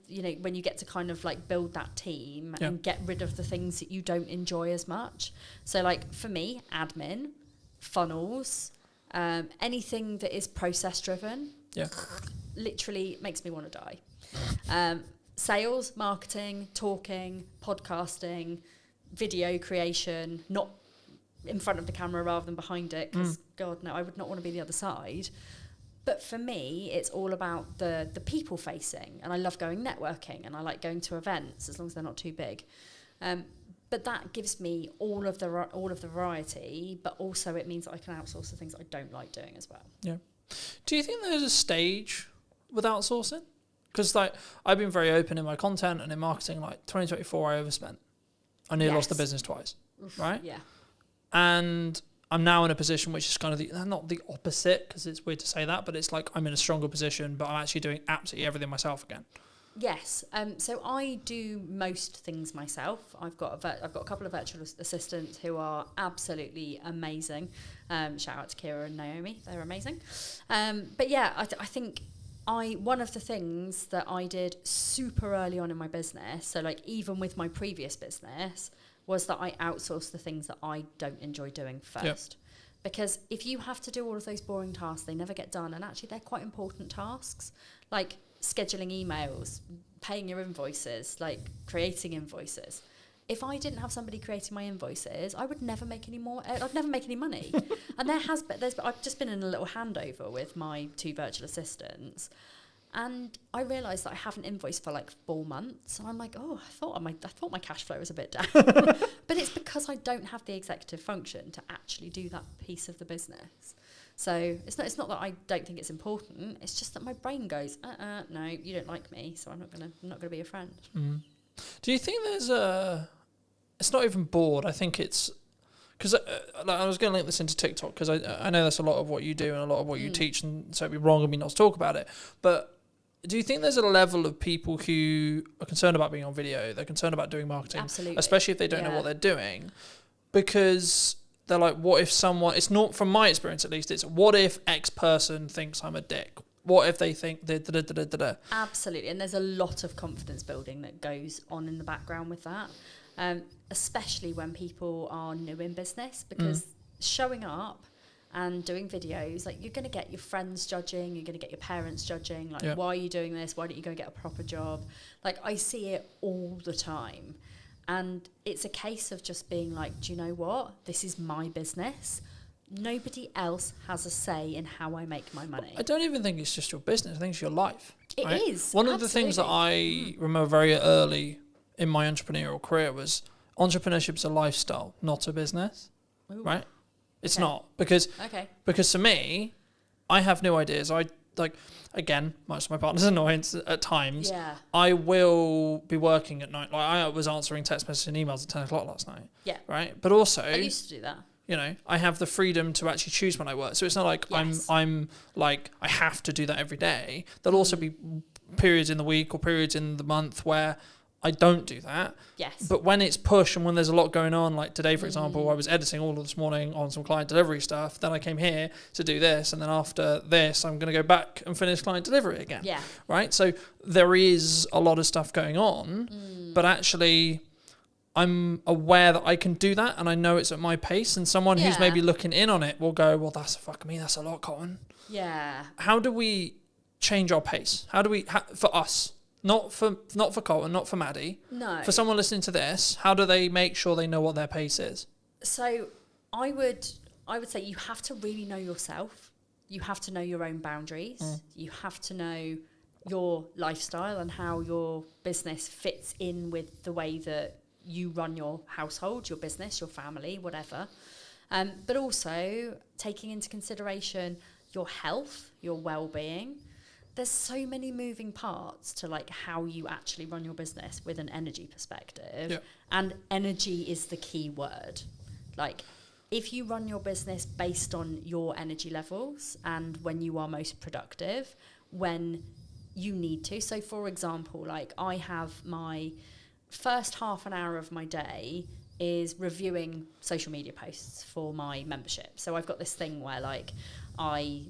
when you get to kind of like build that team and get rid of the things that you don't enjoy as much. So like for me, admin, funnels, anything that is process driven, literally makes me want to die. Sales, marketing, talking, podcasting, video creation, not in front of the camera rather than behind it, because God no, I would not want to be the other side. But for me, it's all about the people facing, and I love going networking, and I like going to events as long as they're not too big. But that gives me all of the variety, but also it means that I can outsource the things I don't like doing as well. Yeah. Do you think there's a stage with outsourcing? Because like I've been very open in my content and in marketing. Like 2024, I overspent. I nearly lost the business twice. Right? Yeah. And I'm now in a position which is kind of not the opposite, because it's weird to say that, but it's like I'm in a stronger position, but I'm actually doing absolutely everything myself again. Yes. So I do most things myself. I've got a couple of virtual assistants who are absolutely amazing. Shout out to Kira and Naomi. They're amazing. But yeah, I think one of the things that I did super early on in my business, so like even with my previous business, was that I outsourced the things that I don't enjoy doing first. Yep. Because if you have to do all of those boring tasks, they never get done. And actually, they're quite important tasks, like scheduling emails, paying your invoices, like creating invoices. If I didn't have somebody creating my invoices, I would never make any more. I'd never make any money. And I've just been in a little handover with my 2 virtual assistants. And I realised that I haven't invoiced for like 4 months, and I'm like, oh, I thought my cash flow was a bit down, but it's because I don't have the executive function to actually do that piece of the business. So it's not that I don't think it's important. It's just that my brain goes, no, you don't like me, so I'm not gonna be your friend. Mm. Do you think there's it's not even bored. I think it's because I was going to link this into TikTok because I know that's a lot of what you do and a lot of what you teach, and so it'd be wrong of me not to talk about it, but. Do you think there's a level of people who are concerned about being on video? They're concerned about doing marketing, absolutely, especially if they don't know what they're doing, because they're like, what if someone? It's not, from my experience at least. It's what if X person thinks I'm a dick? What if they think da. Absolutely, and there's a lot of confidence building that goes on in the background with that, especially when people are new in business, because showing up and doing videos, like you're going to get your friends judging, you're going to get your parents judging, like why are you doing this, why don't you go get a proper job? Like I see it all the time, and it's a case of just being like, do you know what, this is my business, nobody else has a say in how I make my money. I don't even think it's just your business, I think it's your life. It is one of the things that I remember very early in my entrepreneurial career was entrepreneurship is a lifestyle, not a business. Ooh. Right? It's not, because for me, I have new ideas. I like, again, much to my partner's annoyance at times, I will be working at night. Like I was answering text messages and emails at 10 o'clock last night. Yeah. Right. But also, I used to do that. You know, I have the freedom to actually choose when I work. So it's not like I'm like, I have to do that every day. There'll also be periods in the week or periods in the month where I don't do that. Yes. But when it's push and when there's a lot going on, like today, for example, I was editing all of this morning on some client delivery stuff. Then I came here to do this. And then after this, I'm going to go back and finish client delivery again. Yeah. Right? So there is a lot of stuff going on. But actually, I'm aware that I can do that. And I know it's at my pace. And someone who's Yeah. maybe looking in on it will go, well, that's that's a lot, Colin. Yeah. How do we change our pace? How do we, for us? Not for Colton, not for Maddie. No. For someone listening to this, how do they make sure they know what their pace is? So I would say you have to really know yourself. You have to know your own boundaries. You have to know your lifestyle and how your business fits in with the way that you run your household, your business, your family, whatever. But also taking into consideration your health, your well-being. There's so many moving parts to like how you actually run your business with an energy perspective. Yep. And energy is the key word. Like if you run your business based on your energy levels and when you are most productive, when you need to. So for example, like I have my first half an hour of my day is reviewing social media posts for my membership. So I've got this thing where like I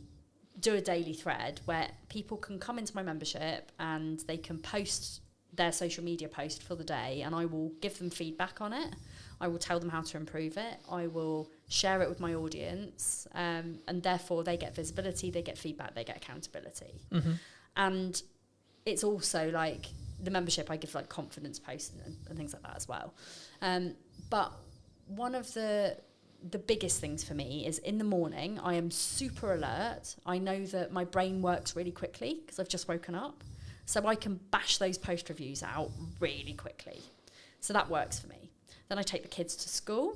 do a daily thread where people can come into my membership and they can post their social media post for the day and I will give them feedback on it. I will tell them how to improve it. I will share it with my audience and therefore they get visibility, they get feedback, they get accountability. And it's also like the membership I give like confidence posts and things like that as well. But one of the biggest things for me is in the morning, I am super alert. I know that my brain works really quickly because I've just woken up. So I can bash those post reviews out really quickly. So that works for me. Then I take the kids to school.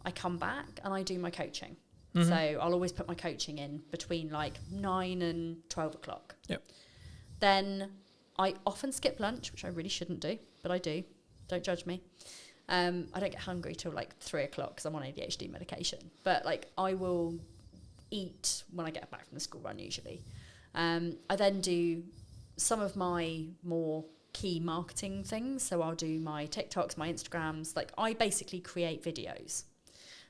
I come back and I do my coaching. So I'll always put my coaching in between like 9 and 12 o'clock. Yep. Then I often skip lunch, which I really shouldn't do, but I do. Don't judge me. I don't get hungry till like 3 o'clock because I'm on ADHD medication. But like I will eat when I get back from the school run usually. I then do some of my more key marketing things. So I'll do my TikToks, my Instagrams. Like I basically create videos.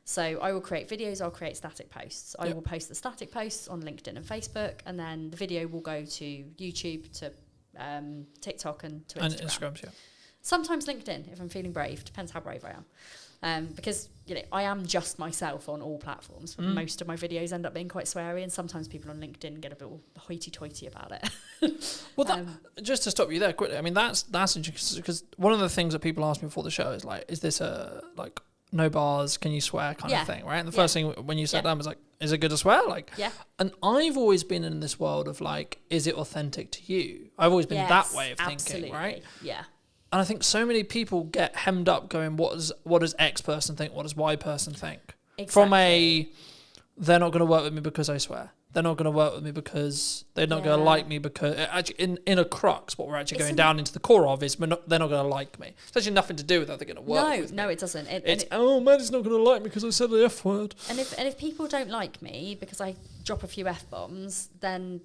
So I will create videos, I'll create static posts. I will post the static posts on LinkedIn and Facebook, and then the video will go to YouTube, to TikTok and to Instagram. And Instagrams, yeah. Sometimes LinkedIn, if I'm feeling brave. Depends how brave I am. Because, you know, I am just myself on all platforms. Most of my videos end up being quite sweary, and sometimes people on LinkedIn get a bit hoity-toity about it. Well, just to stop you there quickly, I mean, that's interesting because one of the things that people ask me before the show is like, is this a, like, no bars, can you swear kind of thing, right? And the first thing when you sat down was like, is it good to swear? Like, and I've always been in this world of like, is it authentic to you? I've always been that way of thinking, right? Yeah. And I think so many people get hemmed up going, what does X person think? What does Y person think? Exactly. From they're not going to work with me because I swear. They're not going to work with me because they're not going to like me because actually in a crux, what we're actually going down into the core of is they're not going to like me. It's actually nothing to do with how they're going to work with me. No, it doesn't. Maddie's not going to like me because I said the F word. And if people don't like me because I drop a few F-bombs, then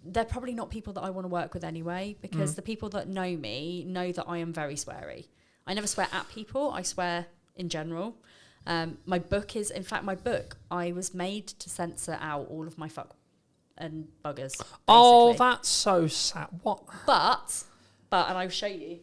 they're probably not people that I want to work with anyway, because the people that know me know that I am very sweary. I never swear at people, I swear in general. My book, I was made to censor out all of my fuck and buggers. Basically. Oh, that's so sad. What? But, and I'll show you.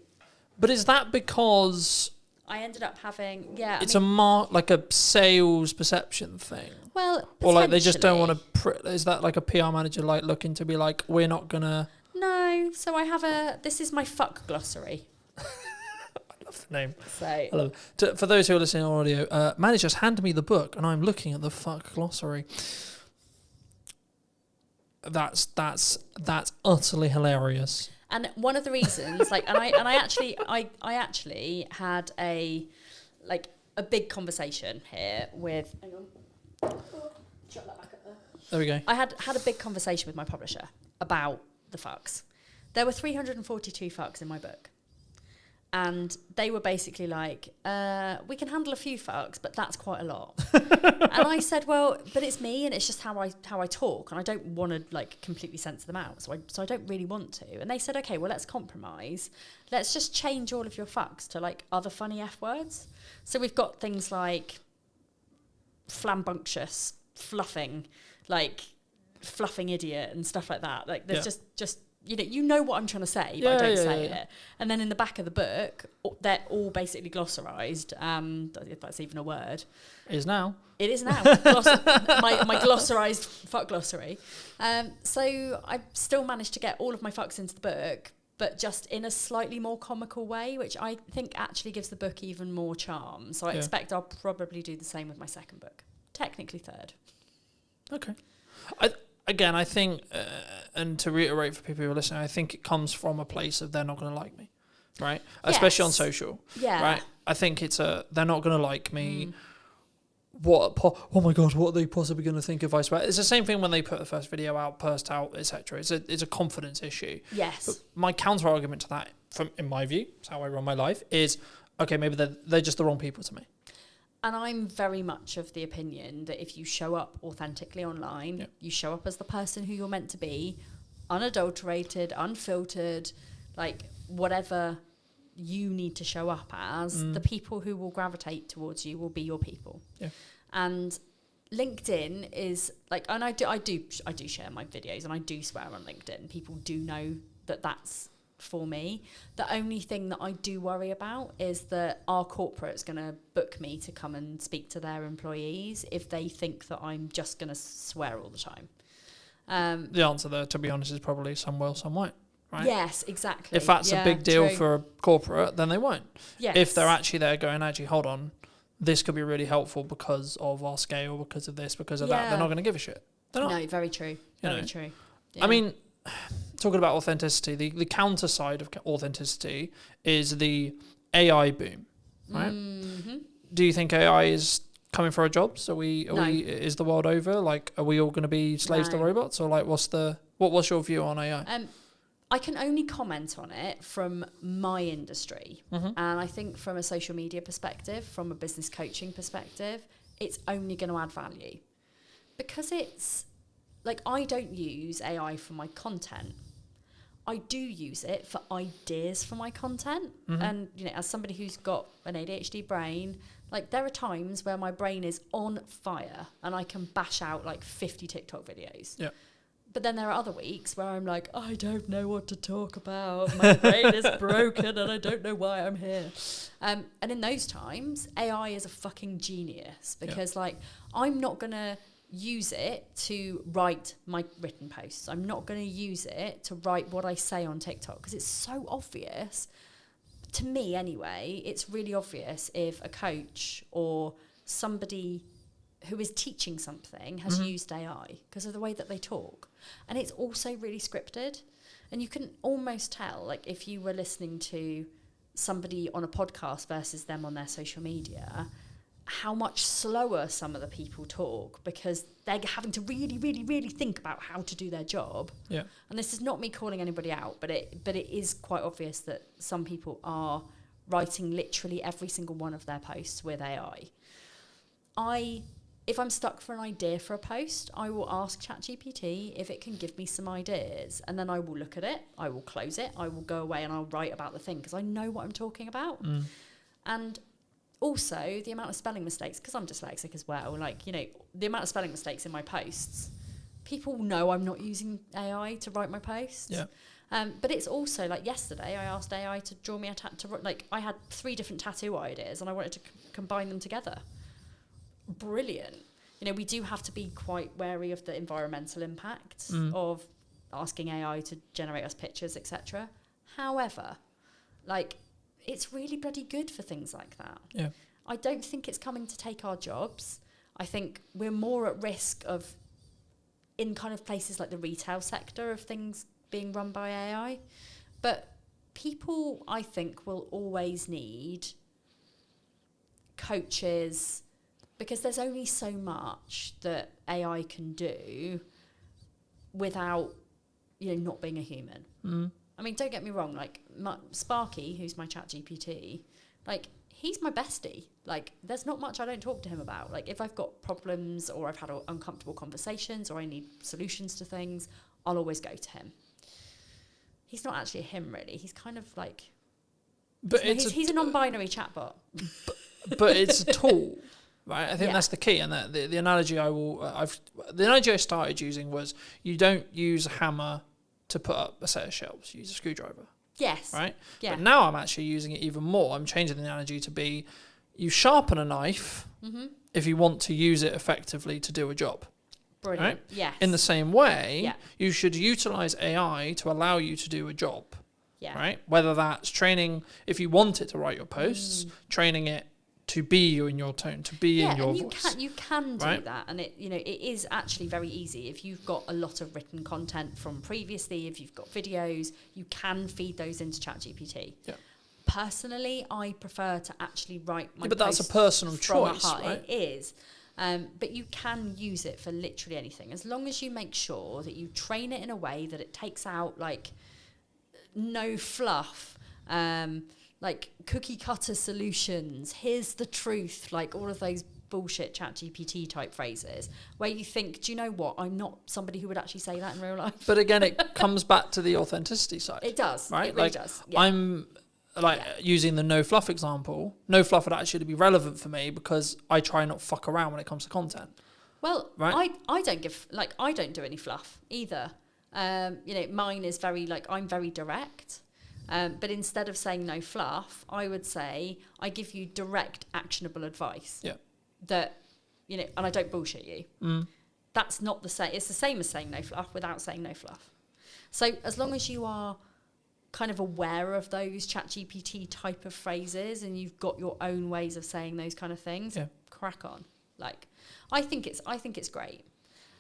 But is that because I ended up having, it's like a sales perception thing? Well, or like they just don't want to. Is that like a PR manager like looking to be like, we're not gonna? No. So I have this is my fuck glossary. The name. So for those who are listening on audio, Manny just handed me the book and I'm looking at the fuck glossary. That's utterly hilarious. And one of the reasons, like, I actually had a big conversation here with. Hang on. Shut that back up there. There we go. I had a big conversation with my publisher about the fucks. There were 342 fucks in my book. And they were basically like, we can handle a few fucks, but that's quite a lot. And I said, well, but it's me, and it's just how I talk, and I don't want to like completely censor them out, so I don't really want to. And they said, okay, well, let's compromise. Let's just change all of your fucks to like other funny F words. So we've got things like flambunctious, fluffing idiot and stuff like that. Like there's just you know what I'm trying to say, but I don't say it. And then in the back of the book, they're all basically glossarized. If that's even a word. It is now. It is now. My glossarized fuck glossary. So I still managed to get all of my fucks into the book, but just in a slightly more comical way, which I think actually gives the book even more charm. So I expect I'll probably do the same with my second book. Technically third. Okay. I think, and to reiterate for people who are listening, I think it comes from a place of they're not going to like me, right? Yes. Especially on social, right? I think it's they're not going to like me. Oh my God, what are they possibly going to think if I swear? It's the same thing when they put the first video out, burst out, etc. It's a confidence issue. Yes. But my counter argument to that, in my view, it's how I run my life, is okay, maybe they're just the wrong people to me. And I'm very much of the opinion that if you show up authentically online, you show up as the person who you're meant to be, unadulterated, unfiltered, like whatever you need to show up as, the people who will gravitate towards you will be your people. Yeah. And LinkedIn is like, and I do share my videos and I do swear on LinkedIn. People do know that that's for me. The only thing that I do worry about is that our corporate's going to book me to come and speak to their employees if they think that I'm just going to swear all the time. The answer there, to be honest, is probably some will, some won't. Right? Yes, exactly. If that's a big deal for a corporate, then they won't. Yes. If they're actually there going, actually, hold on, this could be really helpful because of our scale, because of this, because of that, they're not going to give a shit. They're not. No, very true. Very true. Yeah. I mean, talking about authenticity, the counter side of authenticity is the AI boom, right? Mm-hmm. Do you think AI is coming for our jobs? Is the world over? Like, are we all going to be slaves to robots, or like, what's your view on AI? I can only comment on it from my industry. Mm-hmm. And I think from a social media perspective, from a business coaching perspective, it's only going to add value. Because it's like, I don't use AI for my content. I do use it for ideas for my content. Mm-hmm. And, as somebody who's got an ADHD brain, like there are times where my brain is on fire and I can bash out like 50 TikTok videos. Yeah. But then there are other weeks where I'm like, I don't know what to talk about. My brain is broken and I don't know why I'm here. And in those times, AI is a fucking genius because I'm not going to use it to write my written posts. I'm not going to use it to write what I say on TikTok because it's so obvious. To me anyway, it's really obvious if a coach or somebody who is teaching something has used AI because of the way that they talk. And it's also really scripted. And you can almost tell, like, if you were listening to somebody on a podcast versus them on their social media, how much slower some of the people talk because they're having to really, really, really think about how to do their job. Yeah. And this is not me calling anybody out, but it is quite obvious that some people are writing literally every single one of their posts with AI. If I'm stuck for an idea for a post, I will ask ChatGPT if it can give me some ideas. And then I will look at it, I will close it, I will go away and I'll write about the thing because I know what I'm talking about. Mm. And also the amount of spelling mistakes, because I'm dyslexic as well, the amount of spelling mistakes in my posts, people know I'm not using AI to write my posts. Yeah. But it's also like yesterday I asked AI to draw me a tattoo. Like I had 3 different tattoo ideas and I wanted to combine them together. Brilliant. We do have to be quite wary of the environmental impact of asking AI to generate us pictures, etc. However, it's really bloody good for things like that. Yeah. I don't think it's coming to take our jobs. I think we're more at risk of, in kind of places like the retail sector, of things being run by AI. But people, I think, will always need coaches, because there's only so much that AI can do without, not being a human. Mm. I mean, don't get me wrong, like Sparky, who's my chat GPT, like he's my bestie. Like there's not much I don't talk to him about. Like if I've got problems or I've had uncomfortable conversations or I need solutions to things, I'll always go to him. He's not actually a him really. He's kind of like, but he's a non-binary chatbot. But it's a tool, right? I think that's the key. And the analogy the analogy I started using was you don't use a hammer to put up a set of shelves. You use a screwdriver. Yes. Right? Yeah. But now I'm actually using it even more. I'm changing the analogy to be you sharpen a knife if you want to use it effectively to do a job. Brilliant. Right? Yes. In the same way, you should utilize AI to allow you to do a job. Yeah. Right? Whether that's training, if you want it to write your posts, training it to be you in your tone, to be in your voice. You can do that, and it is actually very easy. If you've got a lot of written content from previously, if you've got videos, you can feed those into ChatGPT. Yeah. Personally, I prefer to actually write my but that's a posts personal from choice, a heart. right? It is. But you can use it for literally anything, as long as you make sure that you train it in a way that it takes out like no fluff, like cookie cutter solutions, here's the truth, like all of those bullshit ChatGPT type phrases where you think, do you know what? I'm not somebody who would actually say that in real life. But again, it comes back to the authenticity side. It does. Right? It really like, does. Yeah. I'm using the no fluff example. No fluff would actually be relevant for me because I try not fuck around when it comes to content. Well, right? I don't do any fluff either. Mine is very I'm very direct. But instead of saying no fluff, I would say I give you direct, actionable advice. Yeah. That, and I don't bullshit you. That's not the same. It's the same as saying no fluff without saying no fluff. So as long as you are kind of aware of those ChatGPT type of phrases and you've got your own ways of saying those kind of things, crack on. Like, I think it's great.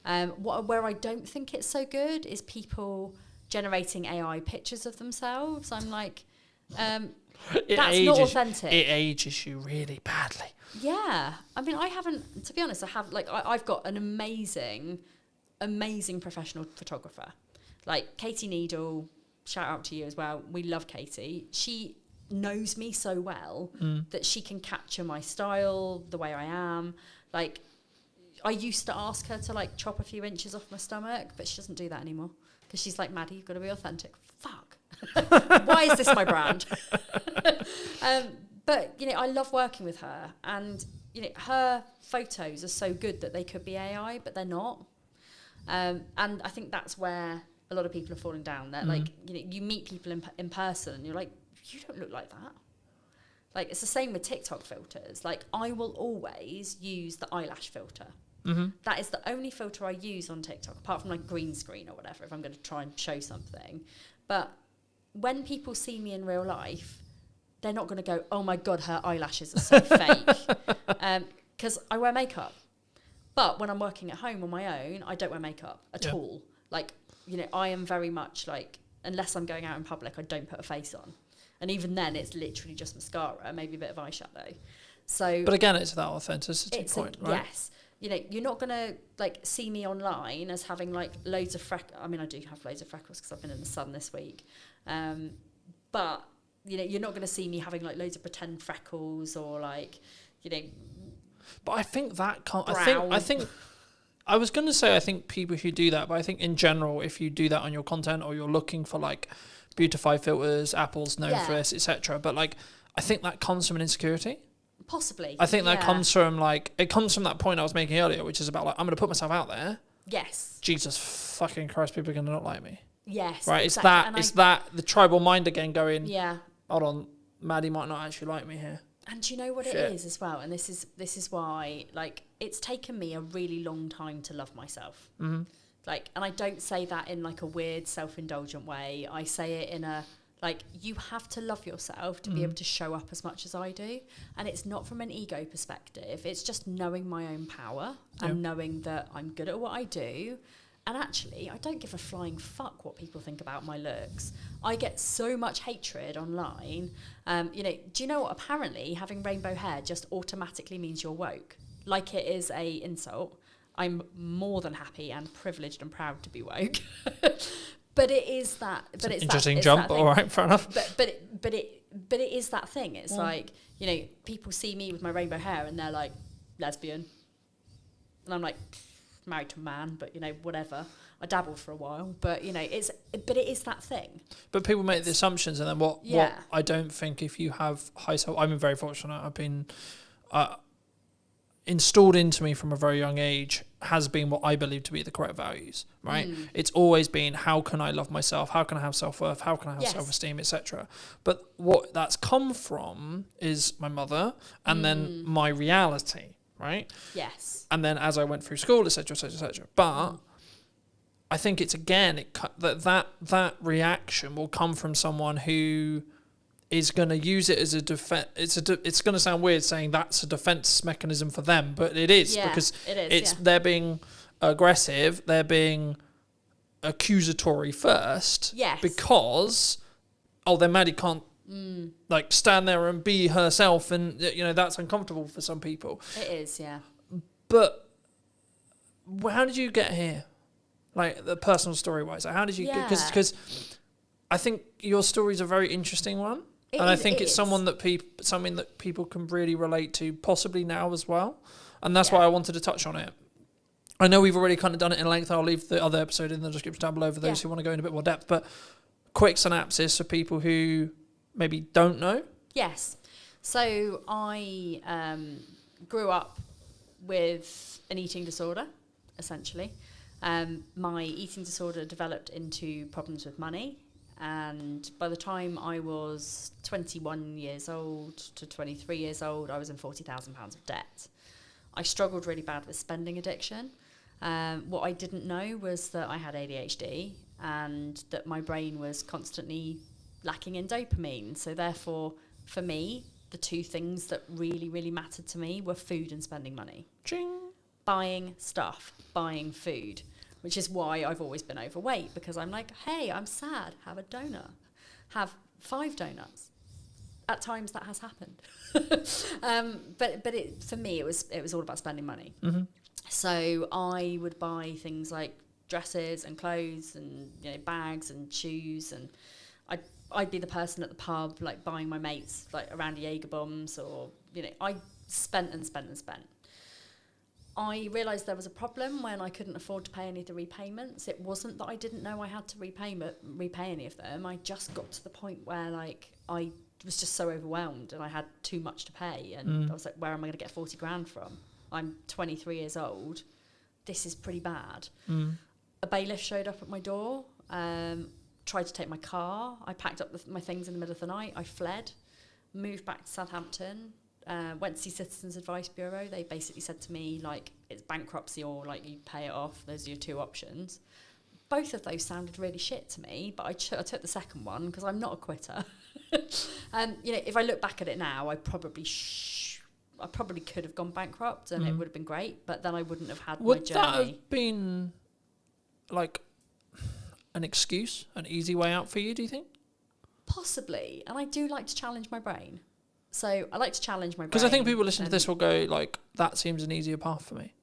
Where I don't think it's so good is people generating AI pictures of themselves. I'm like, that's not authentic. It ages you really badly. Yeah. I mean, I haven't, to be honest, I've got an amazing professional photographer. Like Katie Needle, shout out to you as well. We love Katie. She knows me so well that she can capture my style, the way I am. Like, I used to ask her to chop a few inches off my stomach, but she doesn't do that anymore. Because she's like, Maddie, you've got to be authentic. Fuck. Why is this my brand? But, I love working with her. And, her photos are so good that they could be AI, but they're not. And I think that's where a lot of people are falling down. That, you meet people in person and you're like, you don't look like that. Like, it's the same with TikTok filters. Like, I will always use the eyelash filter. That is the only filter I use on TikTok, apart from green screen or whatever, if I'm going to try and show something. But when people see me in real life, they're not going to go, oh my God, her eyelashes are so fake. Because I wear makeup. But when I'm working at home on my own, I don't wear makeup at all. Like, I am very much unless I'm going out in public, I don't put a face on. And even then, it's literally just mascara, maybe a bit of eyeshadow. So, but again, it's that authenticity point, right? Yes. You're not going to see me online as having loads of freckles. I mean, I do have loads of freckles because I've been in the sun this week. But, you're not going to see me having loads of pretend freckles or But I think that I think I was going to say I think people who do that, but I think in general, if you do that on your content or you're looking for beautify filters, Apple's known for this, etc. But I think that comes from an insecurity. Possibly. I think that comes from that point I was making earlier, which is about I'm going to put myself out there. Yes. Jesus fucking Christ, people are going to not like me. Yes. Right. Exactly. It's that the tribal mind again going. Yeah. Hold on, Maddie might not actually like me here. And do you know what it is as well? And this is why it's taken me a really long time to love myself. And I don't say that in a weird self-indulgent way. I say it in a you have to love yourself to be able to show up as much as I do. And it's not from an ego perspective. It's just knowing my own power and knowing that I'm good at what I do. And actually, I don't give a flying fuck what people think about my looks. I get so much hatred online. Do you know what? Apparently, having rainbow hair just automatically means you're woke. Like it is a insult. I'm more than happy and privileged and proud to be woke. But it is that. It's But an it's interesting that, jump. All right, fair enough. But it is that thing. It's like, you know, people see me with my rainbow hair and they're like, lesbian, and I'm like, married to a man, but you know, whatever. I dabbled for a while, but you know, it is that thing. But people make the assumptions, and then what I don't think, if you have high self, I'm very fortunate. I've been installed into me from a very young age, has been what I believe to be the correct values, right? It's always been, how can I love myself? How can I have self-worth? How can I have self-esteem, etc.? But what that's come from is my mother, and then my reality, right? Yes. And then as I went through school, etc., etc., etc. But I think it's, again, that reaction will come from someone who is going to use it as a defense. It's going to sound weird saying that's a defense mechanism for them, but it is, because they're being aggressive, they're being accusatory first, because then Maddie can't like stand there and be herself, and you know that's uncomfortable for some people. It is, yeah. But how did you get here? Like the personal story wise, how did you get? Because I think your story is a very interesting one. I think it's something that people can really relate to, possibly now as well. And that's why I wanted to touch on it. I know we've already kind of done it in length. I'll leave the other episode in the description down below for those who want to go in a bit more depth. But quick synopsis for people who maybe don't know. Yes. So I grew up with an eating disorder, essentially. My eating disorder developed into problems with money. And by the time I was 21 years old to 23 years old, I was in £40,000 of debt. I struggled really bad with spending addiction. What I didn't know was that I had ADHD and that my brain was constantly lacking in dopamine. So therefore, for me, the two things that really, really mattered to me were food and spending money. Ching. Buying stuff, buying food. Which is why I've always been overweight, because I'm like, hey, I'm sad, have a donut. Have 5 donuts. At times that has happened. But for me, it was all about spending money. Mm-hmm. So I would buy things like dresses and clothes and bags and shoes, and I'd be the person at the pub like buying my mates like around Jaeger bombs, or I spent and spent and spent. I realised there was a problem when I couldn't afford to pay any of the repayments. It wasn't that I didn't know I had to repay any of them. I just got to the point where like I was just so overwhelmed and I had too much to pay, and I was like, where am I going to get 40 grand from? I'm 23 years old. This is pretty bad. A bailiff showed up at my door, tried to take my car. I packed up my things in the middle of the night. I fled, moved back to Southampton. Went to see Citizens Advice Bureau. They basically said to me, like, it's bankruptcy or, like, you pay it off. Those are your 2 options. Both of those sounded really shit to me, but I took the second one because I'm not a quitter. And, if I look back at it now, I probably could have gone bankrupt and it would have been great, but then I wouldn't have had my journey. Would that have been, like, an excuse, an easy way out for you, do you think? Possibly. And I do like to challenge my brain. So I like to challenge my brain. Because I think people listening to this will go like, that seems an easier path for me.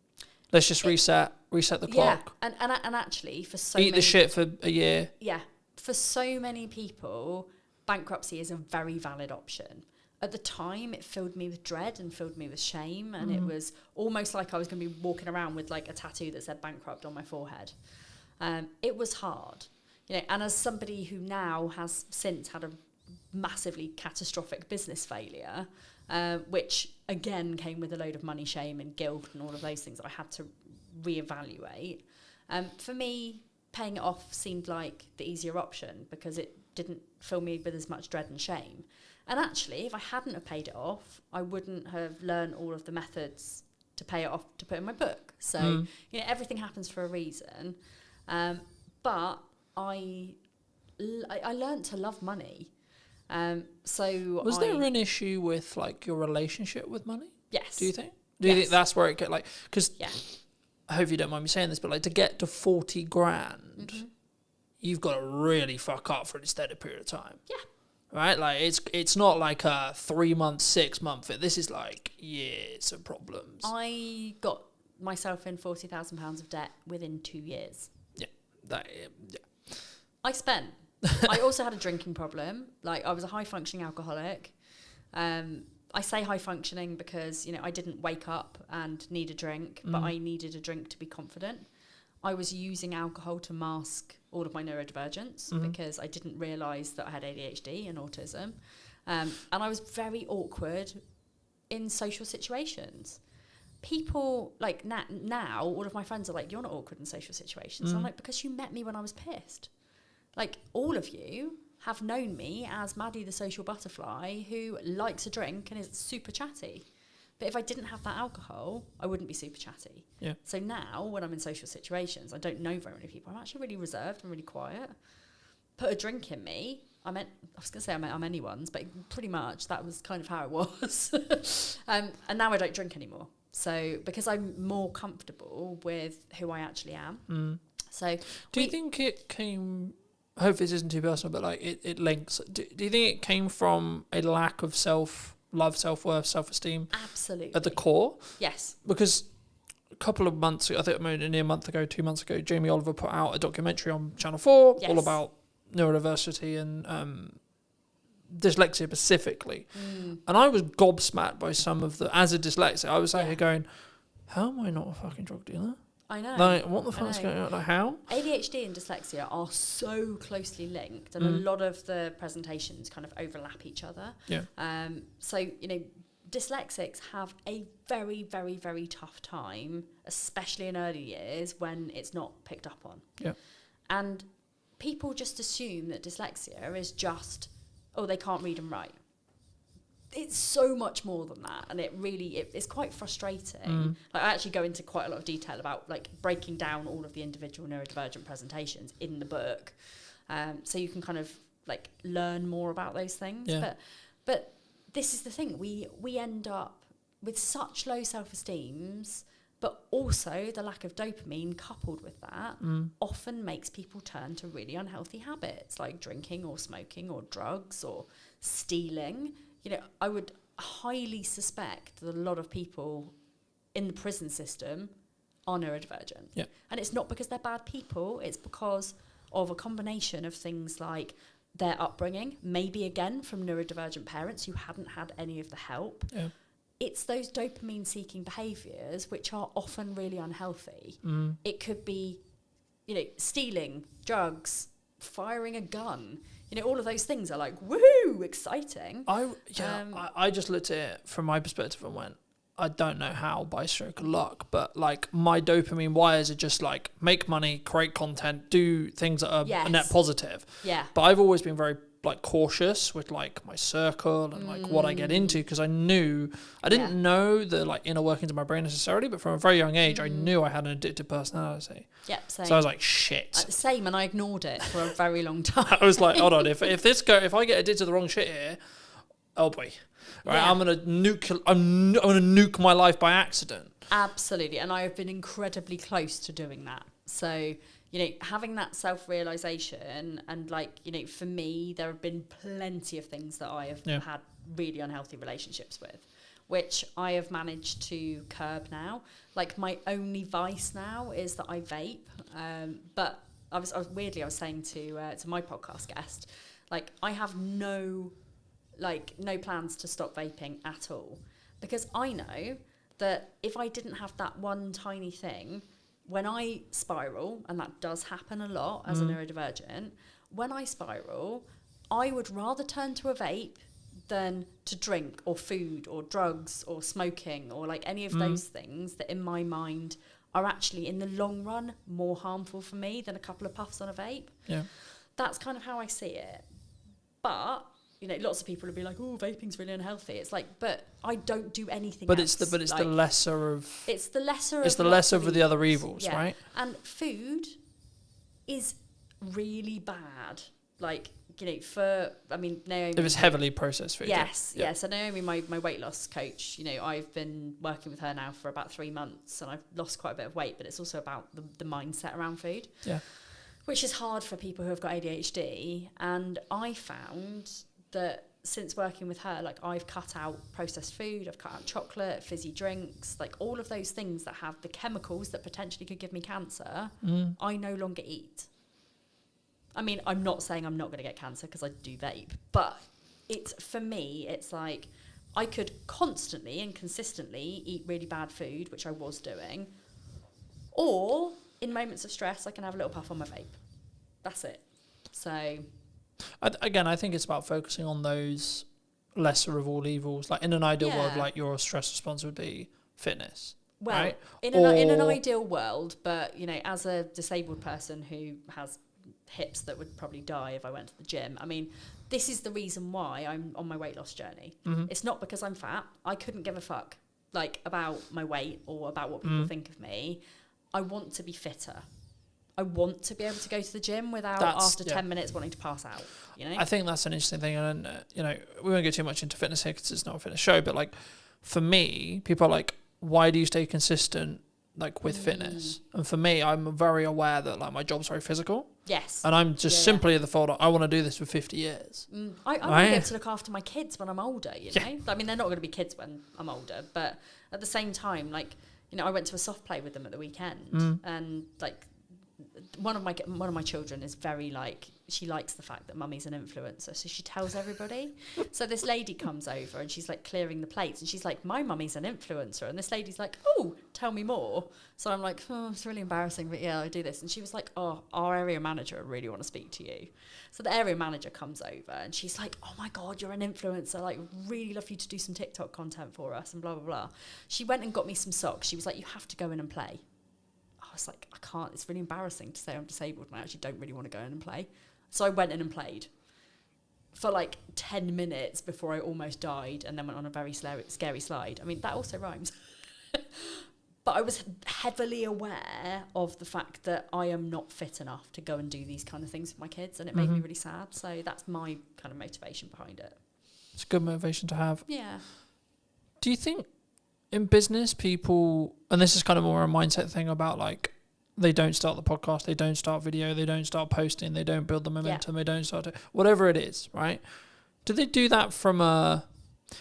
Let's just reset the clock. Yeah, and actually for so Eat the shit for a year. Yeah, for so many people, bankruptcy is a very valid option. At the time, it filled me with dread and filled me with shame, and it was almost like I was going to be walking around with like a tattoo that said bankrupt on my forehead. It was hard, and as somebody who now has since had a massively catastrophic business failure, which again came with a load of money, shame and guilt and all of those things I had to reevaluate. For me, paying it off seemed like the easier option because it didn't fill me with as much dread and shame. And actually, if I hadn't have paid it off, I wouldn't have learned all of the methods to pay it off to put in my book. So, everything happens for a reason. But I learned to love money. So was there an issue with like your relationship with money? Yes. Do you think? Do you think that's where it get like? Because I hope you don't mind me saying this, but like to get to 40 grand, you've got to really fuck up for an extended period of time. Yeah. Right. Like it's not like a 3 month, 6 month. This is like years of problems. I got myself in £40,000 of debt within 2 years. Yeah. I also had a drinking problem. Like, I was a high functioning alcoholic. I say high functioning because, you know, I didn't wake up and need a drink, but I needed a drink to be confident. I was using alcohol to mask all of my neurodivergence because I didn't realise that I had ADHD and autism. And I was very awkward in social situations. People, like, now, all of my friends are like, you're not awkward in social situations. I'm like, because you met me when I was pissed. Like, all of you have known me as Maddie the social butterfly who likes a drink and is super chatty. But if I didn't have that alcohol, I wouldn't be super chatty. Yeah. So now, when I'm in social situations, I don't know very many people. I'm actually really reserved and really quiet. Put a drink in me. I'm anyone's, but pretty much that was kind of how it was. And now I don't drink anymore. So because I'm more comfortable with who I actually am. So do you think it came... Hopefully this isn't too personal, but like it links. Do you think it came from a lack of self-love, self-worth, self-esteem? Absolutely. At the core? Yes. Because a couple of months ago, I think near a month ago, 2 months ago, Jamie Oliver put out a documentary on Channel 4 all about neurodiversity and dyslexia specifically. And I was gobsmacked by some of the... As a dyslexic, I was out here going, how am I not a fucking drug dealer? I know. Like, what the fuck's going on? Like, how? ADHD and dyslexia are so closely linked, and a lot of the presentations kind of overlap each other. Yeah. So, you know, dyslexics have a very, very, very tough time, especially in early years when it's not picked up on. Yeah. And people just assume that dyslexia is just, oh, they can't read and write. It's so much more than that, and it's quite frustrating. Like, I actually go into quite a lot of detail about like breaking down all of the individual neurodivergent presentations in the book, so you can kind of like learn more about those things. Yeah. But this is the thing, we end up with such low self-esteems, but also the lack of dopamine coupled with that often makes people turn to really unhealthy habits like drinking or smoking or drugs or stealing. You know, I would highly suspect that a lot of people in the prison system are neurodivergent. Yeah. And it's not because they're bad people, it's because of a combination of things like their upbringing, maybe again from neurodivergent parents who hadn't had any of the help. Yeah. It's those dopamine-seeking behaviours which are often really unhealthy. It could be, you know, stealing, drugs, firing a gun. You know, all of those things are like, woohoo, exciting. I just looked at it from my perspective and went, I don't know how by stroke of luck, but like my dopamine wires are just like make money, create content, do things that are a net positive. Yeah. But I've always been very like cautious with like my circle and like what I get into, because I didn't know the like inner workings of my brain necessarily, but from a very young age I knew I had an addictive personality. Yep, same. So I was like, shit. Same, and I ignored it for a very long time. I was like, hold on, if I get addicted to the wrong shit here, oh boy, right, yeah. I'm gonna nuke my life by accident. Absolutely, and I have been incredibly close to doing that. So, you know, having that self-realization, and like, you know, for me, there have been plenty of things that I have had really unhealthy relationships with, which I have managed to curb now. Like, my only vice now is that I vape. But I was saying to my podcast guest, like, I have no plans to stop vaping at all, because I know that if I didn't have that one tiny thing, when I spiral, and that does happen a lot as a neurodivergent, when I spiral, I would rather turn to a vape than to drink or food or drugs or smoking or like any of those things that in my mind are actually in the long run more harmful for me than a couple of puffs on a vape. Yeah. That's kind of how I see it. But, you know, lots of people would be like, oh, vaping's really unhealthy. It's like, but I don't do anything else. It's like, the lesser of... It's the lesser of... It's the lesser of the other evils, right? And food is really bad. Like, you know, Naomi... It was heavily processed food. Yes. So Naomi, my weight loss coach, you know, I've been working with her now for about 3 months, and I've lost quite a bit of weight, but it's also about the mindset around food. Yeah. Which is hard for people who have got ADHD. And I found that since working with her, like, I've cut out processed food, I've cut out chocolate, fizzy drinks, like all of those things that have the chemicals that potentially could give me cancer, I no longer eat. I mean, I'm not saying I'm not going to get cancer because I do vape, but for me, it's like I could constantly and consistently eat really bad food, which I was doing, or in moments of stress, I can have a little puff on my vape. That's it. So, I think it's about focusing on those lesser of all evils. Like in an ideal world, like your stress response would be fitness. Well, right? in an ideal world, but as a disabled person who has hips that would probably die if I went to the gym, I mean, this is the reason why I'm on my weight loss journey. It's not because I'm fat. I couldn't give a fuck about my weight or about what people think of me. I want to be fitter. I want to be able to go to the gym without after 10 minutes wanting to pass out. I think that's an interesting thing, and we won't go too much into fitness here because it's not a fitness show. But for me, people are like, why do you stay consistent with fitness? And for me, I'm very aware that my job's very physical. Yes. And I'm just simply at the thought I want to do this for 50 years. I want to be able to look after my kids when I'm older, know? I mean, they're not going to be kids when I'm older, but at the same time, I went to a soft play with them at the weekend, and one of my children is very she likes the fact that mummy's an influencer, so she tells everybody. So this lady comes over and she's clearing the plates, and she's like, my mummy's an influencer, and this lady's like, oh, tell me more. So I'm like, oh, it's really embarrassing, but yeah, I do this. And she was like, oh, our area manager, I really want to speak to you. So the area manager comes over and she's like, oh my god, you're an influencer, really love you to do some TikTok content for us, and blah blah blah. She went and got me some socks. She was like, you have to go in and play. I was like, I can't, it's really embarrassing to say I'm disabled and I actually don't really want to go in and play. So I went in and played for 10 minutes before I almost died, and then went on a very scary slide. I mean, that also rhymes. But I was heavily aware of the fact that I am not fit enough to go and do these kind of things with my kids, and it made me really sad. So that's my kind of motivation behind it. It's a good motivation to have. Yeah. Do you think in business people, and this is kind of more a mindset thing about they don't start the podcast, they don't start video, they don't start posting, they don't build the momentum, they don't start whatever it is, right? Do they do that from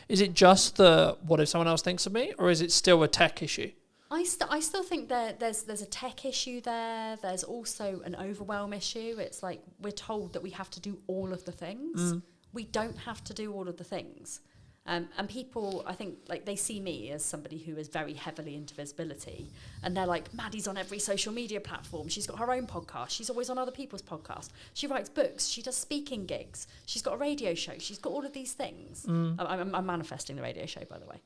is it just the what if someone else thinks of me, or is it still a tech issue? I still think there's a tech issue there. There's also an overwhelm issue. It's we're told that we have to do all of the things. We don't have to do all of the things. And people, I think, they see me as somebody who is very heavily into visibility. And they're like, Maddie's on every social media platform. She's got her own podcast. She's always on other people's podcasts. She writes books. She does speaking gigs. She's got a radio show. She's got all of these things. I'm manifesting the radio show, by the way.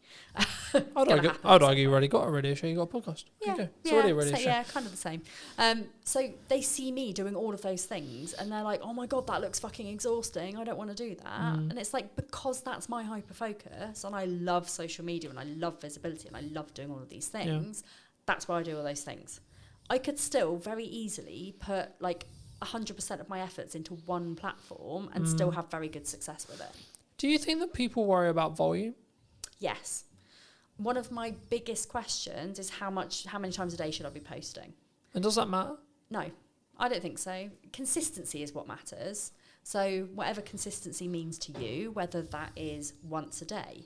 I'd argue you already got a radio show. You got a podcast. Yeah, it's already a radio show. Yeah, kind of the same. So they see me doing all of those things, and they're like, oh my God, that looks fucking exhausting. I don't want to do that. And it's because that's my hyper focus, and I love social media, and I love visibility, and I love doing all of these things. That's why I do all those things. I could still very easily put 100% of my efforts into one platform and still have very good success with it. Do you think that people worry about volume? Yes. One of my biggest questions is how many times a day should I be posting? And does that matter? No, I don't think so. Consistency is what matters. So whatever consistency means to you, whether that is once a day,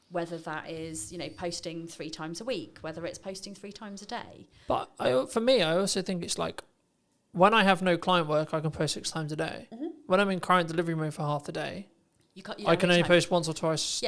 whether that is, posting 3 times a week, whether it's posting 3 times a day. But for me, I also think it's when I have no client work, I can post 6 times a day. When I'm in client delivery mode for half the day, I can only post once or twice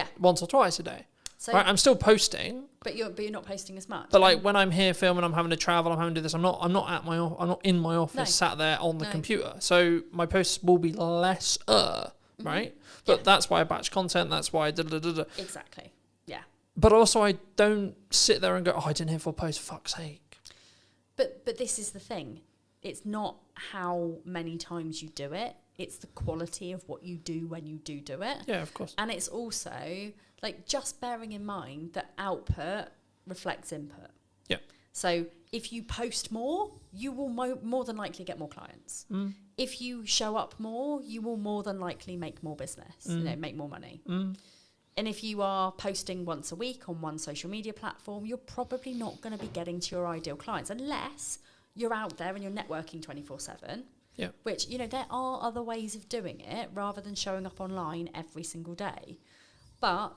a day. So right, I'm still posting, but you're not posting as much. But when I'm here filming, I'm having to travel, I'm having to do this. I'm not in my office, sat there on the computer. So my posts will be less, right? But that's why I batch content. That's why I Exactly. Yeah. But also, I don't sit there and go, I didn't hit full post. Fuck's sake. But this is the thing. It's not how many times you do it. It's the quality of what you do when you do it. Yeah, of course. And it's also just bearing in mind that output reflects input. Yeah. So if you post more, you will more than likely get more clients. If you show up more, you will more than likely make more business, make more money. And if you are posting once a week on one social media platform, you're probably not going to be getting to your ideal clients unless you're out there and you're networking 24/7. Yeah. Which, there are other ways of doing it rather than showing up online every single day. But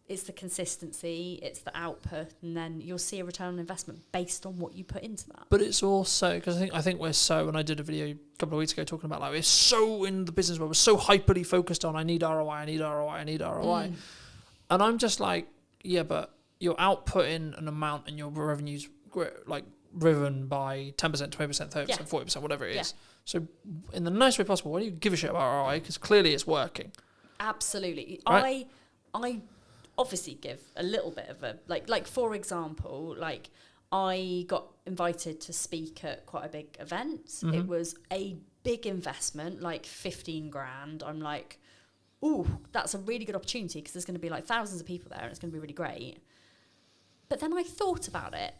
it's the consistency, it's the output, and then you'll see a return on investment based on what you put into that. But it's also because I think we're so, and I did a video a couple of weeks ago talking about like we're so in the business where we're so hyperly focused on I need ROI, I need ROI, I need ROI, and I'm just like, yeah, but you're outputting an amount and your revenues like driven by 10%, 20%, 30%, 40%, whatever it is. So in the nicest way possible, why do you give a shit about ROI? Because clearly it's working. Absolutely. Right? I obviously give a little bit of a like for example, like I got invited to speak at quite a big event. It was a big investment, like 15 grand. I'm like, ooh, that's a really good opportunity because there's going to be like thousands of people there and it's going to be really great. But then I thought about it.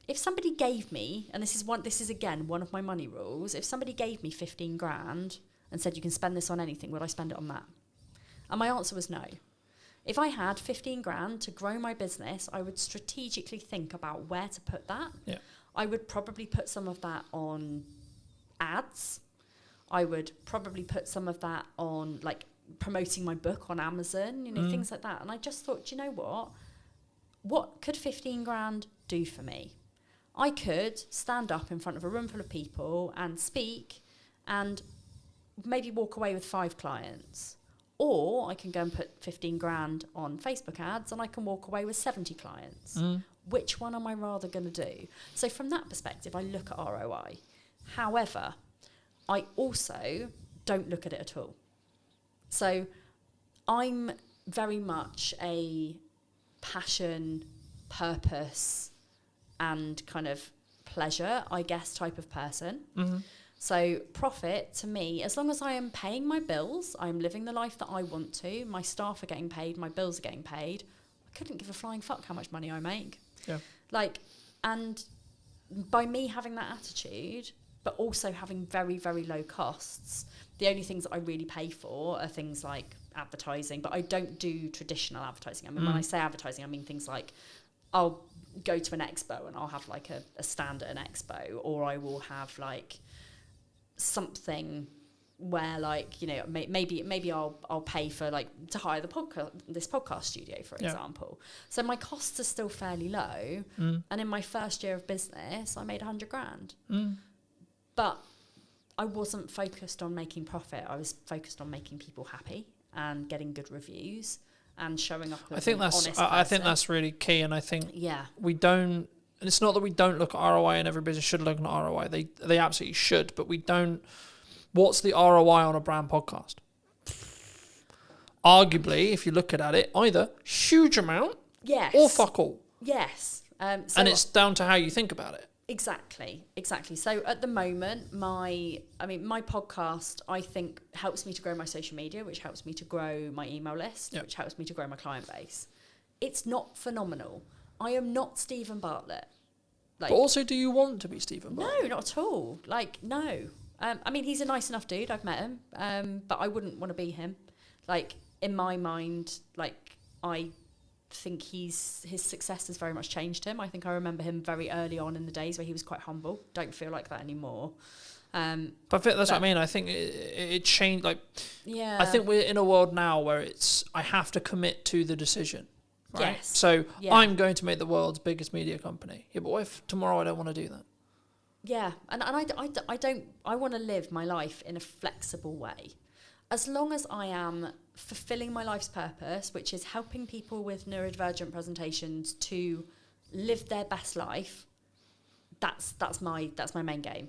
If somebody gave me, and this is again one of my money rules, if somebody gave me 15 grand and said you can spend this on anything, would I spend it on that? And my answer was no. If I had 15 grand to grow my business, I would strategically think about where to put that. Yeah. I would probably put some of that on ads. I would probably put some of that on like promoting my book on Amazon, things like that. And I just thought, do you know what? What could 15 grand do for me? I could stand up in front of a room full of people and speak and maybe walk away with 5 clients. Or I can go and put 15 grand on Facebook ads and I can walk away with 70 clients. Which one am I rather going to do? So from that perspective, I look at ROI. However, I also don't look at it at all. So I'm very much a passion, purpose, and kind of pleasure, I guess, type of person. So profit to me, as long as I am paying my bills, I'm living the life that I want to, my staff are getting paid, my bills are getting paid, I couldn't give a flying fuck how much money I make. Yeah. Like, and by me having that attitude, but also having very, very low costs, the only things that I really pay for are things like advertising, but I don't do traditional advertising. I mean, when I say advertising, I mean things like I'll go to an expo and I'll have like a stand at an expo, or I will have like something where like, maybe I'll pay for like to hire this podcast studio, for example. So my costs are still fairly low. And in my first year of business, I made 100 grand. But I wasn't focused on making profit. I was focused on making people happy and getting good reviews and showing up as an honest person. I think that's really key, and I think we don't. And it's not that we don't look at ROI, and every business should look at ROI. They absolutely should, but we don't. What's the ROI on a brand podcast? Arguably, if you look at it, either huge amount, or fuck all. Yes, and it's down to how you think about it. Exactly. So at the moment, my podcast, I think, helps me to grow my social media, which helps me to grow my email list, which helps me to grow my client base. It's not phenomenal. I am not Stephen Bartlett. But also, do you want to be Stephen Bartlett? No, not at all. Like, no. I mean, he's a nice enough dude. I've met him. But I wouldn't want to be him. Like, in my mind, like, I think his success has very much changed him. I think I remember him very early on in the days where he was quite humble. Don't feel like that anymore. But that's what I mean. I think it changed. Like, yeah. I think we're in a world now where I have to commit to the decision. Right? Yes. So I'm going to make the world's biggest media company. Yeah, but what if tomorrow I don't want to do that? Yeah, and I want to live my life in a flexible way. As long as I am fulfilling my life's purpose, which is helping people with neurodivergent presentations to live their best life, that's my main game.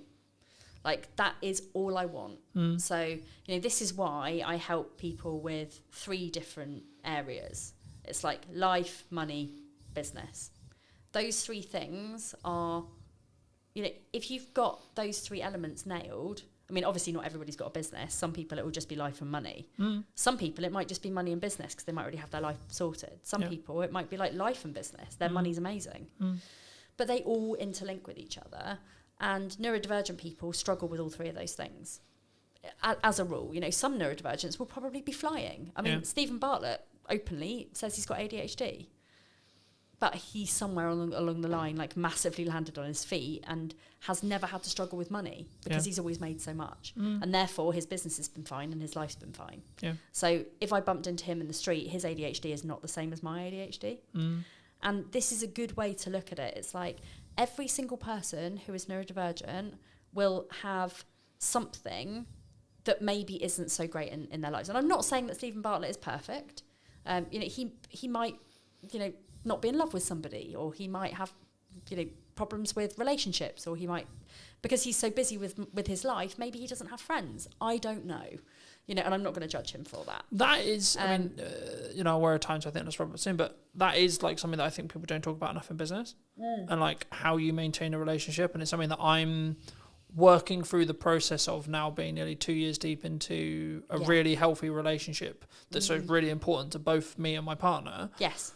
Like, that is all I want. So, this is why I help people with 3 different areas. It's like life, money, business. Those 3 things are, if you've got those 3 elements nailed, I mean, obviously not everybody's got a business. Some people it will just be life and money. Some people it might just be money and business because they might already have their life sorted. Some people it might be like life and business. Their money's amazing. But they all interlink with each other. And neurodivergent people struggle with all 3 of those things. As a rule, some neurodivergents will probably be flying. I mean, Stephen Bartlett openly says he's got ADHD. but he's somewhere along the line, like massively landed on his feet and has never had to struggle with money because he's always made so much. And therefore his business has been fine and his life's been fine. Yeah. So if I bumped into him in the street, his ADHD is not the same as my ADHD. And this is a good way to look at it. It's like every single person who is neurodivergent will have something that maybe isn't so great in their lives. And I'm not saying that Stephen Bartlett is perfect. He might, not be in love with somebody, or he might have, problems with relationships, or he might, because he's so busy with his life, maybe he doesn't have friends. I don't know, and I'm not going to judge him for that. That is, we're at times I think that's Robert soon, but that is like something that I think people don't talk about enough in business, and like how you maintain a relationship, and it's something that I'm working through the process of now, being nearly 2 years deep into a really healthy relationship that's so really important to both me and my partner. Yes.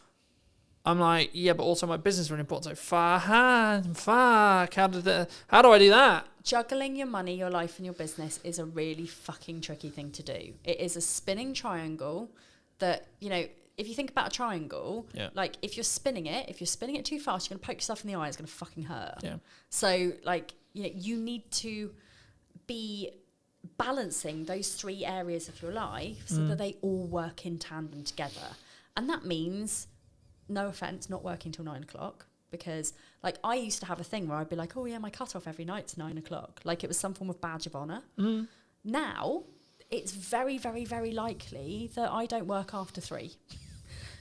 I'm like, yeah, but also my business is really important. So fuck, how do I do that? Juggling your money, your life and your business is a really fucking tricky thing to do. It is a spinning triangle that, if you think about a triangle, like if you're spinning it too fast, you're going to poke yourself in the eye, it's going to fucking hurt. Yeah. So like, you need to be balancing those 3 areas of your life so that they all work in tandem together. And that means, no offense, not working till 9 o'clock, because like I used to have a thing where I'd be like, oh yeah, my cutoff every night's 9 o'clock. Like it was some form of badge of honor. Now it's very, very, very likely that I don't work after 3.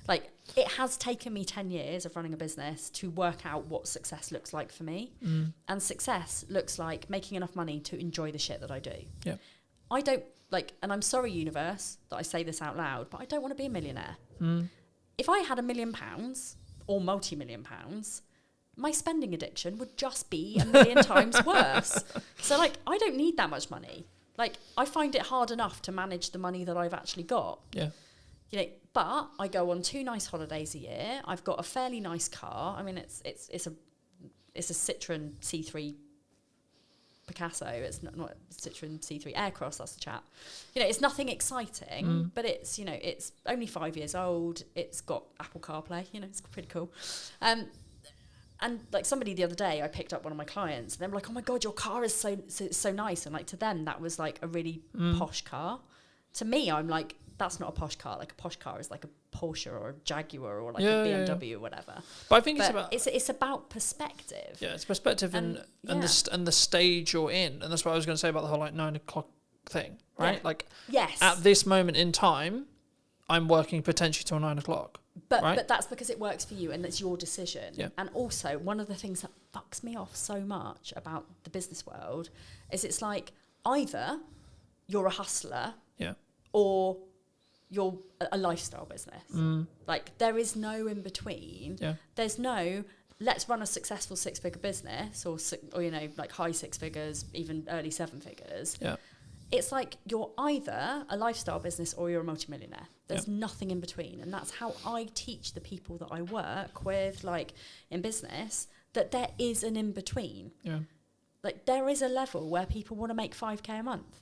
Like it has taken me 10 years of running a business to work out what success looks like for me. And success looks like making enough money to enjoy the shit that I do. Yeah. I don't like, and I'm sorry, universe, that I say this out loud, but I don't want to be a millionaire. If I had £1 million or multi-million pounds, my spending addiction would just be 1,000,000 times worse. So like, I don't need that much money. Like I find it hard enough to manage the money that I've actually got. Yeah. But I go on 2 nice holidays a year. I've got a fairly nice car. I mean, it's a Citroen C3 Picasso. It's not a Citroen C3 Aircross. That's the chap. It's nothing exciting, but it's it's only 5 years old. It's got Apple CarPlay. It's pretty cool. And like somebody the other day, I picked up one of my clients, and they were like, "Oh my god, your car is so nice." And like to them, that was like a really posh car. To me, I'm like, that's not a posh car. Like a posh car is like a Porsche or a Jaguar or like a BMW or whatever. But I think it's about perspective. Yeah, it's perspective and the stage you're in, and that's what I was going to say about the whole like 9 o'clock thing, right? Yeah. Like at this moment in time, I'm working potentially till 9 o'clock. But that's because it works for you and that's your decision. Yeah. And also one of the things that fucks me off so much about the business world is it's like either you're a hustler or you're a lifestyle business. Like there is no in between. Yeah. There's no let's run a successful 6-figure business or like high 6 figures, even early 7 figures. Yeah. It's like you're either a lifestyle business or you're a multimillionaire. There's nothing in between. And that's how I teach the people that I work with, like in business, that there is an in between. Yeah. Like there is a level where people want to make 5k a month.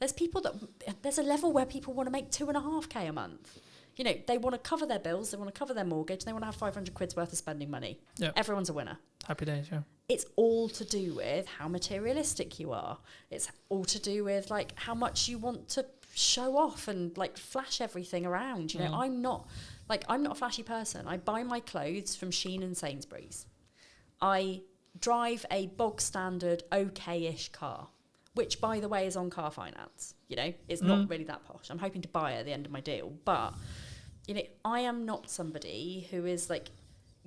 There's a level where people want to make 2.5k a month. They want to cover their bills, they want to cover their mortgage, they want to have 500 quid's worth of spending money. Yep. Everyone's a winner. Happy days, yeah. It's all to do with how materialistic you are. It's all to do with like how much you want to show off and like flash everything around. I'm not a flashy person. I buy my clothes from Shein and Sainsbury's. I drive a bog standard okay-ish car, which by the way is on car finance. It's not really that posh. I'm hoping to buy it at the end of my deal, but I am not somebody who is like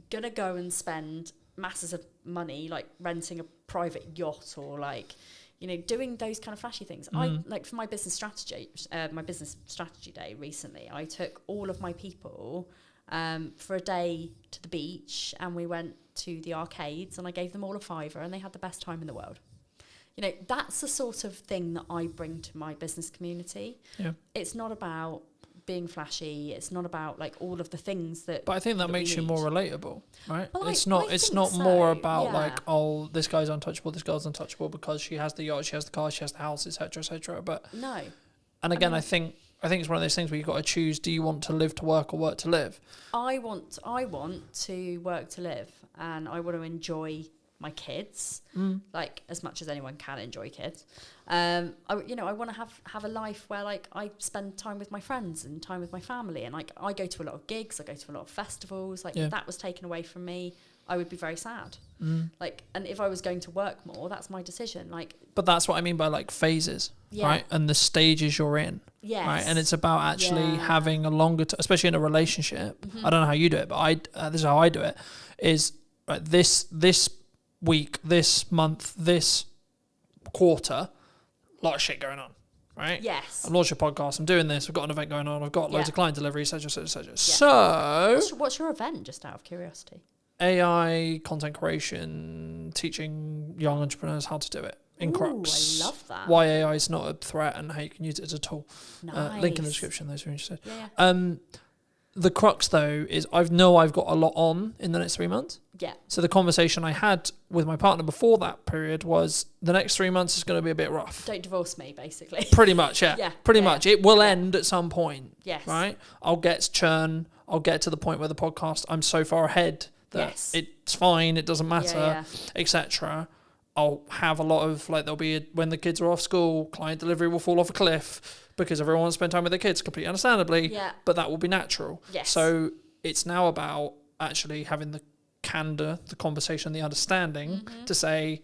gonna go and spend masses of money like renting a private yacht or like doing those kind of flashy things. I like for my business strategy day recently, I took all of my people for a day to the beach, and we went to the arcades, and I gave them all a £5 and they had the best time in the world. That's the sort of thing that I bring to my business community. Yeah. It's not about being flashy. It's not about like all of the things that. But I think that makes you more relatable, right? Well, it's not more about like, oh, this guy's untouchable, this girl's untouchable because she has the yacht, she has the car, she has the house, etc., etc. But no. And again, I think I think it's one of those things where you've got to choose, do you want to live to work or work to live? I want to work to live, and I want to enjoy my kids, like as much as anyone can enjoy kids. I want to have a life where like I spend time with my friends and time with my family, and like I go to a lot of gigs, I go to a lot of festivals. Like if that was taken away from me, I would be very sad. Like, and if I was going to work more, that's my decision. Like, but that's what I mean by like phases, right? And the stages you're in, right? And it's about actually having a longer, especially in a relationship. I don't know how you do it, but this is how I do it. Is right, this week, this month, this quarter, a lot of shit going on, right? Yes. I'm launching a podcast, I'm doing this, I've got an event going on, I've got loads of client delivery, etc. So what's your event, just out of curiosity? AI, content creation, teaching young entrepreneurs how to do it in crux. I love that. Why AI is not a threat and how you can use it as a tool. Nice. Link in the description, those who are interested. Yeah. The crux though is I've got a lot on in the next 3 months. Yeah. So the conversation I had with my partner before that period was the next 3 months is going to be a bit rough. Don't divorce me, basically. Pretty much, yeah. Pretty much. It will end at some point. Yes. Right? I'll get churn. I'll get to the point where the podcast, I'm so far ahead that it's fine, it doesn't matter, etc. I'll have a lot of, like, when the kids are off school, client delivery will fall off a cliff because everyone wants to spend time with their kids, completely understandably, but that will be natural. Yes. So it's now about actually having the candor, the conversation, the understanding to say,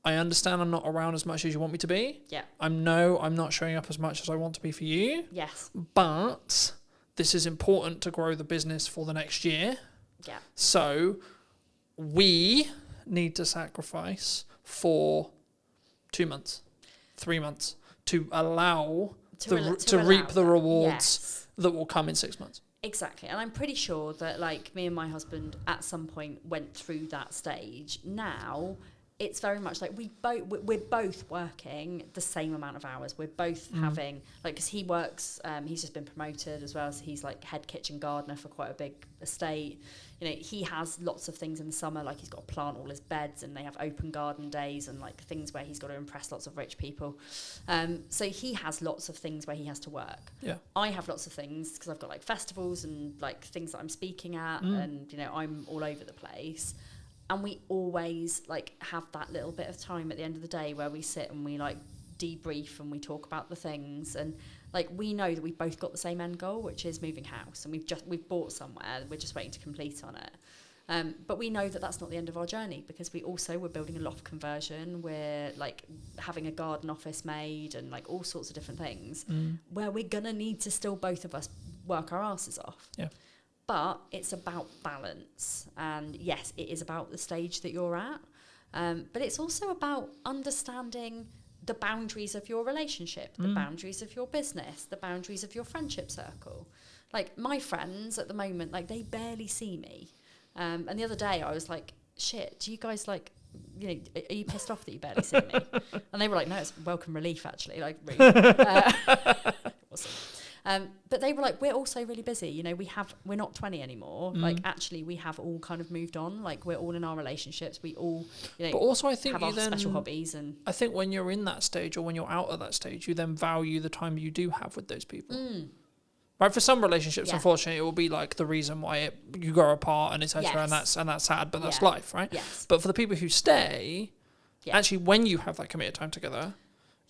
I understand I'm not around as much as you want me to be. Yeah. I'm not showing up as much as I want to be for you. Yes. But this is important to grow the business for the next year. Yeah. So we need to sacrifice for 2 months, 3 months to allow to reap the rewards that will come in 6 months. Exactly. And I'm pretty sure that like me and my husband at some point went through that stage. Now it's very much like we're both working the same amount of hours. We're both having, like, because he works, he's just been promoted as well, so he's like head kitchen gardener for quite a big estate. You know, he has lots of things in the summer, like he's got to plant all his beds, and they have open garden days and like things where he's got to impress lots of rich people. So he has lots of things where he has to work. Yeah. I have lots of things because I've got like festivals and like things that I'm speaking at, and you know, I'm all over the place. And we always like have that little bit of time at the end of the day where we sit and we like debrief and we talk about the things, and like we know that we've both got the same end goal, which is moving house, and we've bought somewhere, we're just waiting to complete on it. But we know that that's not the end of our journey, because we're building a loft conversion, we're like having a garden office made, and like all sorts of different things where we're gonna need to still both of us work our asses off. Yeah. But it's about balance, and yes, it is about the stage that you're at, but it's also about understanding the boundaries of your relationship, the boundaries of your business, the boundaries of your friendship circle. Like my friends at the moment, like they barely see me, and the other day I was like, shit, do you guys like, you know, are you pissed off that you barely see me? And they were like, no, it's welcome relief actually, like really. Awesome. But they were like, we're also really busy, you know, we're not 20 anymore. Like actually we have all kind of moved on, like we're all in our relationships, we all, you know, but also I think have our special hobbies. And I think when you're in that stage, or when you're out of that stage, you then value the time you do have with those people. Right, for some relationships, unfortunately, it will be like the reason why you grow apart and etc. And that's sad, but that's life, right? Yes. But for the people who stay, actually, when you have that committed time together,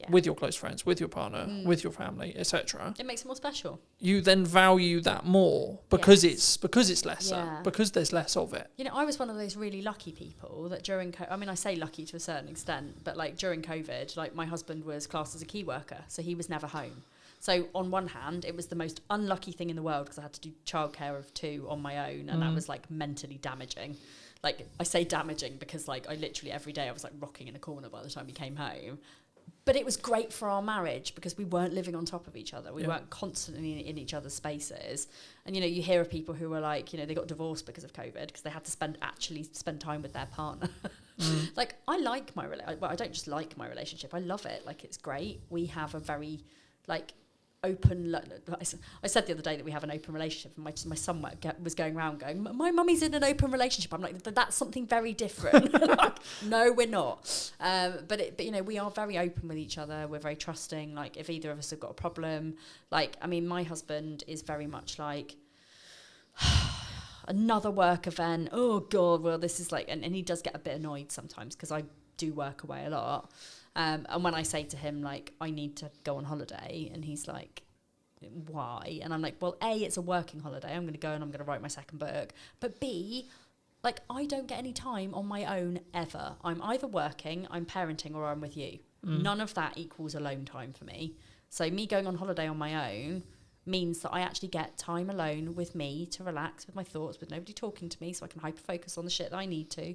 with your close friends, with your partner, with your family, etc., it makes it more special. You then value that more because it's lesser, because there's less of it. You know, I was one of those really lucky people that during I mean, I say lucky to a certain extent, but like during COVID, like my husband was classed as a key worker, so he was never home. So on one hand, it was the most unlucky thing in the world because I had to do childcare of 2 on my own, and that was like mentally damaging. Like I say damaging because like I literally every day I was like rocking in a corner by the time he came home. But it was great for our marriage because we weren't living on top of each other. We weren't constantly in each other's spaces. And, you know, you hear of people who were like, you know, they got divorced because of COVID because they had to spend time with their partner. Like, I like my relationship. Well, I don't just like my relationship. I love it. Like, it's great. We have a very, like, open. I said the other day that we have an open relationship, and my son was going around going, "My mummy's in an open relationship." I'm like, "That's something very different." Like, no, we're not. But you know, we are very open with each other. We're very trusting. Like, if either of us have got a problem, like, I mean, my husband is very much like, another work event. Oh God, well, this is like, and he does get a bit annoyed sometimes because I do work away a lot. And when I say to him, like, I need to go on holiday, and he's like, why? And I'm like, well, A, it's a working holiday. I'm going to go and I'm going to write my second book. But B, like, I don't get any time on my own ever. I'm either working, I'm parenting, or I'm with you. None of that equals alone time for me. So me going on holiday on my own means that I actually get time alone with me to relax with my thoughts, with nobody talking to me, so I can hyper-focus on the shit that I need to.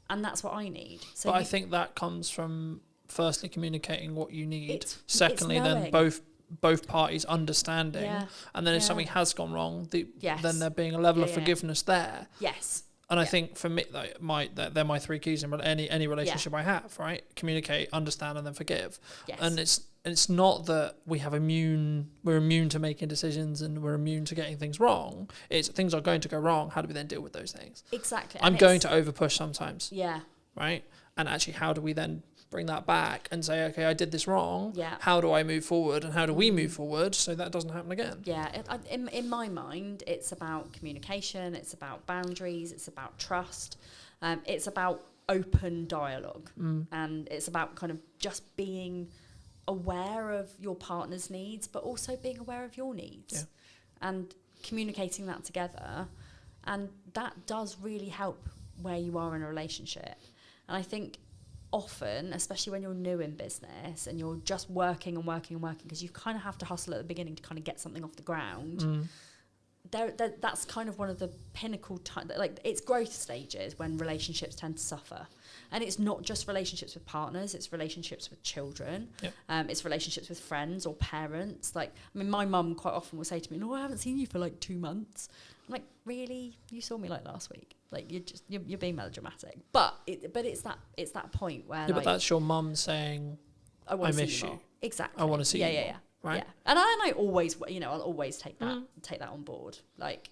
And that's what I need. So but I think that comes from firstly communicating what you need. Secondly, it's then both parties understanding. Yeah. And then if something has gone wrong, Yes. then there being a level of forgiveness there. Yes. And I think for me, like, they're my three keys in any relationship I have, right? Communicate, understand, and then forgive. Yes. And it's not that we're immune to making decisions and we're immune to getting things wrong. It's things are going to go wrong. How do we then deal with those things? Exactly. I'm going to overpush sometimes. Yeah. Right? And actually, how do we then bring that back and say, okay, I did this wrong. Yeah. How do I move forward, and how do we move forward so that doesn't happen again? Yeah. In my mind, it's about communication. It's about boundaries. It's about trust. It's about open dialogue, and it's about kind of just being aware of your partner's needs, but also being aware of your needs, and communicating that together. And that does really help where you are in a relationship. And I think often, especially when you're new in business and you're just working and working and working, because you kind of have to hustle at the beginning to kind of get something off the ground. That's kind of one of the pinnacle like, it's growth stages when relationships tend to suffer. And it's not just relationships with partners, it's relationships with children. It's relationships with friends or parents. Like, I mean, my mum quite often will say to me, "No, I haven't seen you for like 2 months." I'm like, "Really? You saw me like last week?" Like, you're being melodramatic. But it's that point where, Yeah, but that's your mum saying, I miss you. Exactly. I want to see you more. Yeah. Right. Yeah. And I always, I'll always take that on board. Like,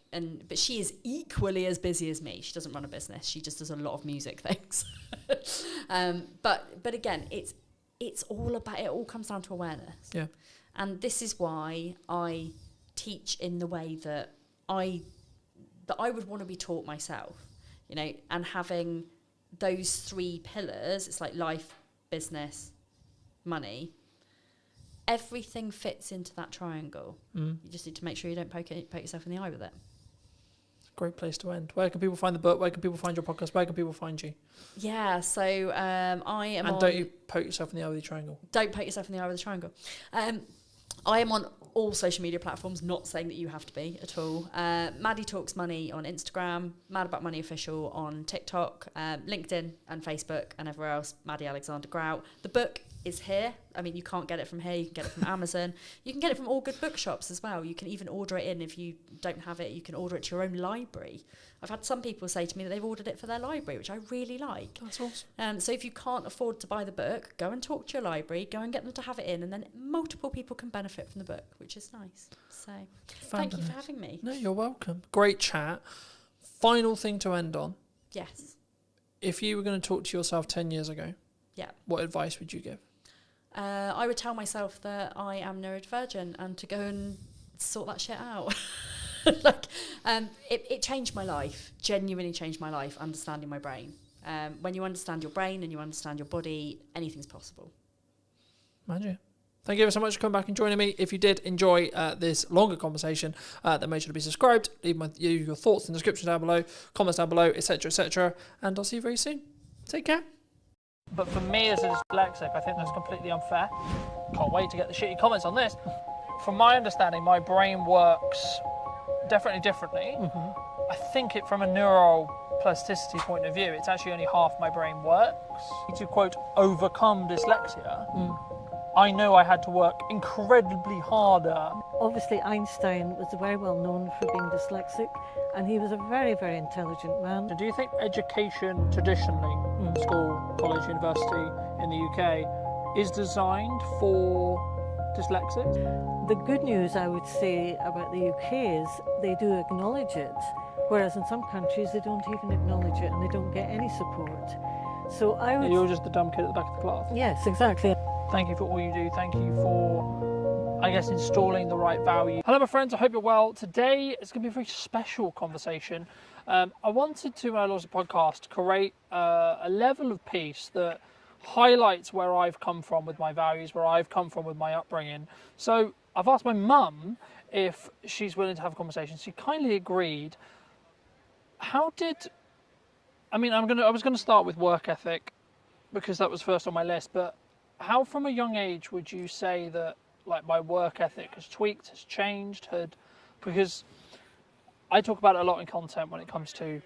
but she is equally as busy as me. She doesn't run a business. She just does a lot of music things. But again, it all comes down to awareness. Yeah. And this is why I teach in the way that I would want to be taught myself, you know, and having those 3 pillars, it's like life, business, money. Everything fits into that triangle. You just need to make sure you don't poke yourself in the eye with it. Great place to end. Where can people find the book? Where can people find your podcast? Where can people find you? Yeah, so I am and don't you poke yourself in the eye with the triangle. Don't poke yourself in the eye with the triangle. I am on all social media platforms, not saying that you have to be at all. Maddie Talks Money on Instagram, Mad About Money Official on TikTok, LinkedIn and Facebook, and everywhere else, Maddie Alexander Grout. The book is here. I mean, you can't get it from here. You can get it from Amazon. You can get it from all good bookshops as well. You can even order it in. If you don't have it, you can order it to your own library. I've had some people say to me that they've ordered it for their library, which I really like. That's awesome. So if you can't afford to buy the book, go and talk to your library, go and get them to have it in, and then multiple people can benefit from the book, which is nice. So thank you for having me. No, you're welcome. Great chat. Final thing to end on. Yes. If you were going to talk to yourself 10 years ago, yeah, what advice would you give? I would tell myself that I am neurodivergent and to go and sort that shit out. It changed my life, genuinely changed my life, understanding my brain. When you understand your brain and you understand your body, anything's possible. Magic. Thank you ever so much for coming back and joining me. If you did enjoy this longer conversation, then make sure to be subscribed. Leave your thoughts in the description down below, comments down below, etc., etc. And I'll see you very soon. Take care. But for me as a dyslexic, I think that's completely unfair. Can't wait to get the shitty comments on this. From my understanding, my brain works definitely differently. I think from a neuroplasticity point of view, it's actually only half my brain works. To quote, overcome dyslexia, I knew I had to work incredibly harder. Obviously, Einstein was very well known for being dyslexic, and he was a very, very intelligent man. So do you think education traditionally, school, college, university in the UK, is designed for dyslexics? The good news, I would say, about the UK is they do acknowledge it, whereas in some countries they don't even acknowledge it and they don't get any support. So I would... You're just the dumb kid at the back of the class. Yes, exactly. Thank you for all you do. Thank you for, I guess, installing the right value. Hello, my friends. I hope you're well. Today it's going to be a very special conversation. I wanted to, when I launched the podcast, create a level of peace that highlights where I've come from with my values, where I've come from with my upbringing. So I've asked my mum if she's willing to have a conversation. She kindly agreed. I was going to start with work ethic because that was first on my list, but how from a young age would you say that like my work ethic has tweaked, has changed, because I talk about it a lot in content when it comes to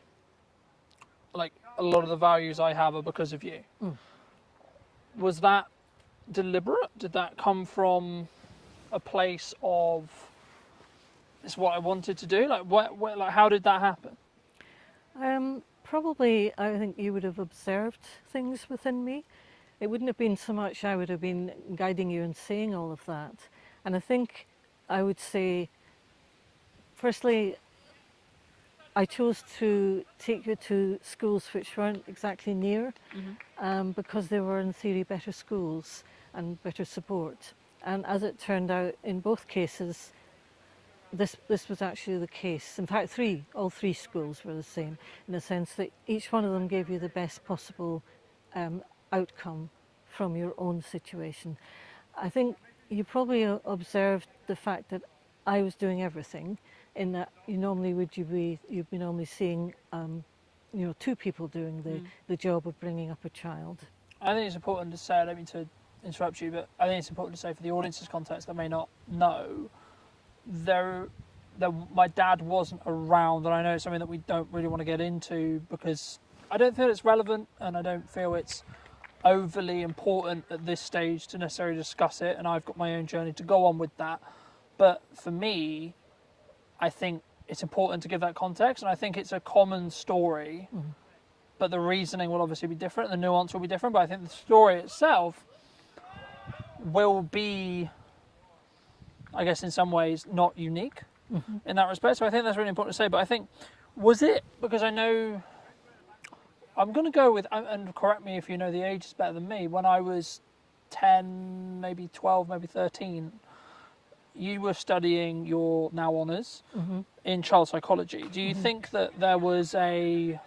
like a lot of the values I have are because of you. Was that deliberate? Did that come from a place of this is what I wanted to do? Like how did that happen? Probably, I think you would have observed things within me. It wouldn't have been so much I would have been guiding you and saying all of that. And I think I would say, firstly, I chose to take you to schools which weren't exactly near, because they were in theory better schools and better support. And as it turned out, in both cases, this was actually the case. In fact, all three schools were the same, in the sense that each one of them gave you the best possible outcome from your own situation. I think you probably observed the fact that I was doing everything, in that you'd be normally seeing two people doing the job of bringing up a child. I think it's important to say, I don't mean to interrupt you, but I think it's important to say for the audience's context that may not know, my dad wasn't around, and I know it's something that we don't really want to get into because I don't feel it's relevant and I don't feel it's overly important at this stage to necessarily discuss it, and I've got my own journey to go on with that. But for me, I think it's important to give that context, and I think it's a common story, but the reasoning will obviously be different, the nuance will be different, but I think the story itself will be, I guess in some ways, not unique in that respect. So I think that's really important to say. But I think, was it, because I know, I'm going to go with, and correct me if you know the ages better than me, when I was 10, maybe 12, maybe 13, you were studying your now honours in child psychology. Do you think that there was a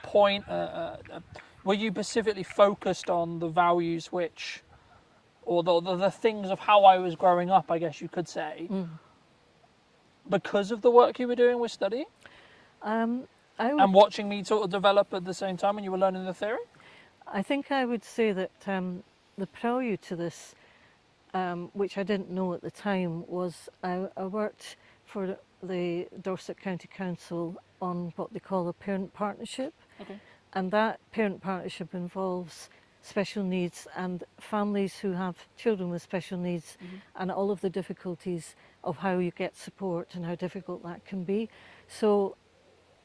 point, were you specifically focused on the values which, or the things of how I was growing up, I guess you could say, because of the work you were doing with studying? And watching me sort of develop at the same time when you were learning the theory? I think I would say that the prelude to this, which I didn't know at the time, was I worked for the Dorset County Council on what they call a parent partnership. Okay. And that parent partnership involves special needs and families who have children with special needs, and all of the difficulties of how you get support and how difficult that can be. So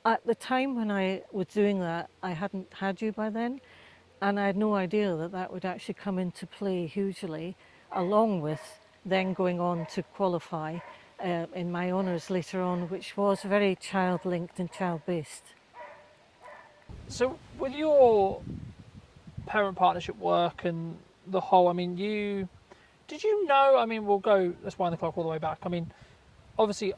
at the time when I was doing that, I hadn't had you by then, and I had no idea that that would actually come into play hugely, along with then going on to qualify in my honours later on, which was very child-linked and child-based. So with your parent partnership work and the whole, I mean, did you know, I mean, let's wind the clock all the way back. I mean, obviously